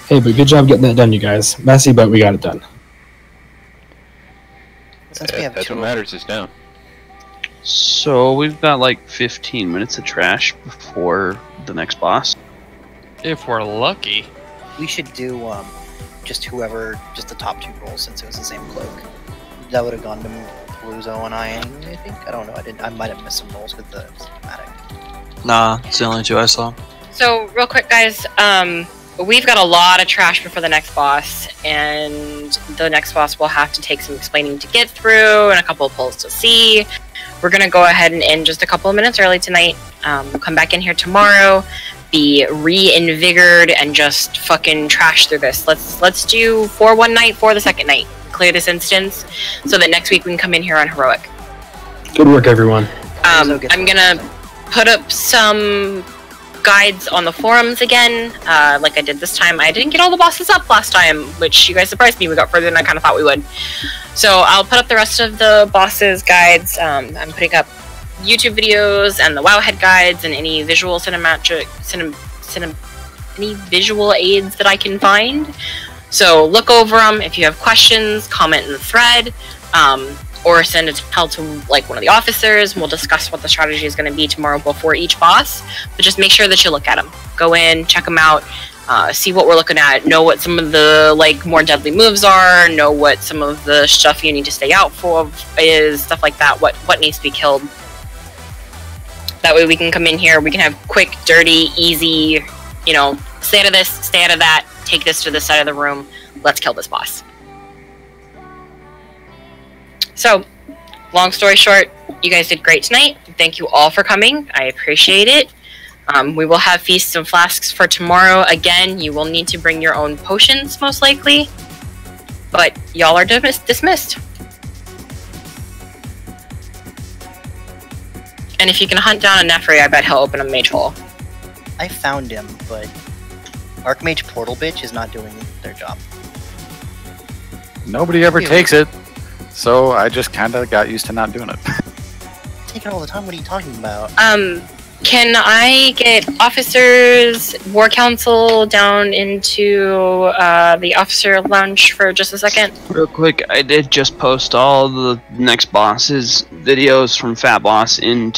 Hey, but good job getting that done, you guys. Messy, but we got it done. Since we have That's what matters is down. So we've got like 15 minutes of trash before the next boss. If we're lucky. We should do just whoever, just the top 2 rolls since it was the same cloak. That would have gone to Paluzzo and I think. I don't know. I might have missed some rolls with the schematic. Nah, it's the only 2 I saw. So, real quick, guys, we've got a lot of trash before the next boss, and the next boss will have to take some explaining to get through and a couple of pulls to see. We're gonna go ahead and end just a couple of minutes early tonight. We'll come back in here tomorrow, be reinvigorated, and just fucking trash through this. Let's do 4 one night, 4 the second night. Clear this instance, so that next week we can come in here on heroic. Good work, everyone. I'm gonna put up some guides on the forums again, like I did this time. I didn't get all the bosses up last time, which you guys surprised me. We got further than I kind of thought we would. So I'll put up the rest of the bosses guides. I'm putting up YouTube videos and the Wowhead guides and any visual any visual aids that I can find. So look over them. If you have questions, comment in the thread, or send a tell to like one of the officers, and we'll discuss what the strategy is going to be tomorrow before each boss. But just make sure that you look at them. Go in, check them out, see what we're looking at, know what some of the like more deadly moves are, know what some of the stuff you need to stay out for is, stuff like that. What needs to be killed. That way we can come in here, we can have quick, dirty, easy, you know, stay out of this, stay out of that, take this to this side of the room, let's kill this boss. So, long story short, you guys did great tonight. Thank you all for coming. I appreciate it. We will have feasts and flasks for tomorrow. Again, you will need to bring your own potions, most likely. But y'all are dismissed. And if you can hunt down a Nefri, I bet he'll open a mage hole. I found him, but Archmage Portal Bitch is not doing their job. Nobody ever takes it, so I just kind of got used to not doing it. Take it all the time. What are you talking about? Can I get officers, War Council down into the officer lounge for just a second? Real quick, I did just post all the next boss's videos from Fat Boss into